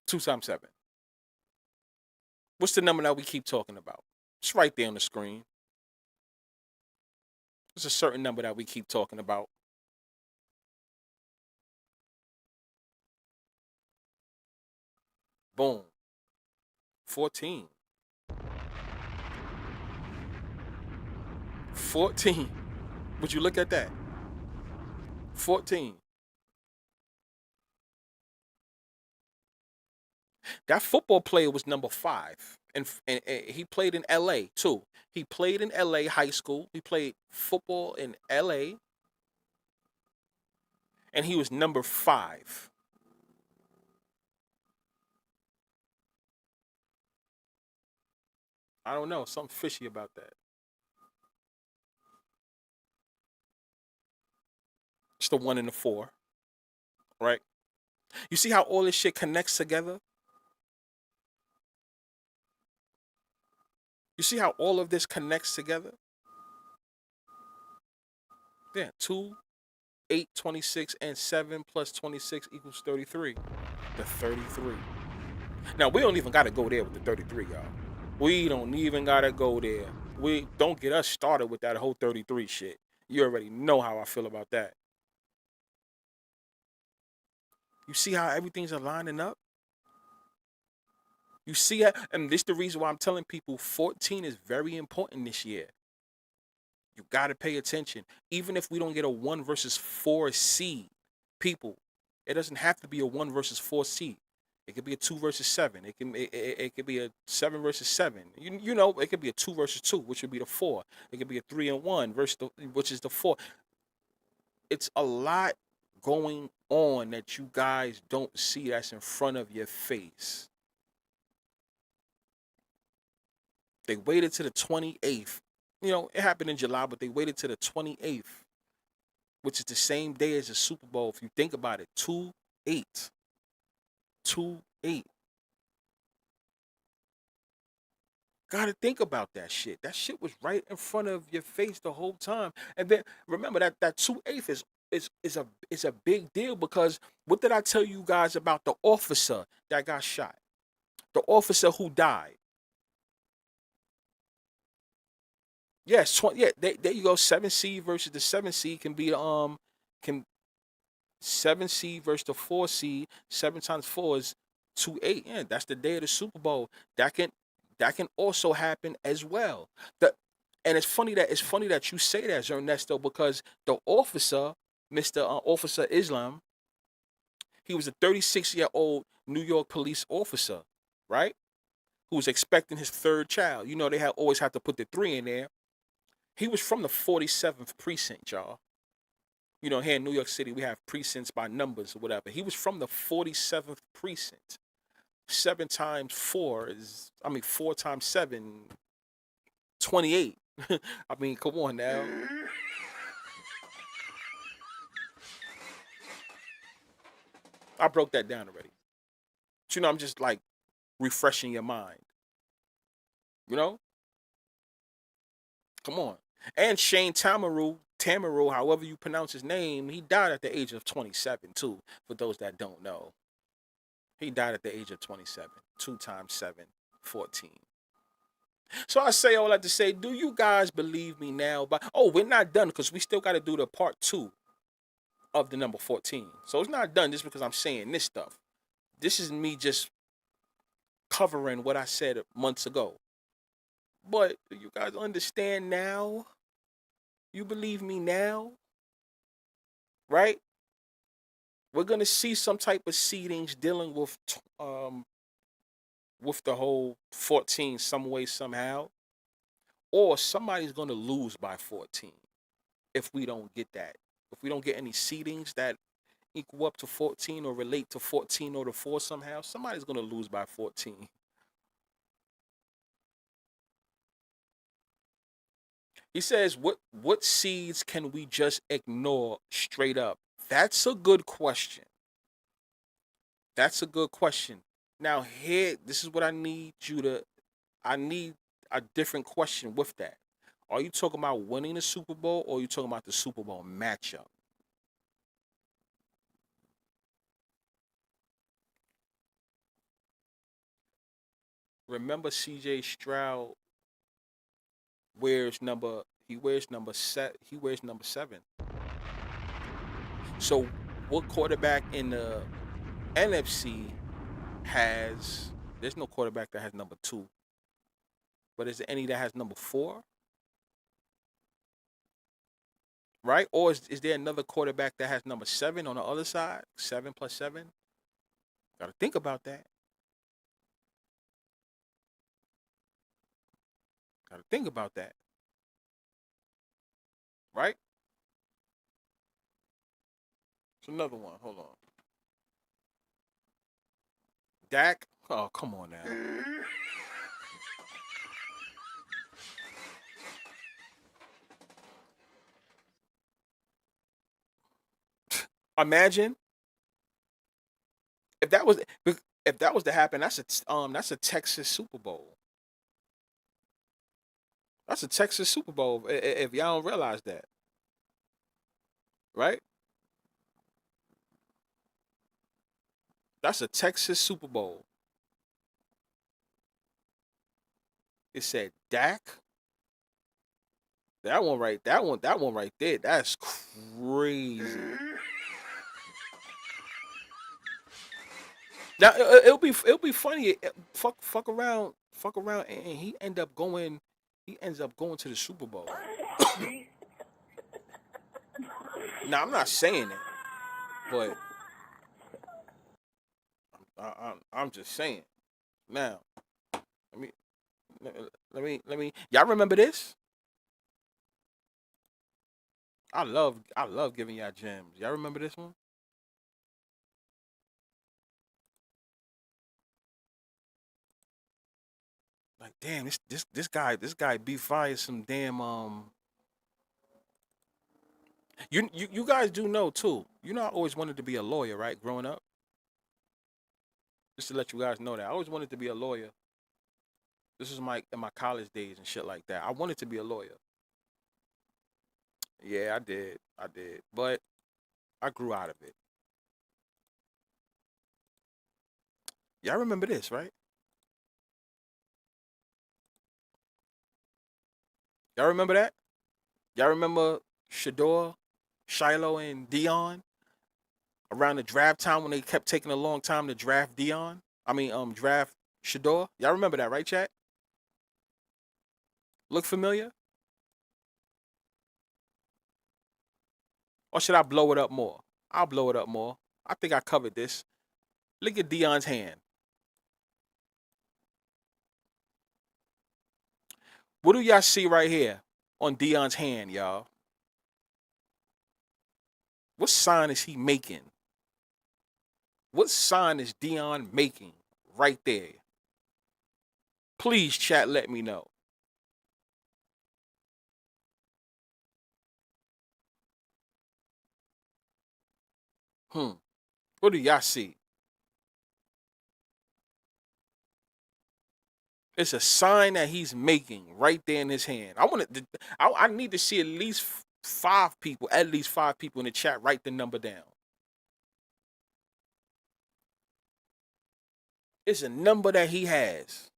2 times 7. What's the number that we keep talking about? It's right there on the screen. There's a certain number that we keep talking about. Boom. 14. 14. Would you look at that? 14. That football player was number 5. And he played in LA too. He played in LA high school. He played football in LA. And he was number 5. I don't know. Something fishy about that. It's the 1 and the 4. Right? You see how all this shit connects together? You see how all of this connects together? Yeah, 2, 8, 26, and 7 plus 26 equals 33. The 33. Now, we don't even got to go there with the 33, y'all. We don't even got to go there. We don't get us started with that whole 33 shit. You already know how I feel about that. You see how everything's aligning up? You see how, and this is the reason why I'm telling people 14 is very important this year. You got to pay attention. Even if we don't get a 1 versus 4 seed, people, it doesn't have to be a 1 versus 4 seed. It could be a 2 versus 7. It could be a 7 versus 7. You know, it could be a 2 versus 2, which would be the 4. It could be a 3 and 1 versus which is the 4. It's a lot going on that you guys don't see that's in front of your face. They waited to the 28th. You know, it happened in July, but they waited to the 28th, which is the same day as the Super Bowl. If you think about it, 2-8. 2-8. Gotta think about that shit. That shit was right in front of your face the whole time. And then remember that 2/8 is a big deal, because what did I tell you guys about the officer that got shot? The officer who died. Yes, there you go. 7 seed versus the 7 seed can be can 7 seed versus the 4 seed. 7 times 4 is 2-8. Yeah, that's the day of the Super Bowl. That can also happen as well. And it's funny that you say that, Ernesto, because the officer, Mr. Officer Islam, he was a 36-year-old New York police officer, right? Who was expecting his 3rd child. You know, they always have to put the 3 in there. He was from the 47th precinct, y'all. You know, here in New York City, we have precincts by numbers or whatever. He was from the 47th precinct. 7 times 4 is, 4 times 7, 28. I mean, come on now. I broke that down already. But, I'm just like refreshing your mind. You know? Come on. And Shane Tamaru, however you pronounce his name, he died at the age of 27 too. For those that don't know, he died at the age of 27. 2 times 7, 14. So I say all that to say, do you guys believe me now? But we're not done because we still got to do the part 2 of the number 14. So it's not done just because I'm saying this stuff. This is me just covering what I said months ago. But do you guys understand now? You believe me now? Right? We're gonna see some type of seedings dealing with the whole 14 some way somehow, or somebody's gonna lose by 14 if we don't get that. If we don't get any seedings that equal up to 14 or relate to 14 or the 4 somehow, somebody's gonna lose by 14. He says, what seeds can we just ignore straight up? That's a good question. That's a good question. Now here, this is what I need a different question with that. Are you talking about winning the Super Bowl or are you talking about the Super Bowl matchup? Remember CJ Stroud wears number he wears number 7. So what quarterback in the NFC has there's no quarterback that has number 2, but is there any that has number 4? Right? Or is there another quarterback that has number 7 on the other side? 7 plus 7? Gotta think about that. Gotta think about that. Right? It's another one. Hold on. Dak? Oh, come on now. Imagine if that was to happen, that's a Texas Super Bowl. That's a Texas Super Bowl if y'all don't realize that. Right? That's a Texas Super Bowl. It said Dak. That one right there. That's crazy. Now it'll be funny. Fuck around, and He ends up going to the Super Bowl. Now I'm not saying it, but I'm just saying. Now let me let me. Y'all remember this? I love giving y'all gems. Y'all remember this one? Like damn, this guy be fire some damn You guys do know too. I always wanted to be a lawyer, right? Growing up, just to let you guys know that I always wanted to be a lawyer. This is in my college days and shit like that. I wanted to be a lawyer. Yeah, I did, but I grew out of it. Y'all remember this, right? Y'all remember that? Y'all remember Shador, Shiloh, and Dion around the draft time when they kept taking a long time to draft Dion? I mean, draft Shador. Y'all remember that, right, chat? Look familiar? Or should I blow it up more? I'll blow it up more. I think I covered this. Look at Dion's hand. What do y'all see right here on Dion's hand, y'all? What sign is he making? What sign is Dion making right there? Please, chat, let me know. Hmm. What do y'all see? It's a sign that he's making right there in his hand. I need to see at least five people in the chat write the number down. It's a number that he has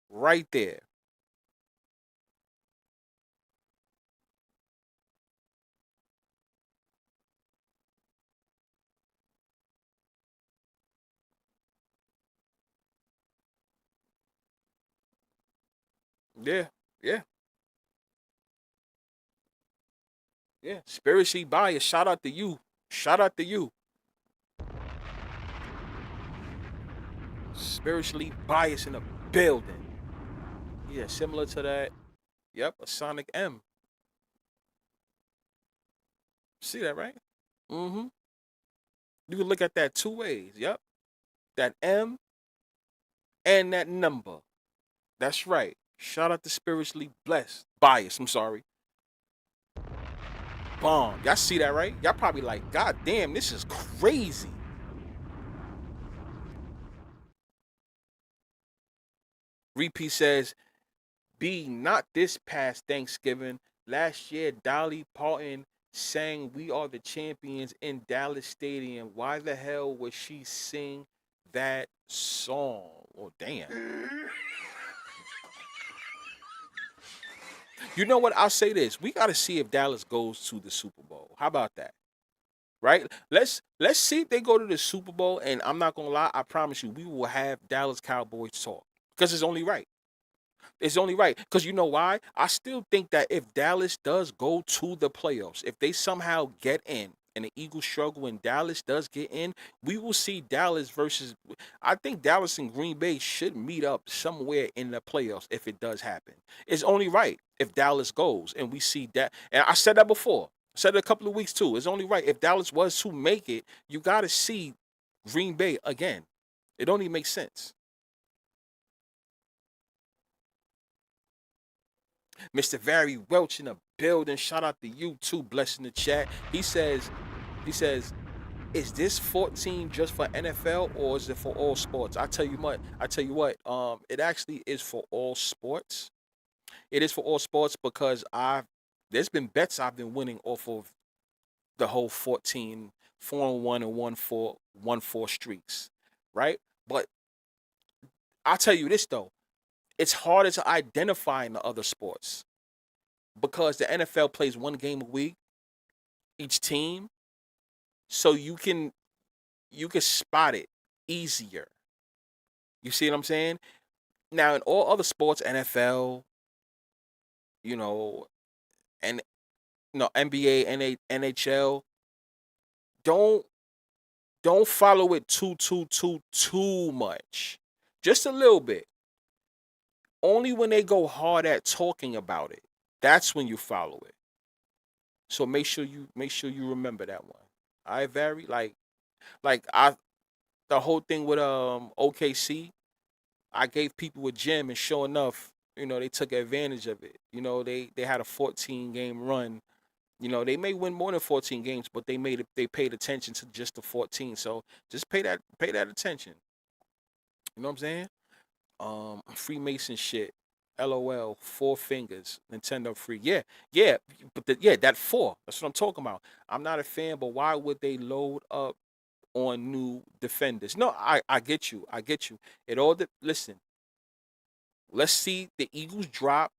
right there. Yeah, yeah, yeah. Spiritually biased. Shout out to you. Shout out to you. Spiritually biased in the building. Yeah, similar to that. Yep, a Sonic M. See that, right? Mm-hmm. You can look at that two ways. Yep. That M and that number. That's right. Shout out to spiritually blessed. Bias, I'm sorry. Bomb. Y'all see that, right? Y'all probably like, God damn, this is crazy. Repeat says, B, not this past Thanksgiving. Last year, Dolly Parton sang We Are the Champions in Dallas Stadium. Why the hell would she sing that song? Oh, damn. You know what? I'll say this. We got to see if Dallas goes to the Super Bowl. How about that? Right? Let's see if they go to the Super Bowl, and I'm not going to lie. I promise you, we will have Dallas Cowboys talk because it's only right. It's only right. Because you know why? I still think that if Dallas does go to the playoffs, if they somehow get in and the Eagles struggle and Dallas does get in, we will see Dallas versus. I think Dallas and Green Bay should meet up somewhere in the playoffs if it does happen. It's only right if Dallas goes and we see that. And I said that before. I said it a couple of weeks too. It's only right if Dallas was to make it. You got to see Green Bay again. It don't even make sense. Mr. Barry Welch in the building. Shout out to you too. Blessing the chat. He says, is this 14 just for NFL or is it for all sports? I tell you what. It actually is for all sports. It is for all sports because there's been bets I've been winning off of the whole 14, 4-1 and 1-4 streaks, right? But I'll tell you this though. It's harder to identify in the other sports because the NFL plays one game a week, each team, so you can spot it easier. You see what I'm saying? Now in all other sports, NFL, you know, and NBA, NHL, don't follow it too much. Just a little bit. Only when they go hard at talking about it, that's when you follow it. So make sure you remember that one. I vary like the whole thing with OKC. I gave people a gem, and sure enough, they took advantage of it. They had a 14 game run. They may win more than 14 games, but they paid attention to just the 14. So just pay that attention. You know what I'm saying? Freemason shit. LOL, 4 fingers, Nintendo free. Yeah, but that 4. That's what I'm talking about. I'm not a fan, but why would they load up on new defenders? No, I get you. It all listen. Let's see the Eagles drop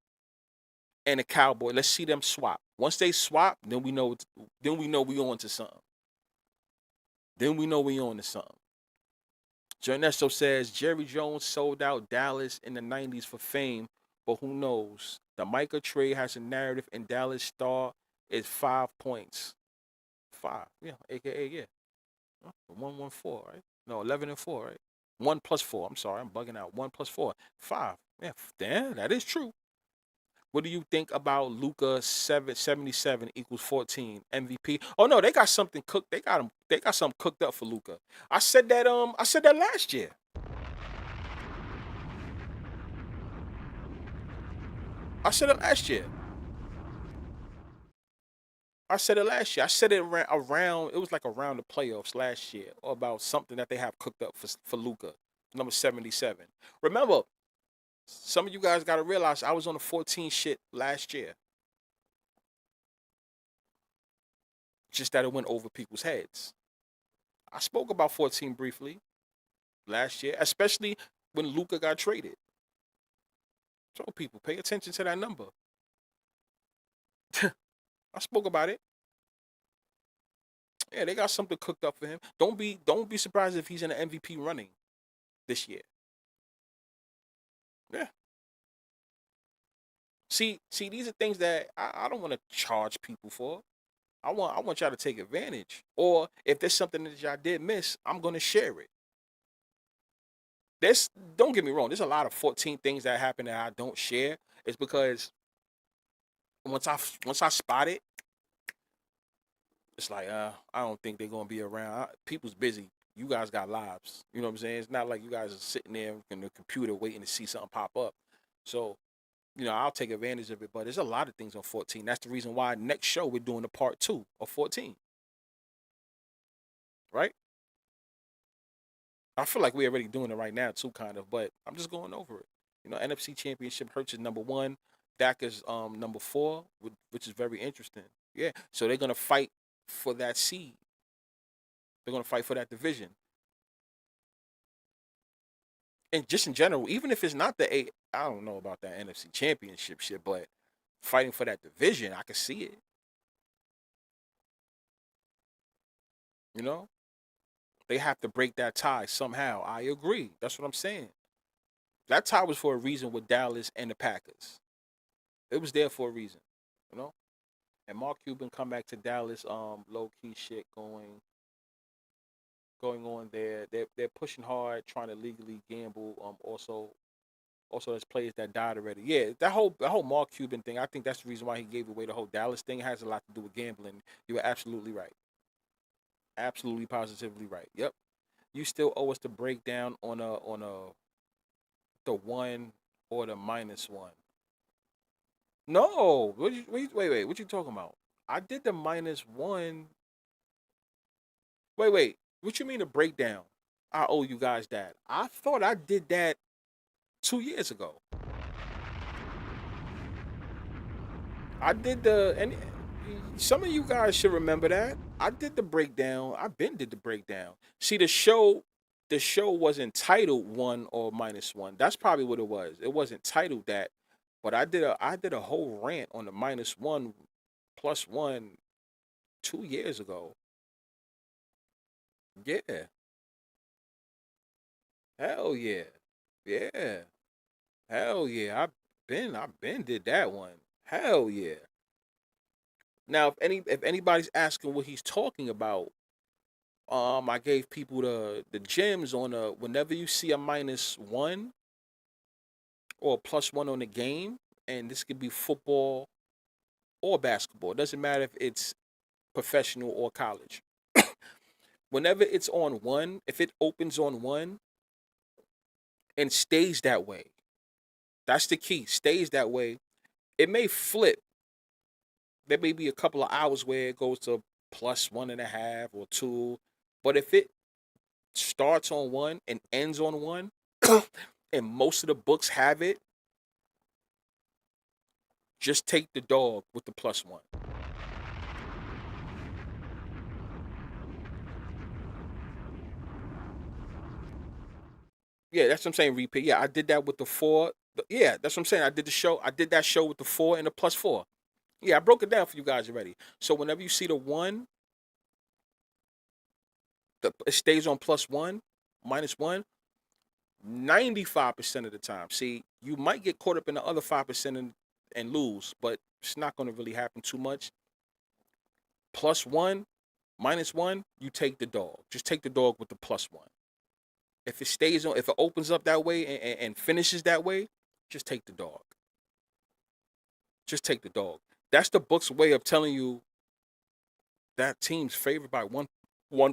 and the Cowboy. Let's see them swap. Once they swap, then we know we on to something. Ernesto says Jerry Jones sold out Dallas in the 90s for fame, but who knows? The Micah trade has a narrative, and Dallas star is 5 points. 5, yeah, aka yeah. 1-1-4, right? No, 11-4, right? 1 + 4. I'm sorry, I'm bugging out. 1 + 4, 5. Yeah, damn, that is true. What do you think about Luka 77 equals 14 MVP? Oh no, they got something cooked. They got something cooked up for Luka. I said that last year. I said it last year. I said it last year. I said it around. It was like around the playoffs last year, or about something that they have cooked up for Luka, number 77. Remember, some of you guys got to realize I was on the 14 shit last year. Just that it went over people's heads. I spoke about 14 briefly last year, especially when Luka got traded. Told people, pay attention to that number. I spoke about it. Yeah, they got something cooked up for him. Don't be surprised if he's in the MVP running this year. Yeah. See, these are things that I don't want to charge people for. I want y'all to take advantage. Or if there's something that y'all did miss, I'm gonna share it. Don't get me wrong, there's a lot of 14 things that happen that I don't share. It's because once I spot it, it's like I don't think they're gonna be around. People's busy. You guys got lives. You know what I'm saying? It's not like you guys are sitting there in the computer waiting to see something pop up. So, I'll take advantage of it. But there's a lot of things on 14. That's the reason why next show we're doing the part 2 of 14. Right? I feel like we're already doing it right now too, kind of, but I'm just going over it. NFC Championship, Hurts is number 1, Dak is number 4, which is very interesting. Yeah, so they're gonna fight for that seed. They're gonna fight for that division, and just in general, even if it's not I don't know about that NFC Championship shit, but fighting for that division, I can see it. They have to break that tie somehow. I agree. That's what I'm saying. That tie was for a reason with Dallas and the Packers. It was there for a reason, you know. And Mark Cuban come back to Dallas. Low key shit going on there. They're pushing hard, trying to legally gamble. Also there's players that died already. Yeah, that whole Mark Cuban thing. I think that's the reason why he gave away the whole Dallas thing. It has a lot to do with gambling. You were absolutely right. Absolutely, positively right. Yep. You still owe us the breakdown on the 1 or the -1. No, wait. What you talking about? I did the -1. Wait. What you mean the breakdown? I owe you guys that. I thought I did that 2 years ago. I did and some of you guys should remember that. I did the breakdown. Did the breakdown. See, the show wasn't titled 1 or -1. That's probably what it was. It wasn't titled that, but I did a whole rant on the -1 +1 2 years ago. Yeah. Hell yeah. Yeah. Hell yeah. I've been did that one. Hell yeah. Now if anybody's asking what he's talking about, I gave people the gems on whenever you see a -1 or a +1 on the game, and this could be football or basketball. It doesn't matter if it's professional or college. Whenever it's on 1, if it opens on 1 and stays that way, that's the key. Stays that way. It may flip. There may be a couple of hours where it goes to +1.5 or 2. But if it starts on 1 and ends on 1, and most of the books have it, just take the dog with the +1. Yeah, that's what I'm saying. Repeat. Yeah, I did that with the 4. Yeah, that's what I'm saying. I did that show with the 4 and the +4. Yeah, I broke it down for you guys already. So whenever you see the 1, it stays on +1, -1, 95% of the time. See, you might get caught up in the other 5% and lose, but it's not going to really happen too much. +1, -1, you take the dog. Just take the dog with the +1. If it opens up that way and finishes that way, just take the dog. Just take the dog. That's the book's way of telling you that team's favored by one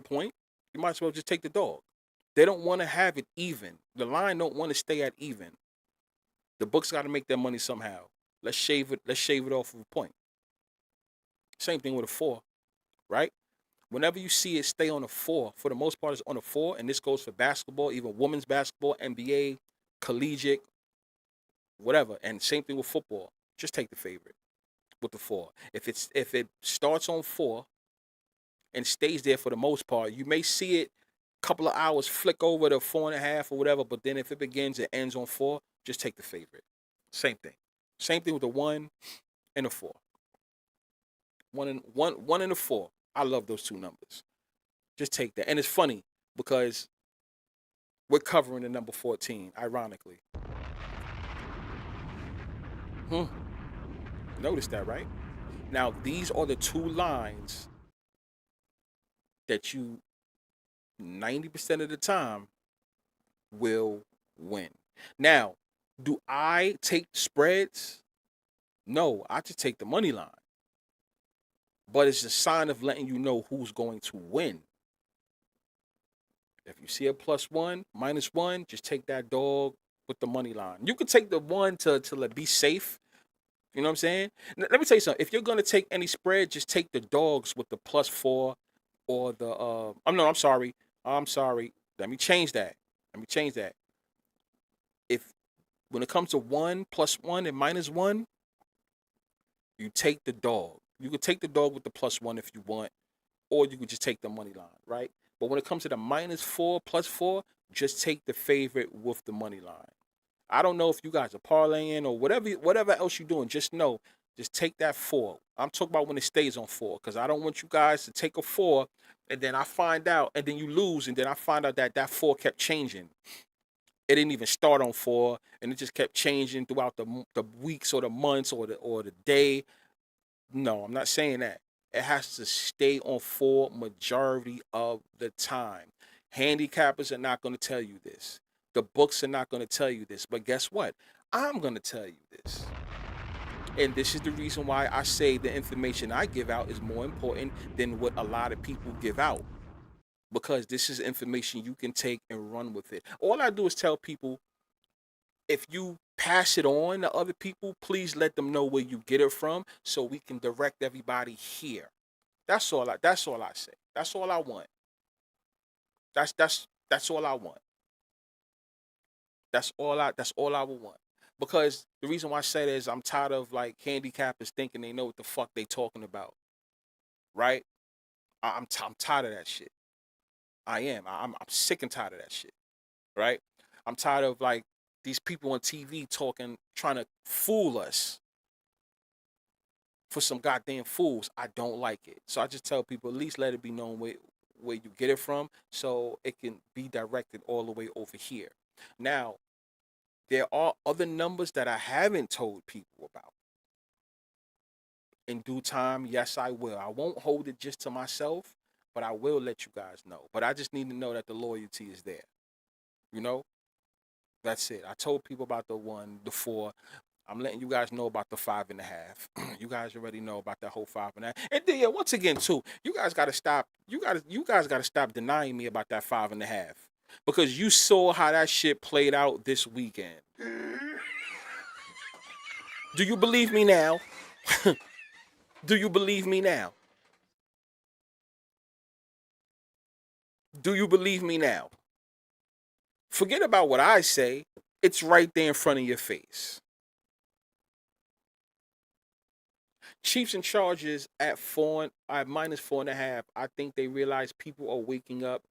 point. You might as well just take the dog. They don't want to have it even. The line don't want to stay at even. The book's got to make their money somehow. Let's shave it off of a point. Same thing with a 4, right? Whenever you see it stay on a 4, for the most part, it's on a 4, and this goes for basketball, even women's basketball, NBA, collegiate, whatever. And same thing with football. Just take the favorite with the 4. If it starts on 4 and stays there for the most part, you may see it a couple of hours flick over to 4.5 or whatever. But then if it begins and ends on 4, just take the favorite. Same thing. Same thing with the 1 and the 4. One and the 4. I love those two numbers. Just take that. And it's funny because we're covering the number 14, ironically. Notice that, right? Now, these are the two lines that you 90% of the time will win. Now, do I take spreads? No, I just take the money line. But it's a sign of letting you know who's going to win. If you see a +1, -1, just take that dog with the money line. You could take the 1 to be safe. You know what I'm saying? Let me tell you something. If you're going to take any spread, just take the dogs with the +4 or the I'm sorry. Let me change that. If when it comes to 1, +1 and -1, you take the dog. You could take the dog with the +1 if you want, or you could just take the money line, right? But when it comes to the -4, +4, just take the favorite with the money line. I don't know if you guys are parlaying or whatever else you're doing. Just know, just take that 4. I'm talking about when it stays on 4, because I don't want you guys to take a 4 and then I find out, and then you lose, and then I find out that 4 kept changing. It didn't even start on 4, and it just kept changing throughout the weeks or the months or the day. No, I'm not saying that. It has to stay on 4 majority of the time. Handicappers are not going to tell you this. The books are not going to tell you this. But guess what? I'm going to tell you this. And this is the reason why I say the information I give out is more important than what a lot of people give out. Because this is information you can take and run with it. All I do is tell people, if you pass it on to other people, please let them know where you get it from so we can direct everybody here. That's all I say. That's all I want. That's all I want. That's all I would want. Because the reason why I say that is I'm tired of like handicappers thinking they know what the fuck they talking about. Right? I'm tired of that shit. I am. I'm sick and tired of that shit. Right? I'm tired of like these people on TV talking, trying to fool us for some goddamn fools. I don't like it. So I just tell people, at least let it be known where you get it from so it can be directed all the way over here. Now, there are other numbers that I haven't told people about. In due time, yes, I will. I won't hold it just to myself, but I will let you guys know. But I just need to know that the loyalty is there. You know? That's it. I told people about the 1, the 4. I'm letting you guys know about the 5.5. You guys already know about that whole 5.5. And then, yeah, once again, too, you guys got to stop. You guys got to stop denying me about that 5.5, because you saw how that shit played out this weekend. Do you believe me now? Do you believe me now? Do you believe me now? Forget about what I say. It's right there in front of your face. Chiefs and Chargers at -4.5. I think they realize people are waking up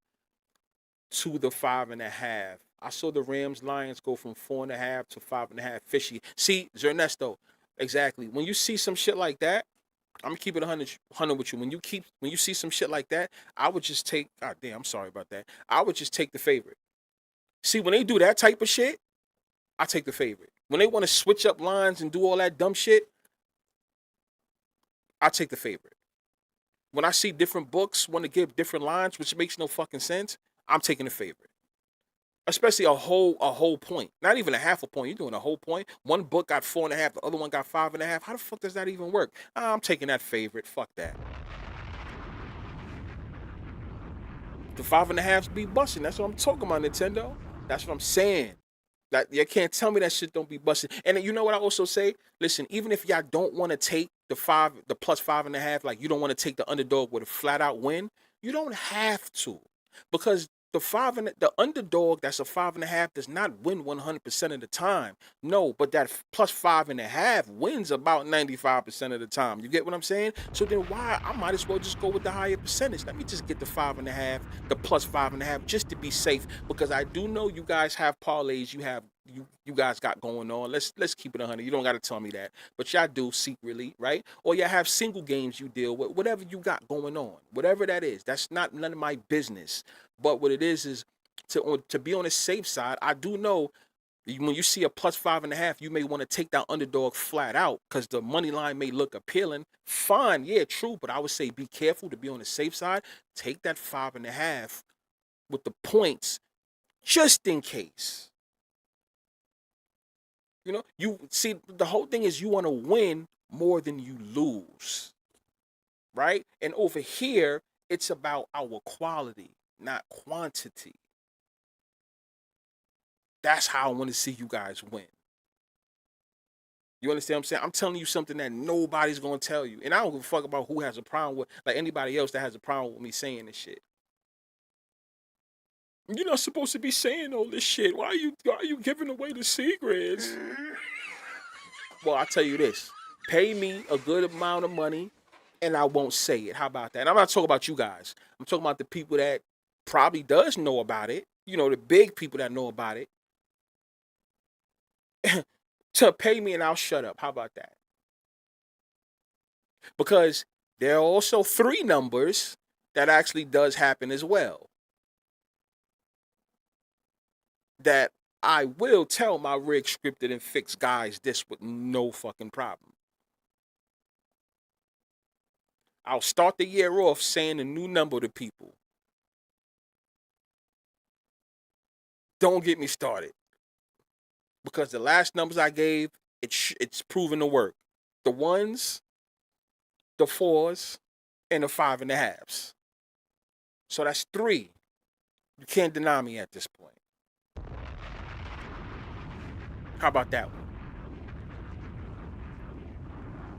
to the 5.5. I saw the Rams Lions go from 4.5 to 5.5. Fishy. See, Zernesto, exactly. When you see some shit like that, I'm gonna keep it 100 with you. When you see some shit like that, I would just take. God damn, I'm sorry about that. I would just take the favorite. See, when they do that type of shit, I take the favorite. When they want to switch up lines and do all that dumb shit, I take the favorite. When I see different books want to give different lines, which makes no fucking sense, I'm taking the favorite. Especially a whole point. Not even a half a point. You're doing a whole point. One book got 4.5, the other one got 5.5. How the fuck does that even work? I'm taking that favorite. Fuck that. The 5.5s be busting. That's what I'm talking about, Nintendo. That's what I'm saying. That you can't tell me that shit don't be busting. And you know what I also say? Listen, even if y'all don't want to take the plus 5.5, like you don't want to take the underdog with a flat out win. You don't have to, because the underdog that's a 5.5 does not win 100% of the time. No, but that plus 5.5 wins about 95% of the time. You get what I'm saying? So then why I might as well just go with the higher percentage. Let me just get the 5.5, the plus 5.5, just to be safe, because I do know you guys have parlays. You guys got going on. Let's keep it 100. You don't got to tell me that, but y'all do secretly, right? Or you have single games you deal with. Whatever you got going on, whatever that is, that's not none of my business. But what it is to be on the safe side. I do know when you see a plus 5.5, you may want to take that underdog flat out because the money line may look appealing. Fine, yeah, true. But I would say be careful to be on the safe side. Take that 5.5 with the points just in case. You know, you see, the whole thing is you want to win more than you lose, right? And over here, it's about our quality, not quantity. That's how I want to see you guys win. You understand what I'm saying? I'm telling you something that nobody's going to tell you. And I don't give a fuck about who has a problem with, like anybody else that has a problem with me saying this shit. You're not supposed to be saying all this shit. Why are you giving away the secrets? Well, I'll tell you this. Pay me a good amount of money and I won't say it. How about that? And I'm not talking about you guys. I'm talking about the people that probably does know about it. You know, the big people that know about it. To pay me and I'll shut up. How about that? Because there are also 3 numbers that actually does happen as well. That I will tell my rig scripted and fixed guys this with no fucking problem. I'll start the year off saying a new number to people. Don't get me started. Because the last numbers I gave, it's proven to work. The 1s, the 4s, and the 5.5s. So that's 3. You can't deny me at this point. How about that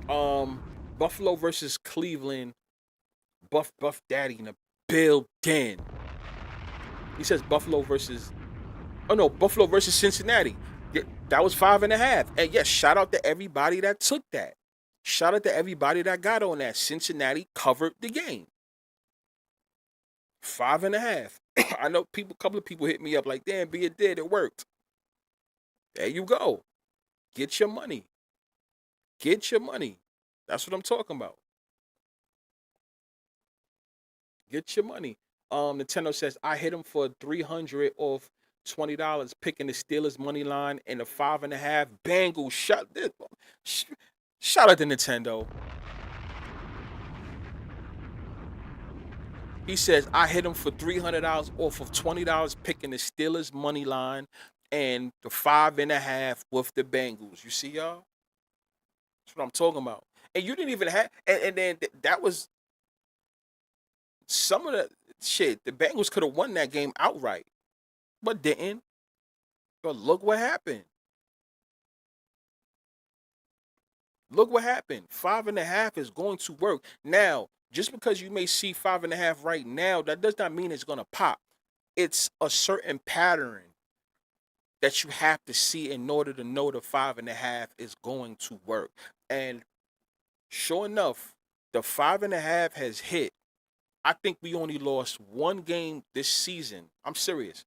one? Buffalo versus Cleveland. Buff Daddy in the building. He says Buffalo versus Cincinnati. Yeah, that was 5.5. And yes, shout out to everybody that took that. Shout out to everybody that got on that. Cincinnati covered the game. 5.5. I know a couple of people hit me up like, damn, B, it did, it worked. There you go. Get your money. Get your money. That's what I'm talking about. Get your money. Nintendo says I hit him for 300 off $20, picking the Steelers money line and the 5.5 Bengals. Shout out to Nintendo. He says I hit him for $300 off of $20, picking the Steelers money line and the 5.5 with the Bengals. You see, y'all? That's what I'm talking about. And you didn't even have, and then that was some of the shit. The Bengals could have won that game outright, but didn't. But look what happened. Look what happened. 5.5 is going to work. Now, just because you may see 5.5 right now, that does not mean it's going to pop. It's a certain pattern that you have to see in order to know the 5.5 is going to work. And sure enough, the 5.5 has hit. I think we only lost 1 game this season. I'm serious.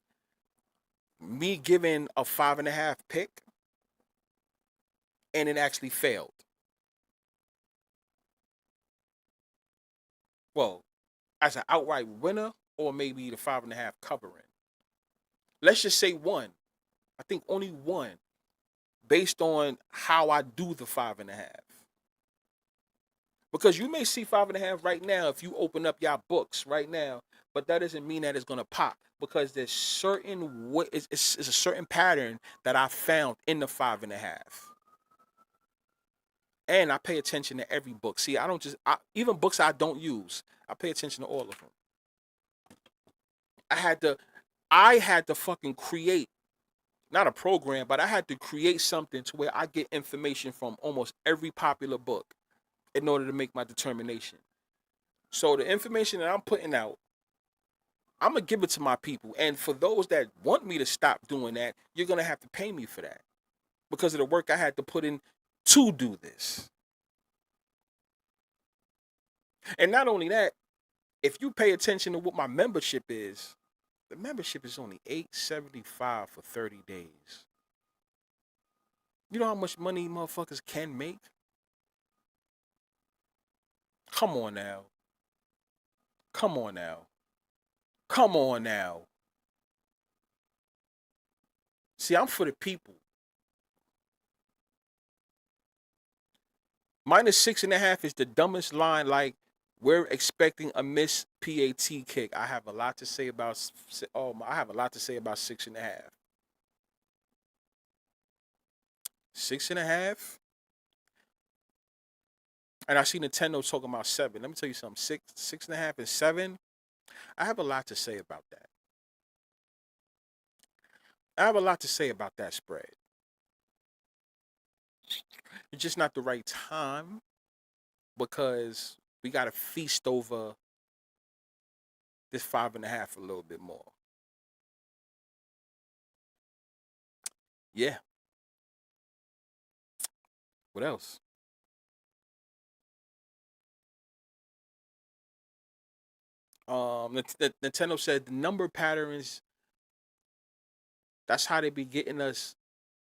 Me giving a 5.5 pick, and it actually failed. Well, as an outright winner, or maybe the 5.5 covering. Let's just say 1. I think only 1, based on how I do the 5.5. Because you may see 5.5 right now if you open up your books right now, but that doesn't mean that it's gonna pop, because there's certain it's a certain pattern that I found in the 5.5. And I pay attention to every book. See, even books I don't use, I pay attention to all of them. I had to fucking create, not a program, but I had to create something to where I get information from almost every popular book. in order to make my determination. So the information that I'm putting out, I'm gonna give it to my people. And for those that want me to stop doing that, you're gonna have to pay me for that because of the work I had to put in to do this. And not only that, if you pay attention to what my membership is, the membership is only $8.75 for 30 days. You know how much money motherfuckers can make? Come on now. Come on now. Come on now. See, I'm for the people. -6.5 is the dumbest line. Like, we're expecting a missed PAT kick. I have a lot to say about. I have a lot to say about 6.5. 6.5. And I see Nintendo talking about 7. Let me tell you something. 6.5, and 7. I have a lot to say about that. I have a lot to say about that spread. It's just not the right time because we got to feast over this 5.5 a little bit more. Yeah. What else? Nintendo said the number patterns. That's how they be getting us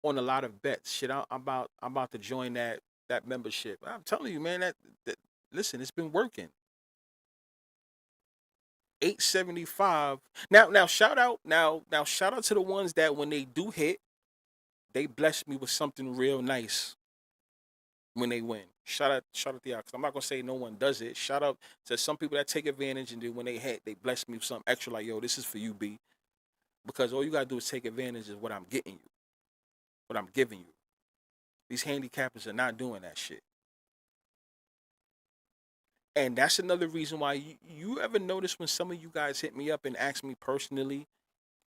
on a lot of bets. Shit, I'm about to join that membership. I'm telling you, man. That listen, it's been working. 8.75. Now shout out shout out to the ones that when they do hit, they bless me with something real nice when they win. Shout out to y'all. Cause I'm not gonna say no one does it. Shout out to some people that take advantage and then when they hit, they bless me with something extra like, yo, this is for you, B. Because all you gotta do is take advantage of what I'm getting you, what I'm giving you. These handicappers are not doing that shit. And that's another reason why you ever notice when some of you guys hit me up and ask me personally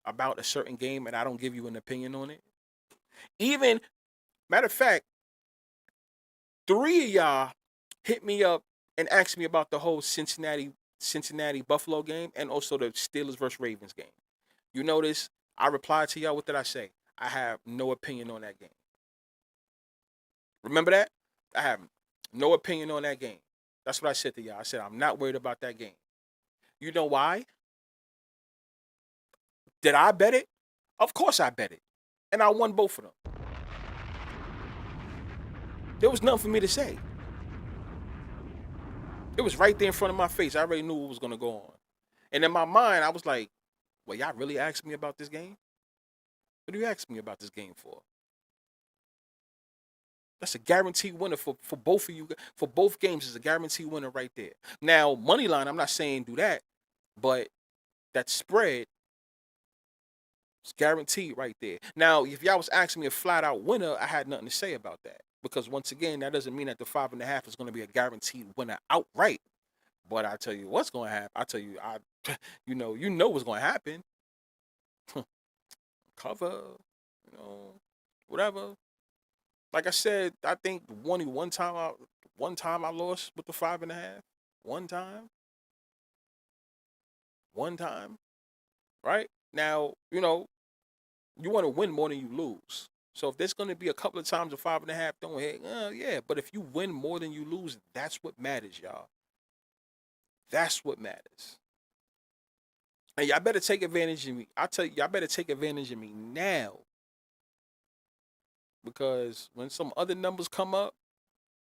about a certain game and I don't give you an opinion on it? Even, matter of fact, 3 of y'all hit me up and asked me about the whole Cincinnati Buffalo game and also the Steelers versus Ravens game. You notice I replied to y'all. What did I say? I have no opinion on that game. Remember that? I have no opinion on that game. That's what I said to y'all. I said I'm not worried about that game. You know why? Did I bet it? Of course I bet it. And I won both of them. There was nothing for me to say. It was right there in front of my face. I already knew what was going to go on. And in my mind, I was like, well, y'all really asked me about this game? What do you ask me about this game for? That's a guaranteed winner for both of you. For both games, is a guaranteed winner right there. Now, money line, I'm not saying do that, but that spread is guaranteed right there. Now, if y'all was asking me a flat out winner, I had nothing to say about that. Because once again, that doesn't mean that the 5.5 is going to be a guaranteed winner outright. But I tell you what's going to happen. I tell you, you know what's going to happen. Cover, whatever. Like I said, I think one time I lost with the 5.5. One time. Right? Now, you want to win more than you lose. So if there's going to be a couple of times a 5.5 don't hit, yeah. But if you win more than you lose, that's what matters, y'all. That's what matters. And y'all better take advantage of me. I tell you, y'all better take advantage of me now. Because when some other numbers come up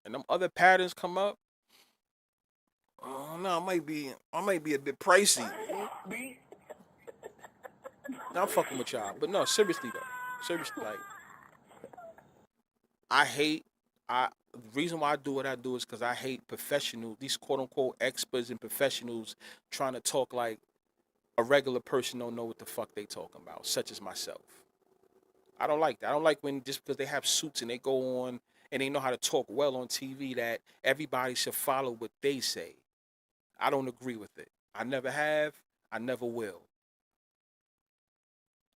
and them other patterns come up, oh no, I might be a bit pricey. Now I'm fucking with y'all. But no, seriously though. Seriously, like the reason why I do what I do is because I hate professionals, these quote unquote experts and professionals trying to talk like a regular person don't know what the fuck they talking about, such as myself. I don't like that. I don't like when just because they have suits and they go on and they know how to talk well on TV that everybody should follow what they say. I don't agree with it. I never have. I never will.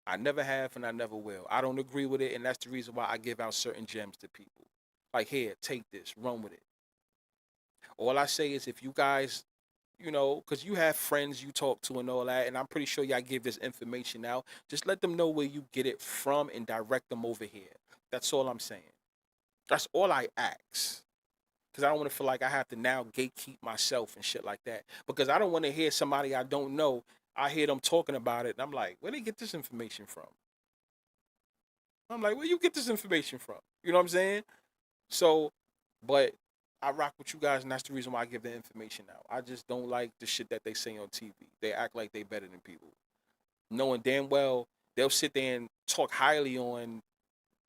I never have and I never will. I don't agree with it, and that's the reason why I give out certain gems to people. Like, here, take this, run with it. All I say is if you guys, because you have friends you talk to and all that, and I'm pretty sure y'all give this information out, just let them know where you get it from and direct them over here. That's all I'm saying. That's all I ask. Because I don't want to feel like I have to now gatekeep myself and shit like that. Because I don't want to hear somebody I don't know. I hear them talking about it, and I'm like, where they get this information from? I'm like, where you get this information from? You know what I'm saying? So, but I rock with you guys, and that's the reason why I give the information out. I just don't like the shit that they say on TV. They act like they better than people, knowing damn well they'll sit there and talk highly on,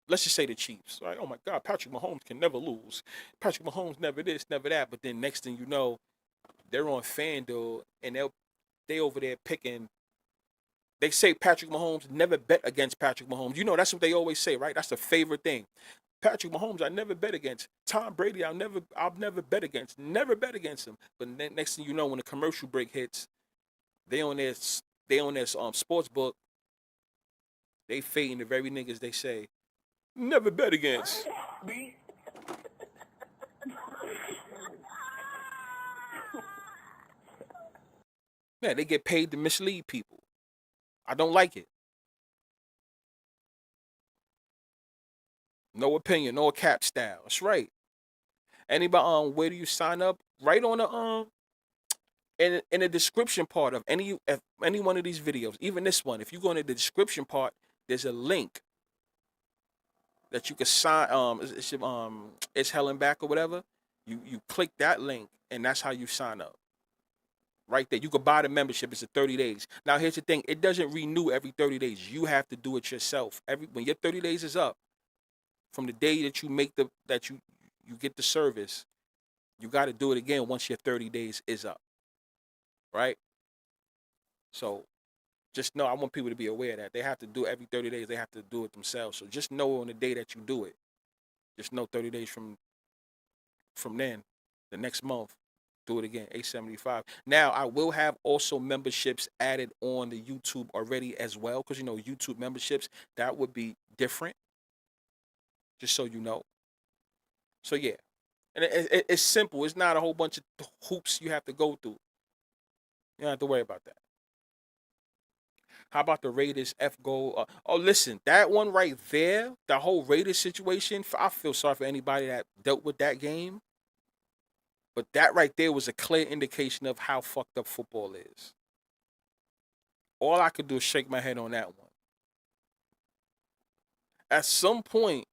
let's just say the Chiefs. Like, oh my God, Patrick Mahomes can never lose. Patrick Mahomes never this, never that. But then next thing you know, they're on FanDuel and they over there picking. They say Patrick Mahomes, never bet against Patrick Mahomes. You know, that's what they always say, right? That's the favorite thing. Patrick Mahomes, I never bet against. Tom Brady, I'll never bet against. Never bet against him. But then next thing you know, when the commercial break hits, they on this sports book, they fading the very niggas they say never bet against. Man, they get paid to mislead people. I don't like it. No opinion, no cap style. That's right. Anybody, where do you sign up? Right on the in the description part of any one of these videos, even this one. If you go into the description part, there's a link that you can sign. It's Helen back or whatever. You click that link, and that's how you sign up. Right there, you could buy the membership. It's a 30 days. Now here's the thing: it doesn't renew every 30 days. You have to do it yourself. When your 30 days is up, from the day that you get the service, you got to do it again once your 30 days is up. Right? So just know, I want people to be aware that they have to do it every 30 days. They have to do it themselves. So just know on the day that you do it, just know 30 days from then, the next month, do it again. $8.75. Now I will have also memberships added on the YouTube already as well, because YouTube memberships, that would be different. Just so you know. So yeah, and it's simple. It's not a whole bunch of hoops you have to go through. You don't have to worry about that. How about the Raiders F goal? Oh, listen, that one right there, the whole Raiders situation. I feel sorry for anybody that dealt with that game, but that right there was a clear indication of how fucked up football is. All I could do is shake my head on that one. At some point,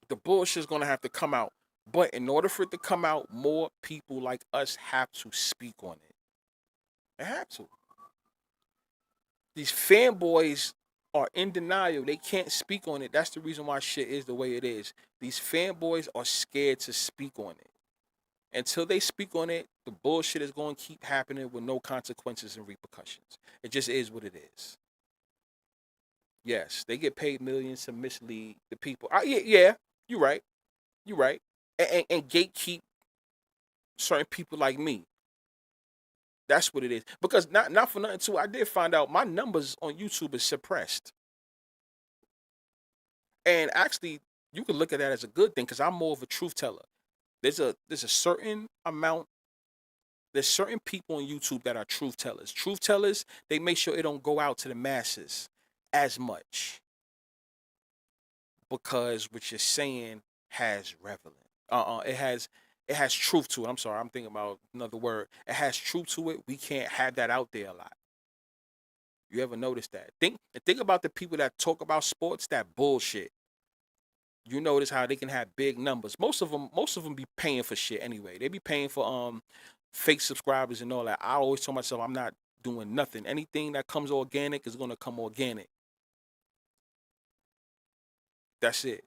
the bullshit is gonna have to come out. But in order for it to come out, more people like us have to speak on it. They have to. These fanboys are in denial. They can't speak on it. That's the reason why shit is the way it is. These fanboys are scared to speak on it. Until they speak on it, the bullshit is going to keep happening with no consequences and repercussions. It just is what it is. Yes, they get paid millions to mislead the people. Yeah, you're right. You're right. And gatekeep certain people like me. That's what it is. Because not for nothing too, I did find out my numbers on YouTube is suppressed. And actually, you can look at that as a good thing because I'm more of a truth teller. There's a certain amount. There's certain people on YouTube that are truth tellers. Truth tellers, they make sure it don't go out to the masses as much because what you're saying has relevance. It has truth to it. I'm sorry, I'm thinking about another word. It has truth to it. We can't have that out there a lot. You ever notice that? Think about the people that talk about sports, that bullshit. You notice how they can have big numbers. Most of them be paying for shit anyway. They be paying for fake subscribers and all that. I always tell myself I'm not doing nothing. Anything that comes organic is gonna come organic. That's it.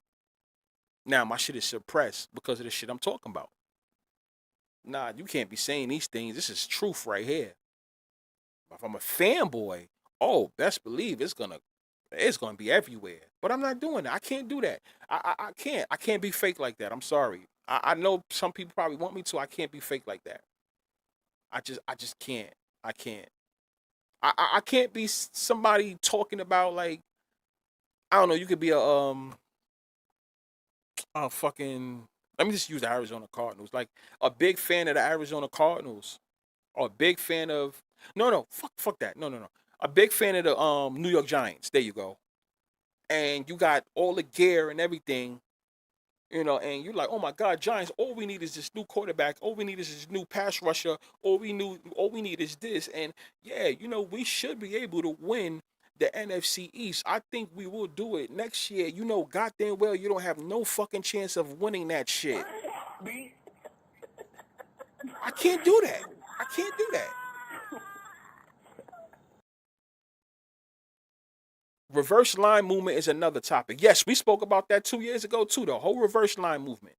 Now my shit is suppressed because of the shit I'm talking about. Nah, you can't be saying these things. This is truth right here. If I'm a fanboy, oh, best believe it's gonna be everywhere. But I'm not doing that. I can't do that. I can't. I can't be fake like that. I'm sorry. I know some people probably want me to. I can't be fake like that. I just can't. I can't. I can't be somebody talking about like, I don't know. You could be a fucking Let me just use the Arizona Cardinals. Like a big fan of the Arizona Cardinals, or a big fan of no, fuck that. No. A big fan of the New York Giants. There you go. And you got all the gear and everything, and you're like, oh my God, Giants, all we need is this new quarterback, all we need is this new pass rusher, all we need is this. And yeah, we should be able to win the NFC East. I think we will do it next year. Goddamn well you don't have no fucking chance of winning that shit. I can't do that. I can't do that. Reverse line movement is another topic. Yes, we spoke about that 2 years ago too. The whole reverse line movement.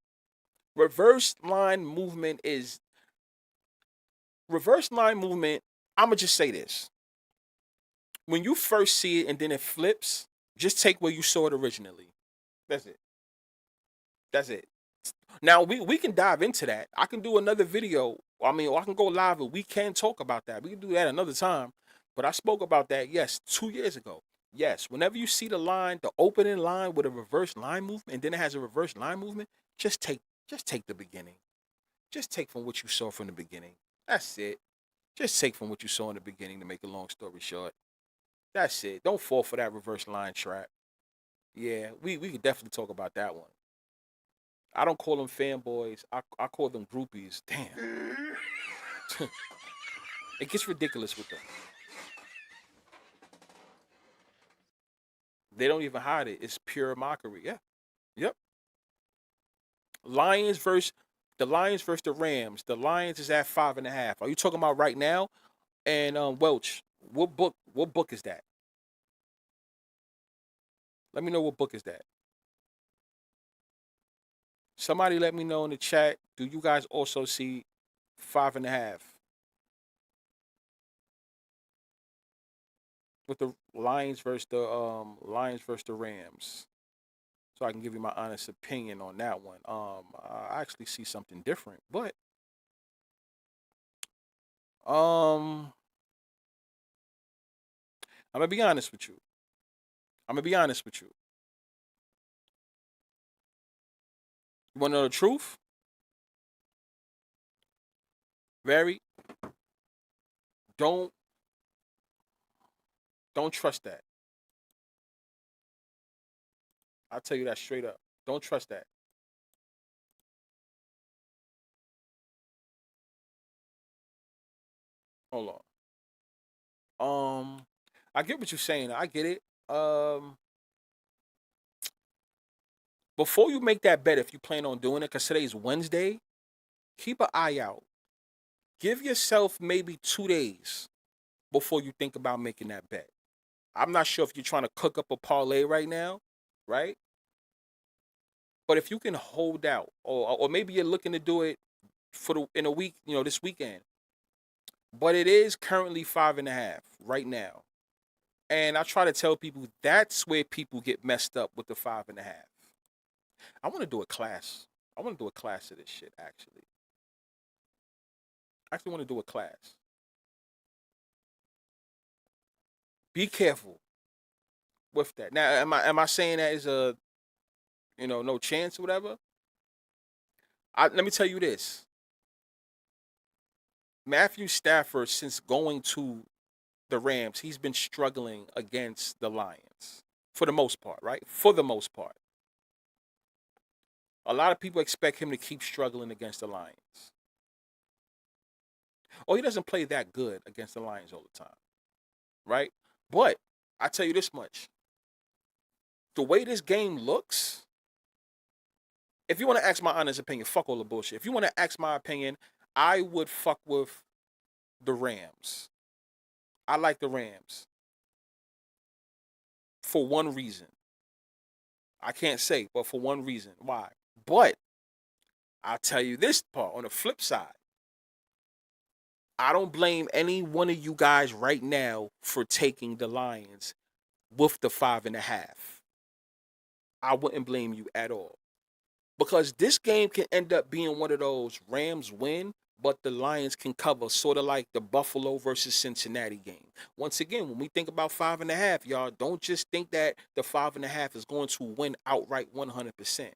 Reverse line movement is reverse line movement. I'm gonna just say this: when you first see it and then it flips, just take where you saw it originally. That's it. That's it. Now we can dive into that. I can do another video. I mean, or I can go live and we can talk about that. We can do that another time. But I spoke about that, yes, 2 years ago. Yes, whenever you see the line, the opening line with a reverse line movement, and then it has a reverse line movement, just take the beginning. Just take from what you saw from the beginning. That's it. Just take from what you saw in the beginning to make a long story short. That's it. Don't fall for that reverse line trap. Yeah, we could definitely talk about that one. I don't call them fanboys. I call them groupies. Damn. It gets ridiculous with them. They don't even hide it. It's pure mockery. Yeah. Yep. Lions versus the Lions versus the Rams. The Lions is at 5.5. Are you talking about right now? And Welch, what book is that? Let me know what book is that. Somebody let me know in the chat. Do you guys also see 5.5 with the Lions versus the Rams? So I can give you my honest opinion on that one. I actually see something different, but um, I'm gonna be honest with you. I'm gonna be honest with you. You want to know the truth? Very. Don't don't trust that. I'll tell you that straight up. Don't trust that. Hold on. I get what you're saying. I get it. Before you make that bet, if you plan on doing it, because today's Wednesday, keep an eye out. Give yourself maybe 2 days before you think about making that bet. I'm not sure if you're trying to cook up a parlay right now, right? But if you can hold out, or maybe you're looking to do it in a week, this weekend. But it is currently 5.5 right now. And I try to tell people that's where people get messed up with the 5.5. I want to do a class. I want to do a class of this shit, actually. I actually want to do a class. Be careful with that. Now, am I saying that is a no chance or whatever? Let me tell you this. Matthew Stafford, since going to the Rams, he's been struggling against the Lions for the most part, right? For the most part. A lot of people expect him to keep struggling against the Lions. Oh, he doesn't play that good against the Lions all the time, right? But I tell you this much. The way this game looks, if you want to ask my honest opinion, fuck all the bullshit. If you want to ask my opinion, I would fuck with the Rams. I like the Rams. For one reason. I can't say, but for one reason. Why? But I'll tell you this part on the flip side. I don't blame any one of you guys right now for taking the Lions with the 5.5. I wouldn't blame you at all. Because this game can end up being one of those Rams win, but the Lions can cover, sort of like the Buffalo versus Cincinnati game. Once again, when we think about 5.5, y'all, don't just think that the 5.5 is going to win outright 100%.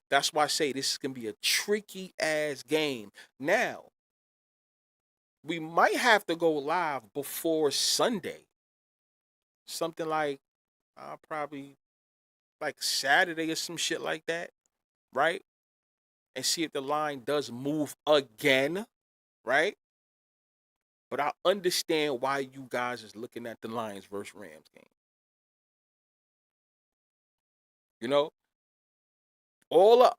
That's why I say this is gonna be a tricky ass game. Now, we might have to go live before Sunday. Something like probably like Saturday or some shit like that, right? And see if the line does move again, right? But I understand why you guys is looking at the Lions versus Rams game. You know, all the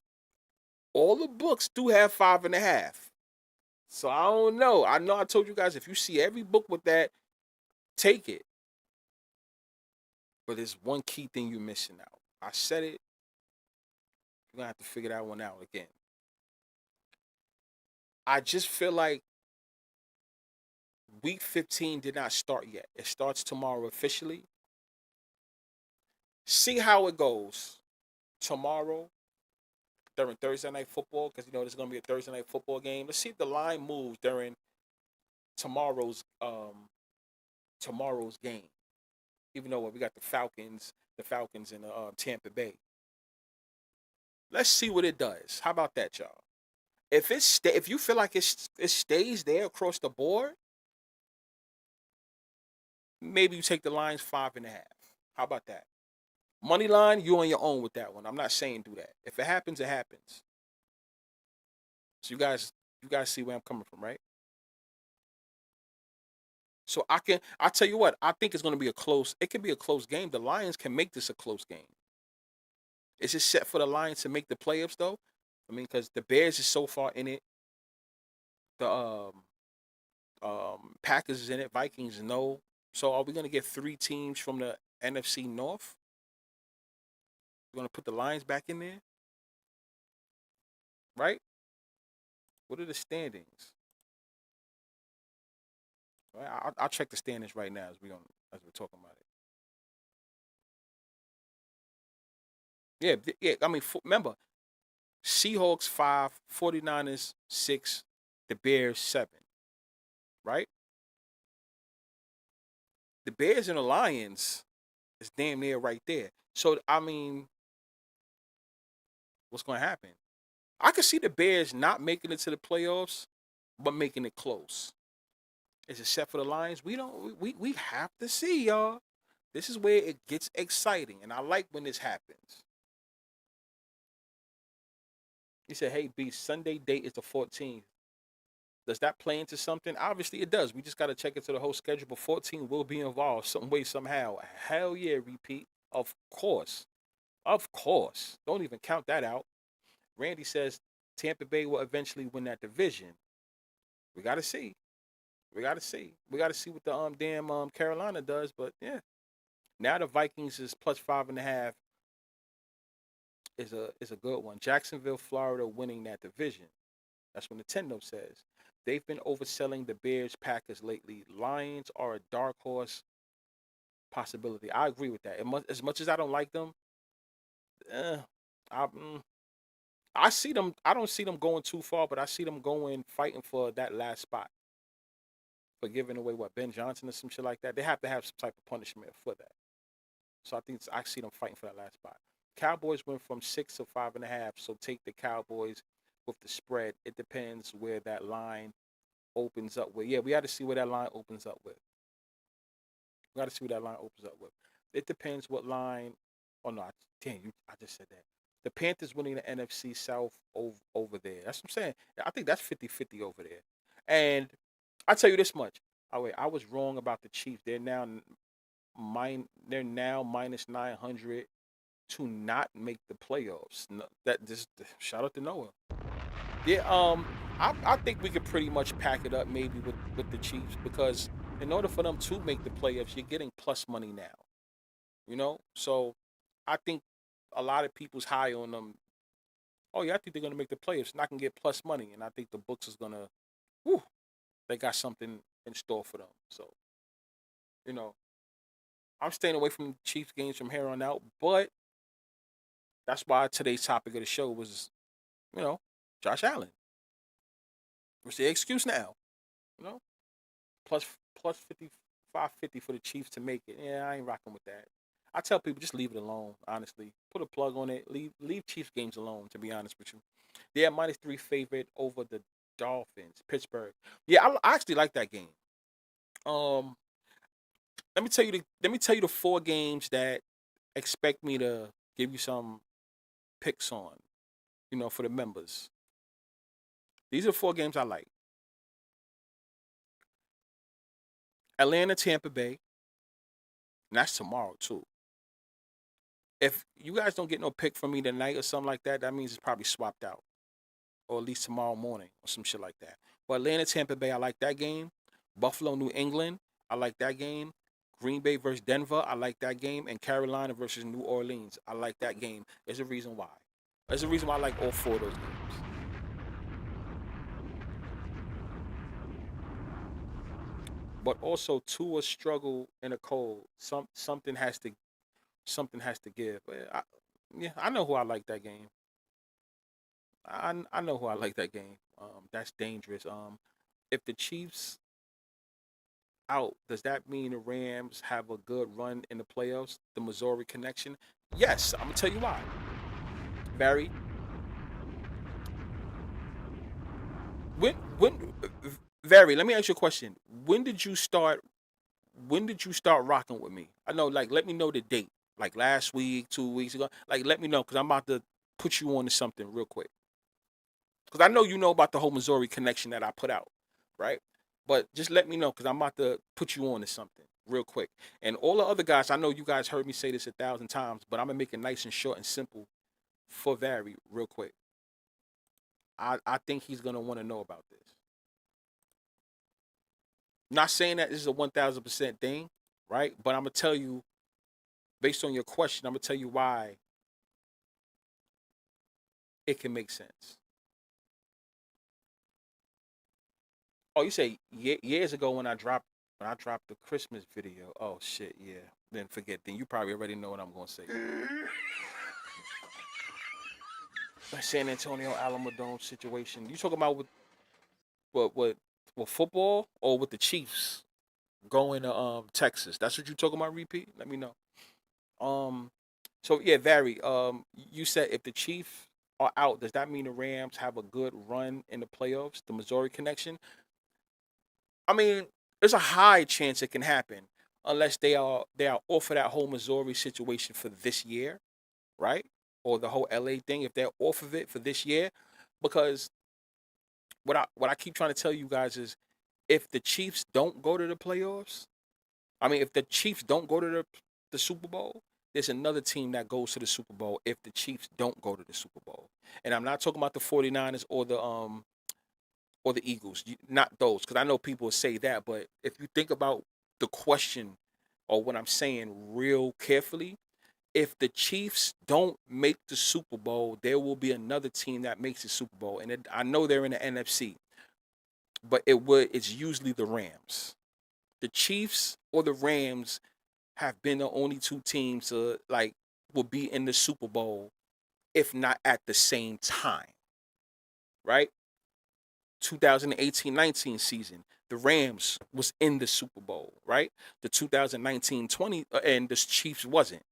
all the books do have 5.5. So I don't know. I know I told you guys if you see every book with that, take it. But there's one key thing you're missing out. I said it. You're gonna have to figure that one out again. I just feel like week 15 did not start yet. It starts tomorrow officially. See how it goes tomorrow during Thursday night football, because there's gonna be a Thursday night football game. Let's see if the line moves during tomorrow's tomorrow's game. Even though we got the Falcons in Tampa Bay. Let's see what it does. How about that, y'all? If you feel like it stays there across the board, maybe you take the Lions 5.5. How about that? Money line, you on your own with that one. I'm not saying do that. If it happens, it happens. So you guys see where I'm coming from, right? So I tell you what, I think it's going to be it can be a close game. The Lions can make this a close game. Is it set for the Lions to make the playoffs though? I mean, because the Bears is so far in it. The Packers is in it. Vikings, no. So are we going to get 3 teams from the NFC North? We're going to put the Lions back in there? Right? What are the standings? Right, I'll check the standings right now as we're talking about it. Yeah. I mean, remember, Seahawks 5, 49ers 6, the Bears 7. Right? The Bears and the Lions is damn near right there. So I mean, what's going to happen? I could see the Bears not making it to the playoffs, but making it close. Is it set for the Lions? We have to see, y'all. This is where it gets exciting, and I like when this happens. He said, "Hey, B, Sunday date is the 14th. Does that play into something? Obviously, it does. We just got to check into the whole schedule, but 14 will be involved some way, somehow. Hell yeah, repeat. Of course. Of course. Don't even count that out. Randy says Tampa Bay will eventually win that division. We got to see. We got to see. We got to see what the damn Carolina does. But yeah, now the Vikings is plus 5.5 is a good one. Jacksonville, Florida, winning that division. That's what Nintendo says. They've been overselling the Bears, Packers lately. Lions are a dark horse possibility. I agree with that. As much as I don't like them, I see them. I don't see them going too far, but I see them fighting for that last spot. For giving away Ben Johnson or some shit like that. They have to have some type of punishment for that. So I see them fighting for that last spot. Cowboys went from 6 to 5.5, so take the Cowboys with the spread. It depends where that line opens up with. Yeah, we got to see where that line opens up with. It depends what line. Oh no, I just said that. The Panthers winning the NFC South over there. That's what I'm saying. I think that's 50-50 over there. And I tell you this much. I was wrong about the Chiefs. They're now minus 900 to not make the playoffs. Shout out to Noah. Yeah, I think we could pretty much pack it up maybe with the Chiefs, because in order for them to make the playoffs, you're getting plus money now. So I think a lot of people's high on them. Oh yeah, I think they're gonna make the playoffs, and I can get plus money, and I think the books is gonna, they got something in store for them. So, I'm staying away from Chiefs games from here on out, but that's why today's topic of the show was, Josh Allen. What's the excuse now? Plus 55.50 for the Chiefs to make it. Yeah, I ain't rocking with that. I tell people just leave it alone. Honestly, put a plug on it. Leave Chiefs games alone. To be honest with you, they're -3 favorite over the Dolphins. Pittsburgh. Yeah, I actually like that game. Um, let me tell you the four games that expect me to give you some picks on. For the members. These are four games I like. Atlanta, Tampa Bay. And that's tomorrow too. If you guys don't get no pick from me tonight or something like that, that means it's probably swapped out. Or at least tomorrow morning or some shit like that. But Atlanta, Tampa Bay, I like that game. Buffalo, New England, I like that game. Green Bay versus Denver, I like that game. And Carolina versus New Orleans, I like that game. There's a reason why. There's a reason why I like all four of those games. But also Tua struggle in a cold. Something has to give. Yeah, I know who I like that game. I know who I like that game. That's dangerous. If the Chiefs out, does that mean the Rams have a good run in the playoffs? The Missouri connection? Yes, I'm gonna tell you why. Barry, when Barry, let me ask you a question. When did you start rocking with me? I know, like, let me know the date. Like last week, 2 weeks ago. Like, let me know because I'm about to put you on to something real quick. Because I know you know about the whole Missouri connection that I put out, right? But just let me know because I'm about to put you on to something real quick. And all the other guys, I know you guys heard me say this 1,000 times, but I'm gonna make it nice and short and simple for Vary real quick. I think he's gonna want to know about this. Not saying that this is a 1,000% thing, right? But I'm gonna tell you based on your question. I'm gonna tell you why it can make sense. Oh, you say years ago when I dropped the Christmas video. Oh shit, yeah. Then forget. Then you probably already know what I'm gonna say. The San Antonio Alamodome situation. You talking about with football or with the Chiefs going to Texas? That's what you talking about. Repeat. Let me know. Um. So yeah, Vary. You said if the Chiefs are out, does that mean the Rams have a good run in the playoffs? The Missouri connection. I mean, there's a high chance it can happen unless they are off of that whole Missouri situation for this year, right? Or the whole LA thing if they're off of it for this year, because what I keep trying to tell you guys is if the Chiefs don't go to the playoffs, I mean if the Chiefs don't go to the Super Bowl, there's another team that goes to the Super Bowl if the Chiefs don't go to the Super Bowl. And I'm not talking about the 49ers or the Eagles, not those, because I know people say that. But if you think about the question or what I'm saying real carefully, if the Chiefs don't make the Super Bowl, there will be another team that makes the Super Bowl, and I know they're in the NFC, but it's usually the Rams. The Chiefs or the Rams have been the only two teams like will be in the Super Bowl, if not at the same time, right? 2018-19 season, the Rams was in the Super Bowl, right? The 2019-20 and the Chiefs wasn't.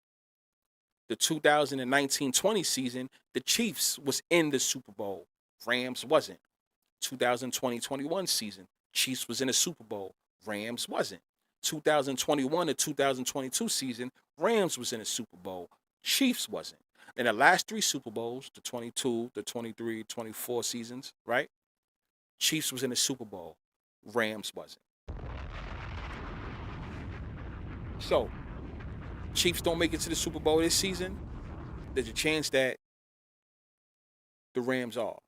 The 2019-20 season, the Chiefs was in the Super Bowl. Rams wasn't. 2020-21 season, Chiefs was in the Super Bowl. Rams wasn't. 2021 to 2022 season, Rams was in the Super Bowl. Chiefs wasn't. In the last three Super Bowls, the 22, the 23, 24 seasons, right? Chiefs was in the Super Bowl. Rams wasn't. So, Chiefs don't make it to the Super Bowl this season. There's a chance that the Rams are.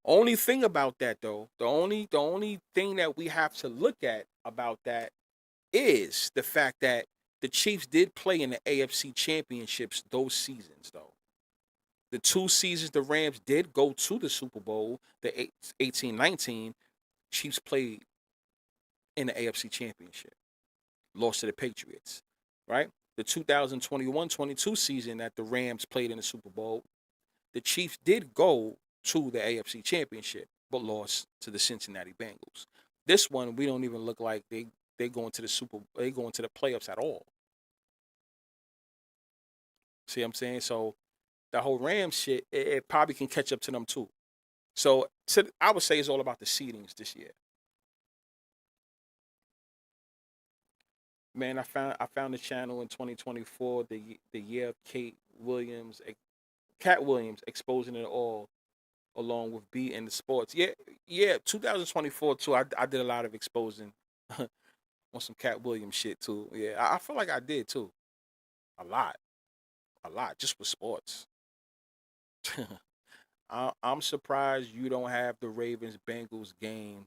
Only thing about that though, the only thing that we have to look at about that is the fact that the Chiefs did play in the AFC championships those seasons though. The two seasons the Rams did go to the Super Bowl, the 18-19, Chiefs played in the AFC championship. Lost to the Patriots, right? The 2021-22 season that the Rams played in the Super Bowl, the Chiefs did go to the AFC Championship, but lost to the Cincinnati Bengals. This one, we don't even look like they going to the playoffs at all. See what I'm saying? So the whole Rams shit, it probably can catch up to them too. So I would say it's all about the seedings this year. Man, I found the channel in 2024, the year of Cat Williams exposing it all, along with B in the sports. Yeah, yeah, 2024 too. I did a lot of exposing on some Cat Williams shit too. Yeah, I feel like I did too. A lot, just with sports. I'm surprised you don't have the Ravens Bengals game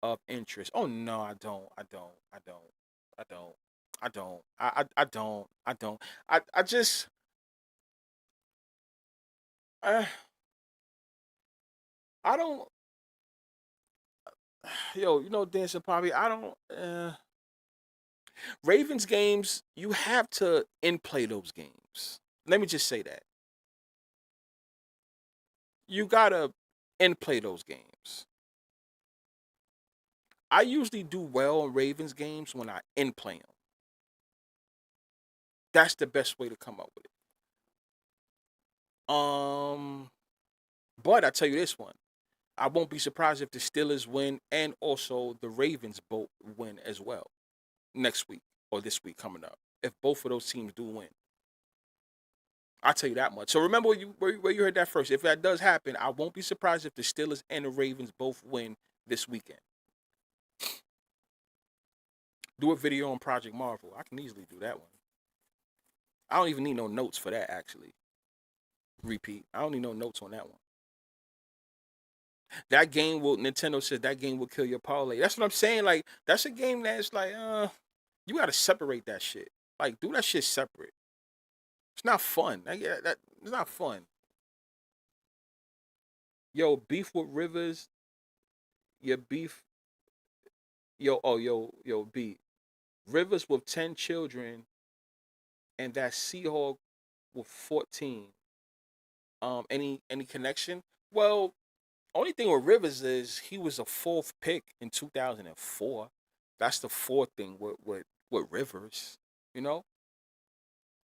of interest. Oh no, I don't. I don't. I don't. I don't. I don't. I don't. I don't. I just uh, I don't. Yo, Dancing Poppy. I don't. Ravens games. You have to in play those games. Let me just say that you gotta in play those games. I usually do well in Ravens games when I in play them. That's the best way to come up with it. But I tell you this one. I won't be surprised if the Steelers win and also the Ravens both win as well next week or this week coming up. If both of those teams do win, I'll tell you that much. So remember where you heard that first. If that does happen, I won't be surprised if the Steelers and the Ravens both win this weekend. Do a video on Project Marvel. I can easily do that one. I don't even need no notes for that, actually. Repeat. I don't need no notes on that one. That game Nintendo says that game will kill your parlay. That's what I'm saying. Like, that's a game that's like, you gotta separate that shit. Like, do that shit separate. It's not fun. It's not fun. Yo, beef with Rivers. Your beef. Yo, B. Rivers with 10 children and that Seahawk with 14. Any connection? Well, only thing with Rivers is he was a fourth pick in 2004. That's the fourth thing with Rivers. You know,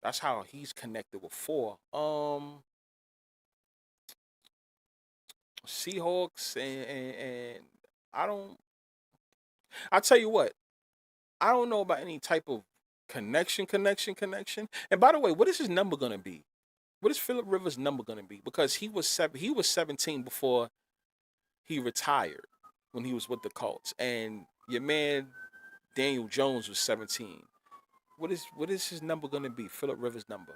that's how he's connected with four. Seahawks and I don't. I tell you what, I don't know about any type of connection. And by the way, what is his number gonna be? What is Philip Rivers' number gonna be? Because he was 17 before he retired when he was with the Colts, and your man Daniel Jones was 17. What is his number gonna be? Philip Rivers' number.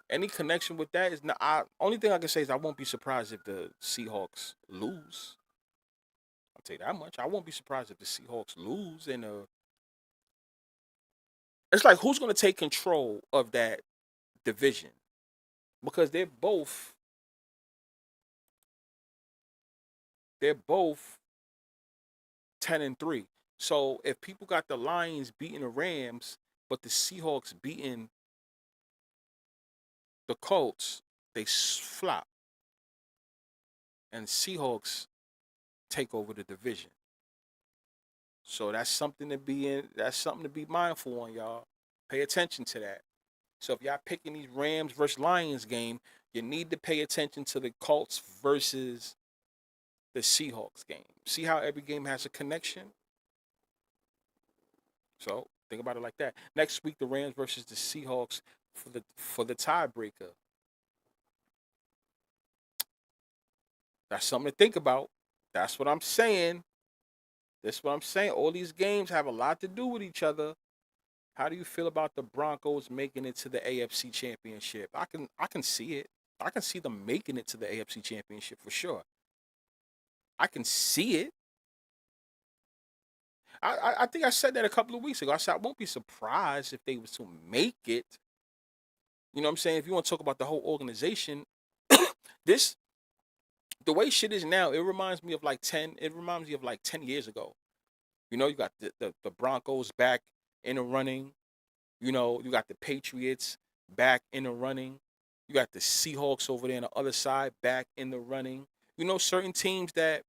Any connection with that is not. Only thing I can say is I won't be surprised if the Seahawks lose. I'll tell you that much. I won't be surprised if the Seahawks lose. And it's like who's gonna take control of that division because they're both 10-3. So if people got the Lions beating the Rams, but the Seahawks beating the Colts, they flop, and Seahawks take over the division. So that's something to be in. That's something to be mindful on, y'all. Pay attention to that. So if y'all picking these Rams versus Lions game, you need to pay attention to the Colts versus the Seahawks game. See how every game has a connection? So think about it like that. Next week, the Rams versus the Seahawks for the tiebreaker. That's something to think about. That's what I'm saying. That's what I'm saying. All these games have a lot to do with each other. How do you feel about the Broncos making it to the AFC Championship? I can see it. I can see them making it to the AFC Championship for sure. I can see it. I think I said that a couple of weeks ago. I said I won't be surprised if they was to make it. You know what I'm saying? If you want to talk about the whole organization, this the way shit is now, it reminds me of like 10 years ago. You got the Broncos back in the running. You got the Patriots back in the running. You got the Seahawks over there on the other side back in the running. Certain teams that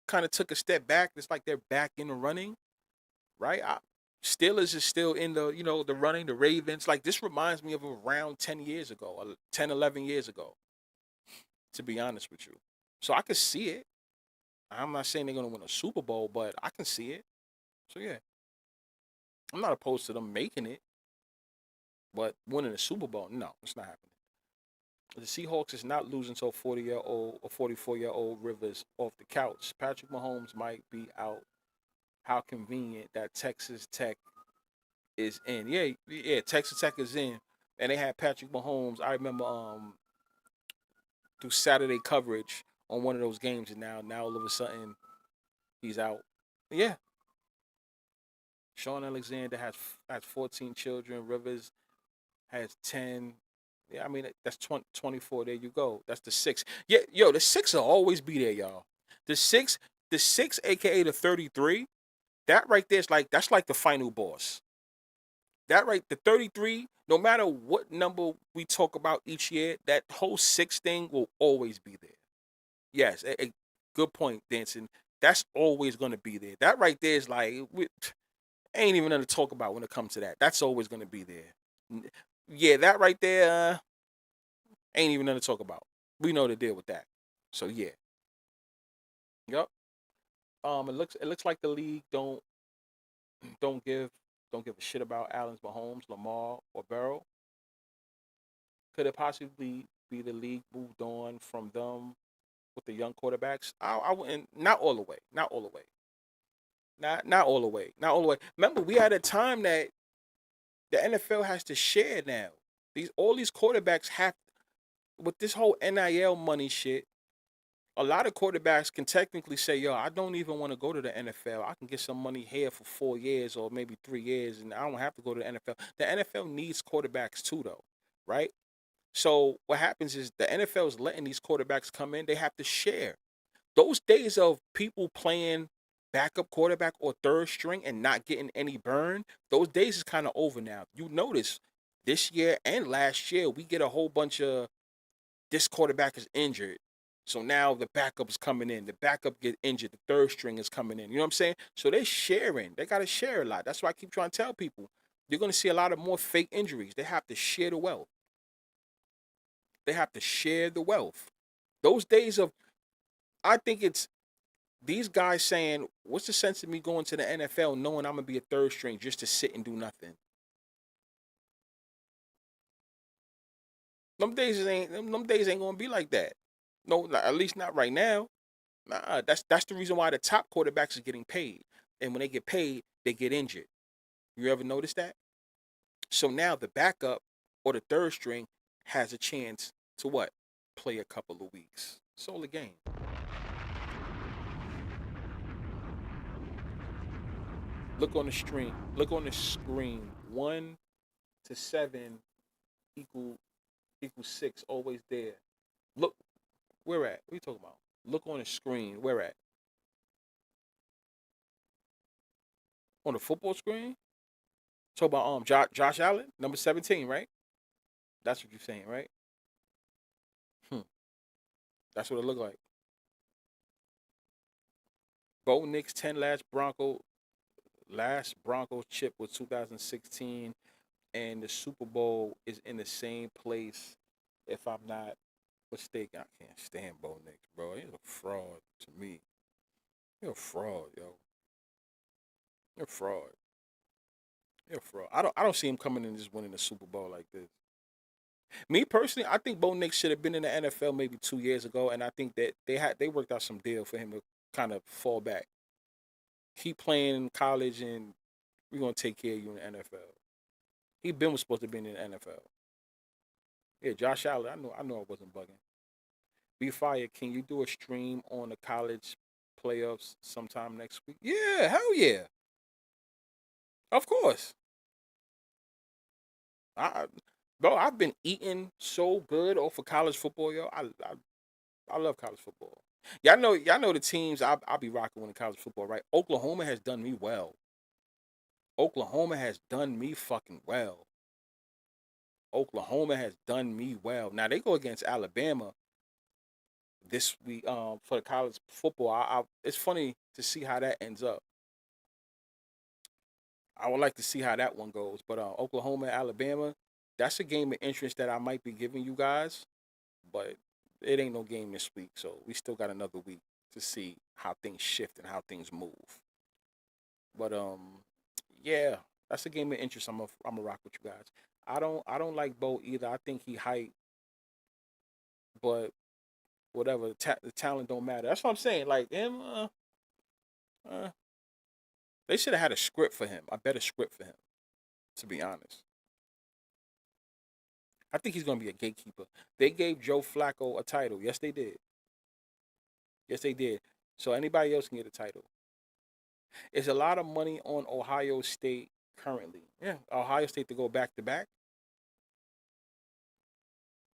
kind of took a step back. It's like they're back in the running, right? Steelers is still in the, the running, the Ravens. Like, this reminds me of around 10 years ago, 10, 11 years ago, to be honest with you. So I could see it. I'm not saying they're going to win a Super Bowl, but I can see it. So, yeah. I'm not opposed to them making it, but winning a Super Bowl, no, it's not happening. The Seahawks is not losing to a 40-year-old or 44-year-old Rivers off the couch. Patrick Mahomes might be out. How convenient that Texas Tech is in. Yeah, Texas Tech is in. And they had Patrick Mahomes. I remember through Saturday coverage on one of those games, and now all of a sudden he's out. Yeah. Sean Alexander has 14 children. Rivers has 10. Yeah, I mean, that's 24. There you go. That's the 6. Yeah, yo, the 6 will always be there, y'all. The 6, aka the 33, that right there is that's like the final boss. That right, the 33, no matter what number we talk about each year, that whole 6 thing will always be there. Yes, a good point, Dancing. That's always going to be there. That right there is ain't even going to talk about when it comes to that. That's always going to be there. Yeah, that right there ain't even going to talk about. We know the deal with that. So yeah. Yep. It looks like the league don't give a shit about Allen's, Mahomes, Lamar, or Burrow. Could it possibly be the league moved on from them with the young quarterbacks? I wouldn't. Not all the way. Not all the way. Not all the way. Not all the way. Remember, we had a time that the NFL has to share now. All these quarterbacks have, with this whole NIL money shit. A lot of quarterbacks can technically say, "Yo, I don't even want to go to the NFL. I can get some money here for 4 years or maybe 3 years, and I don't have to go to the NFL." The NFL needs quarterbacks too, though, right? So what happens is the NFL is letting these quarterbacks come in. They have to share. Those days of people playing backup quarterback or third string and not getting any burn, those days is kind of over now. You notice this year and last year, we get a whole bunch of this quarterback is injured. So now the backup is coming in. The backup get injured. The third string is coming in. You know what I'm saying? So they're sharing. They got to share a lot. That's why I keep trying to tell people. You're going to see a lot of more fake injuries. They have to share the wealth. They have to share the wealth. Those days of, I think it's these guys saying, what's the sense of me going to the NFL knowing I'm going to be a third string just to sit and do nothing? Them days ain't going to be like that. No, at least not right now. Nah, that's the reason why the top quarterbacks are getting paid. And when they get paid, they get injured. You ever notice that? So now the backup or the third string has a chance to what? Play a couple of weeks. It's all a game. Look on the screen. Look on the screen. 1 to 7 equals 6. Always there. Look, where at? What are you talking about? Look on the screen. Where at? On the football screen? Talk about Josh Allen, number 17, right? That's what you're saying, right? Hmm. That's what it looked like. Bo Nix 10 last Broncos chip was 2016, and the Super Bowl is in the same place, if I'm not mistaken. I can't stand Bo Nix, bro. He's a fraud to me. You're a fraud, yo. You're a fraud. You're a fraud. I don't see him coming in and just winning the Super Bowl like this. Me personally, I think Bo Nix should have been in the NFL maybe 2 years ago, and I think that they worked out some deal for him to kind of fall back. Keep playing in college, and we're gonna take care of you in the NFL. Was supposed to be in the NFL. Yeah, Josh Allen. I know I wasn't bugging. Be fired. Can you do a stream on the college playoffs sometime next week? Yeah, hell yeah. Of course. I Bro, I've been eating so good off of college football, yo. I love college football. Y'all know the teams I'll be rocking with in college football, right? Oklahoma has done me well. Oklahoma has done me fucking well. Oklahoma has done me well. Now they go against Alabama this week for the college football. It's funny to see how that ends up. I would like to see how that one goes. But Oklahoma, Alabama, that's a game of interest that I might be giving you guys. But it ain't no game this week, so we still got another week to see how things shift and how things move. But yeah, that's a game of interest. I'm a rock with you guys. I don't like Bo either. I think he hype, but whatever. The talent don't matter. That's what I'm saying. Like him, uh, they should have had a script for him. A better script for him. To be honest, I think he's gonna be a gatekeeper. They gave Joe Flacco a title. Yes, they did. Yes, they did. So anybody else can get a title. It's a lot of money on Ohio State currently. Yeah, Ohio State to go back to back.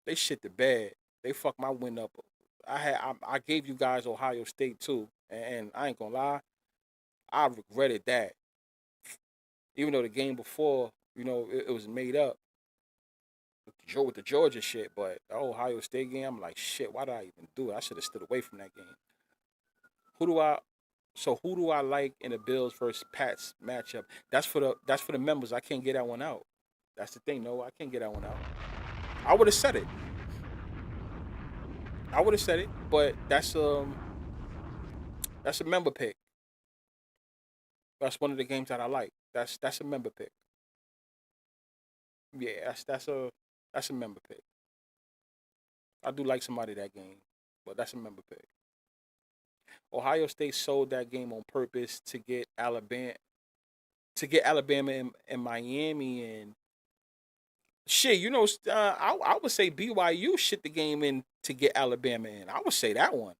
They shit the bed. They fucked my win up. I gave you guys Ohio State too, and I ain't gonna lie, I regretted that. Even though the game before, it was made up with the Georgia shit, but the Ohio State game, I'm like, shit, why did I even do it? I should have stood away from that game. Who do I? So who do I like in the Bills versus Pats matchup? That's for the members. I can't get that one out. That's the thing. No, I can't get that one out. I would have said it. I would have said it, but that's a member pick. That's one of the games that I like. That's a member pick. Yeah, that's a member pick. I do like somebody that game, but that's a member pick. Ohio State sold that game on purpose to get Alabama and Miami and shit. I would say BYU shit the game in to get Alabama in. I would say that one,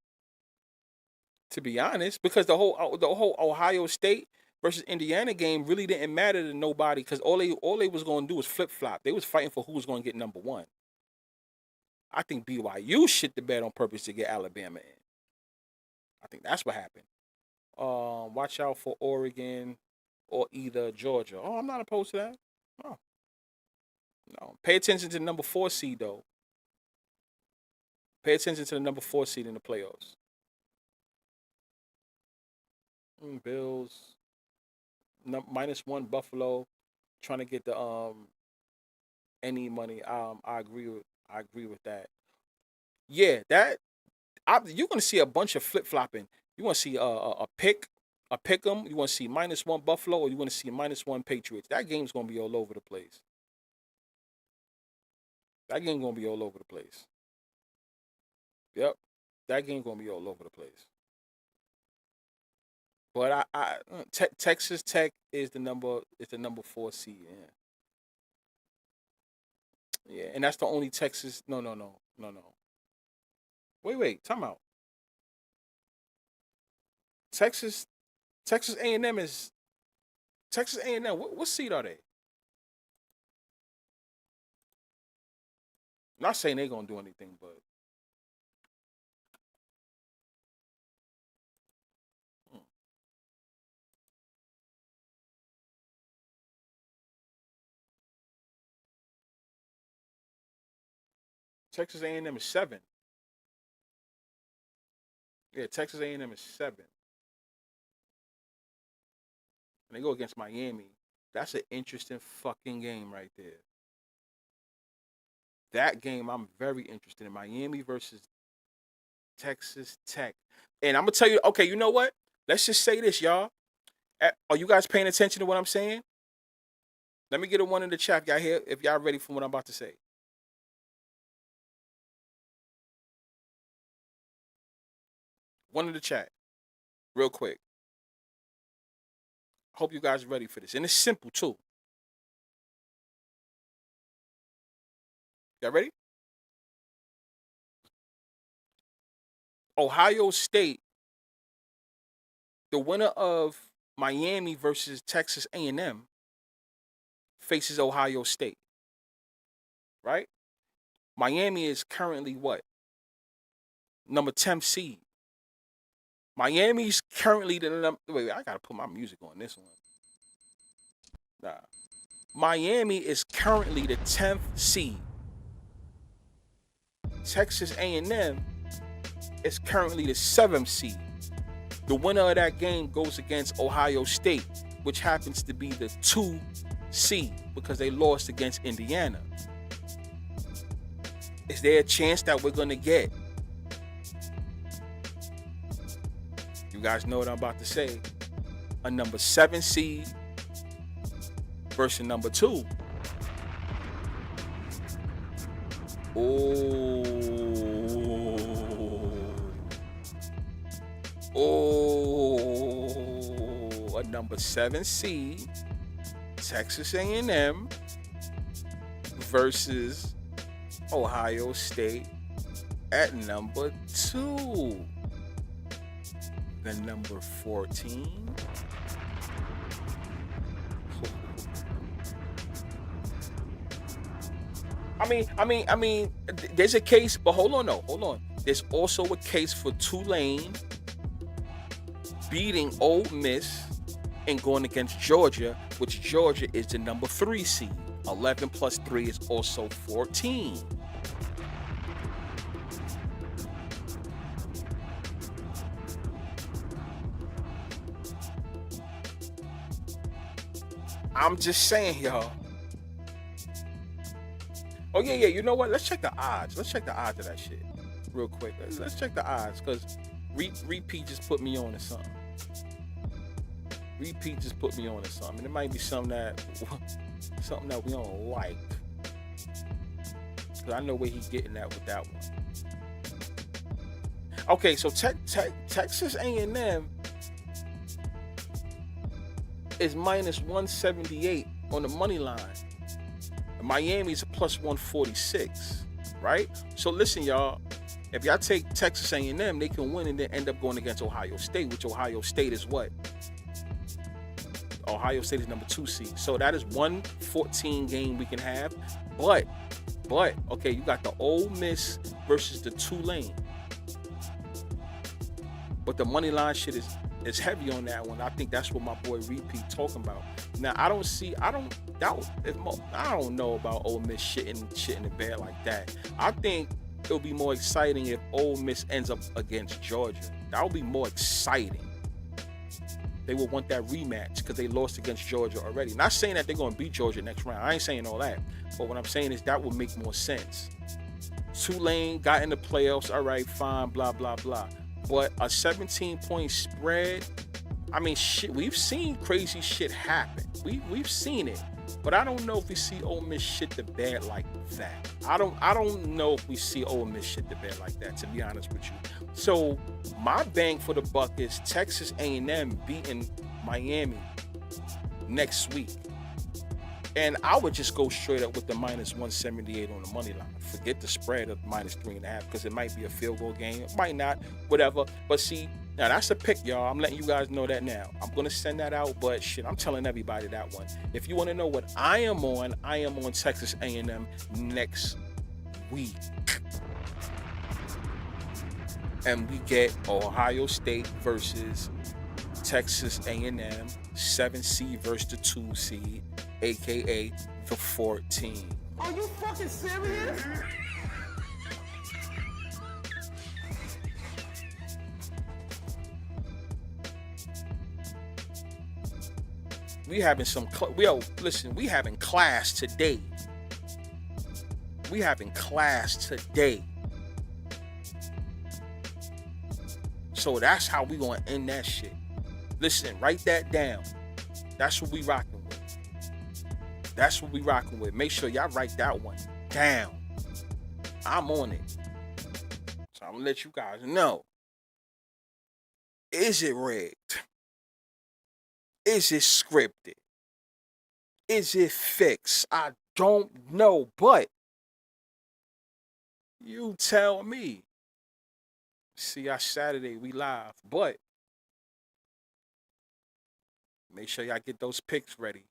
to be honest, because the whole Ohio State versus Indiana game really didn't matter to nobody because all they was going to do was flip flop. They was fighting for who was going to get number one. I think BYU shit the bed on purpose to get Alabama in. I think that's what happened. Watch out for Oregon or either Georgia. Oh, I'm not opposed to that. Oh, no. Pay attention to the number 4 seed though. Pay attention to the number 4 seed in the playoffs. Bills -1 Buffalo trying to get the any money. I agree with that. Yeah, you're gonna see a bunch of flip flopping. You want to see a pick 'em. You want to see -1 Buffalo, or you want to see -1 Patriots. That game's gonna be all over the place. That game gonna be all over the place. Yep, that game gonna be all over the place. But Texas Tech is the number 4 seed. Yeah, yeah, and that's the only Texas. No, no, no, no, no. Wait, time out. Texas Texas A&M is Texas A&M. What seed are they? Not saying they're gonna do anything, but mm, Texas A&M is 7. Yeah, Texas A&M is 7, and they go against Miami. That's an interesting fucking game right there. That game I'm very interested in. Miami versus Texas Tech. And I'm gonna tell you, okay, you know what? Let's just say this, y'all. Are you guys paying attention to what I'm saying? Let me get a one in the chat if y'all here, if y'all ready for what I'm about to say. One in the chat, real quick. Hope you guys are ready for this. And it's simple too. Y'all ready? Ohio State, the winner of Miami versus Texas A&M faces Ohio State, right? Miami is currently what? Number 10 seed. Miami's currently the number. Wait, I gotta put my music on this one. Nah. Miami is currently the 10th seed. Texas A&M is currently the 7th seed. The winner of that game goes against Ohio State, which happens to be the 2 seed because they lost against Indiana. Is there a chance that we're going to get, you guys know what I'm about to say, a number 7 seed versus number 2? A number 7 seed, Texas A&M versus Ohio State at number 2. The number 14. I mean, there's a case, but hold on. There's also a case for Tulane beating Ole Miss and going against Georgia, which Georgia is the number 3 seed. 11 plus 3 is also 14. I'm just saying, y'all. Oh, yeah, you know what? Let's check the odds. Let's check the odds of that shit real quick. Let's check the odds, because Repeat just put me on to something. Repeat just put me on to something. It might be something that we don't like. Because I know where he's getting at with that one. Okay, so Texas A&M is minus 178 on the money line. Miami's a plus 146, right? So listen, y'all. If y'all take Texas A&M, they can win and then end up going against Ohio State, which Ohio State is what? Ohio State is number 2 seed. So that is 1-14 game we can have. But, okay, you got the Ole Miss versus the Tulane. But the money line shit is heavy on that one. I think that's what my boy Repeat talking about. Now, I don't know about Ole Miss shit in the bed like that. I think it'll be more exciting if Ole Miss ends up against Georgia. That would be more exciting. They will want that rematch because they lost against Georgia already. Not saying that they're going to beat Georgia next round. I ain't saying all that. But what I'm saying is that would make more sense. Tulane got in the playoffs. All right, fine, blah, blah, blah. But a 17-point spread, I mean, shit, we've seen crazy shit happen. We've seen it. But I don't know if we see Ole Miss shit the bed like that. I don't know if we see Ole Miss shit the bed like that, to be honest with you. So my bang for the buck is Texas A&M beating Miami next week. And I would just go straight up with the minus 178 on the money line. Forget the spread of minus 3.5 because it might be a field goal game. It might not, whatever. But see, now that's a pick, y'all. I'm letting you guys know that now. I'm going to send that out, but shit, I'm telling everybody that one. If you want to know what I am on Texas A&M next week. And we get Ohio State versus Texas A&M, 7 seed versus the 2 seed, aka the 14. Are you fucking serious? We having we having class today. We having class today. So that's how we gonna end that shit. Listen, write that down. That's what we rocking with. Make sure y'all write that one down. I'm on it. So I'm gonna let you guys know. Is it rigged? Is it scripted? Is it fixed? I don't know, but you tell me. See, our Saturday we live, but make sure y'all get those picks ready.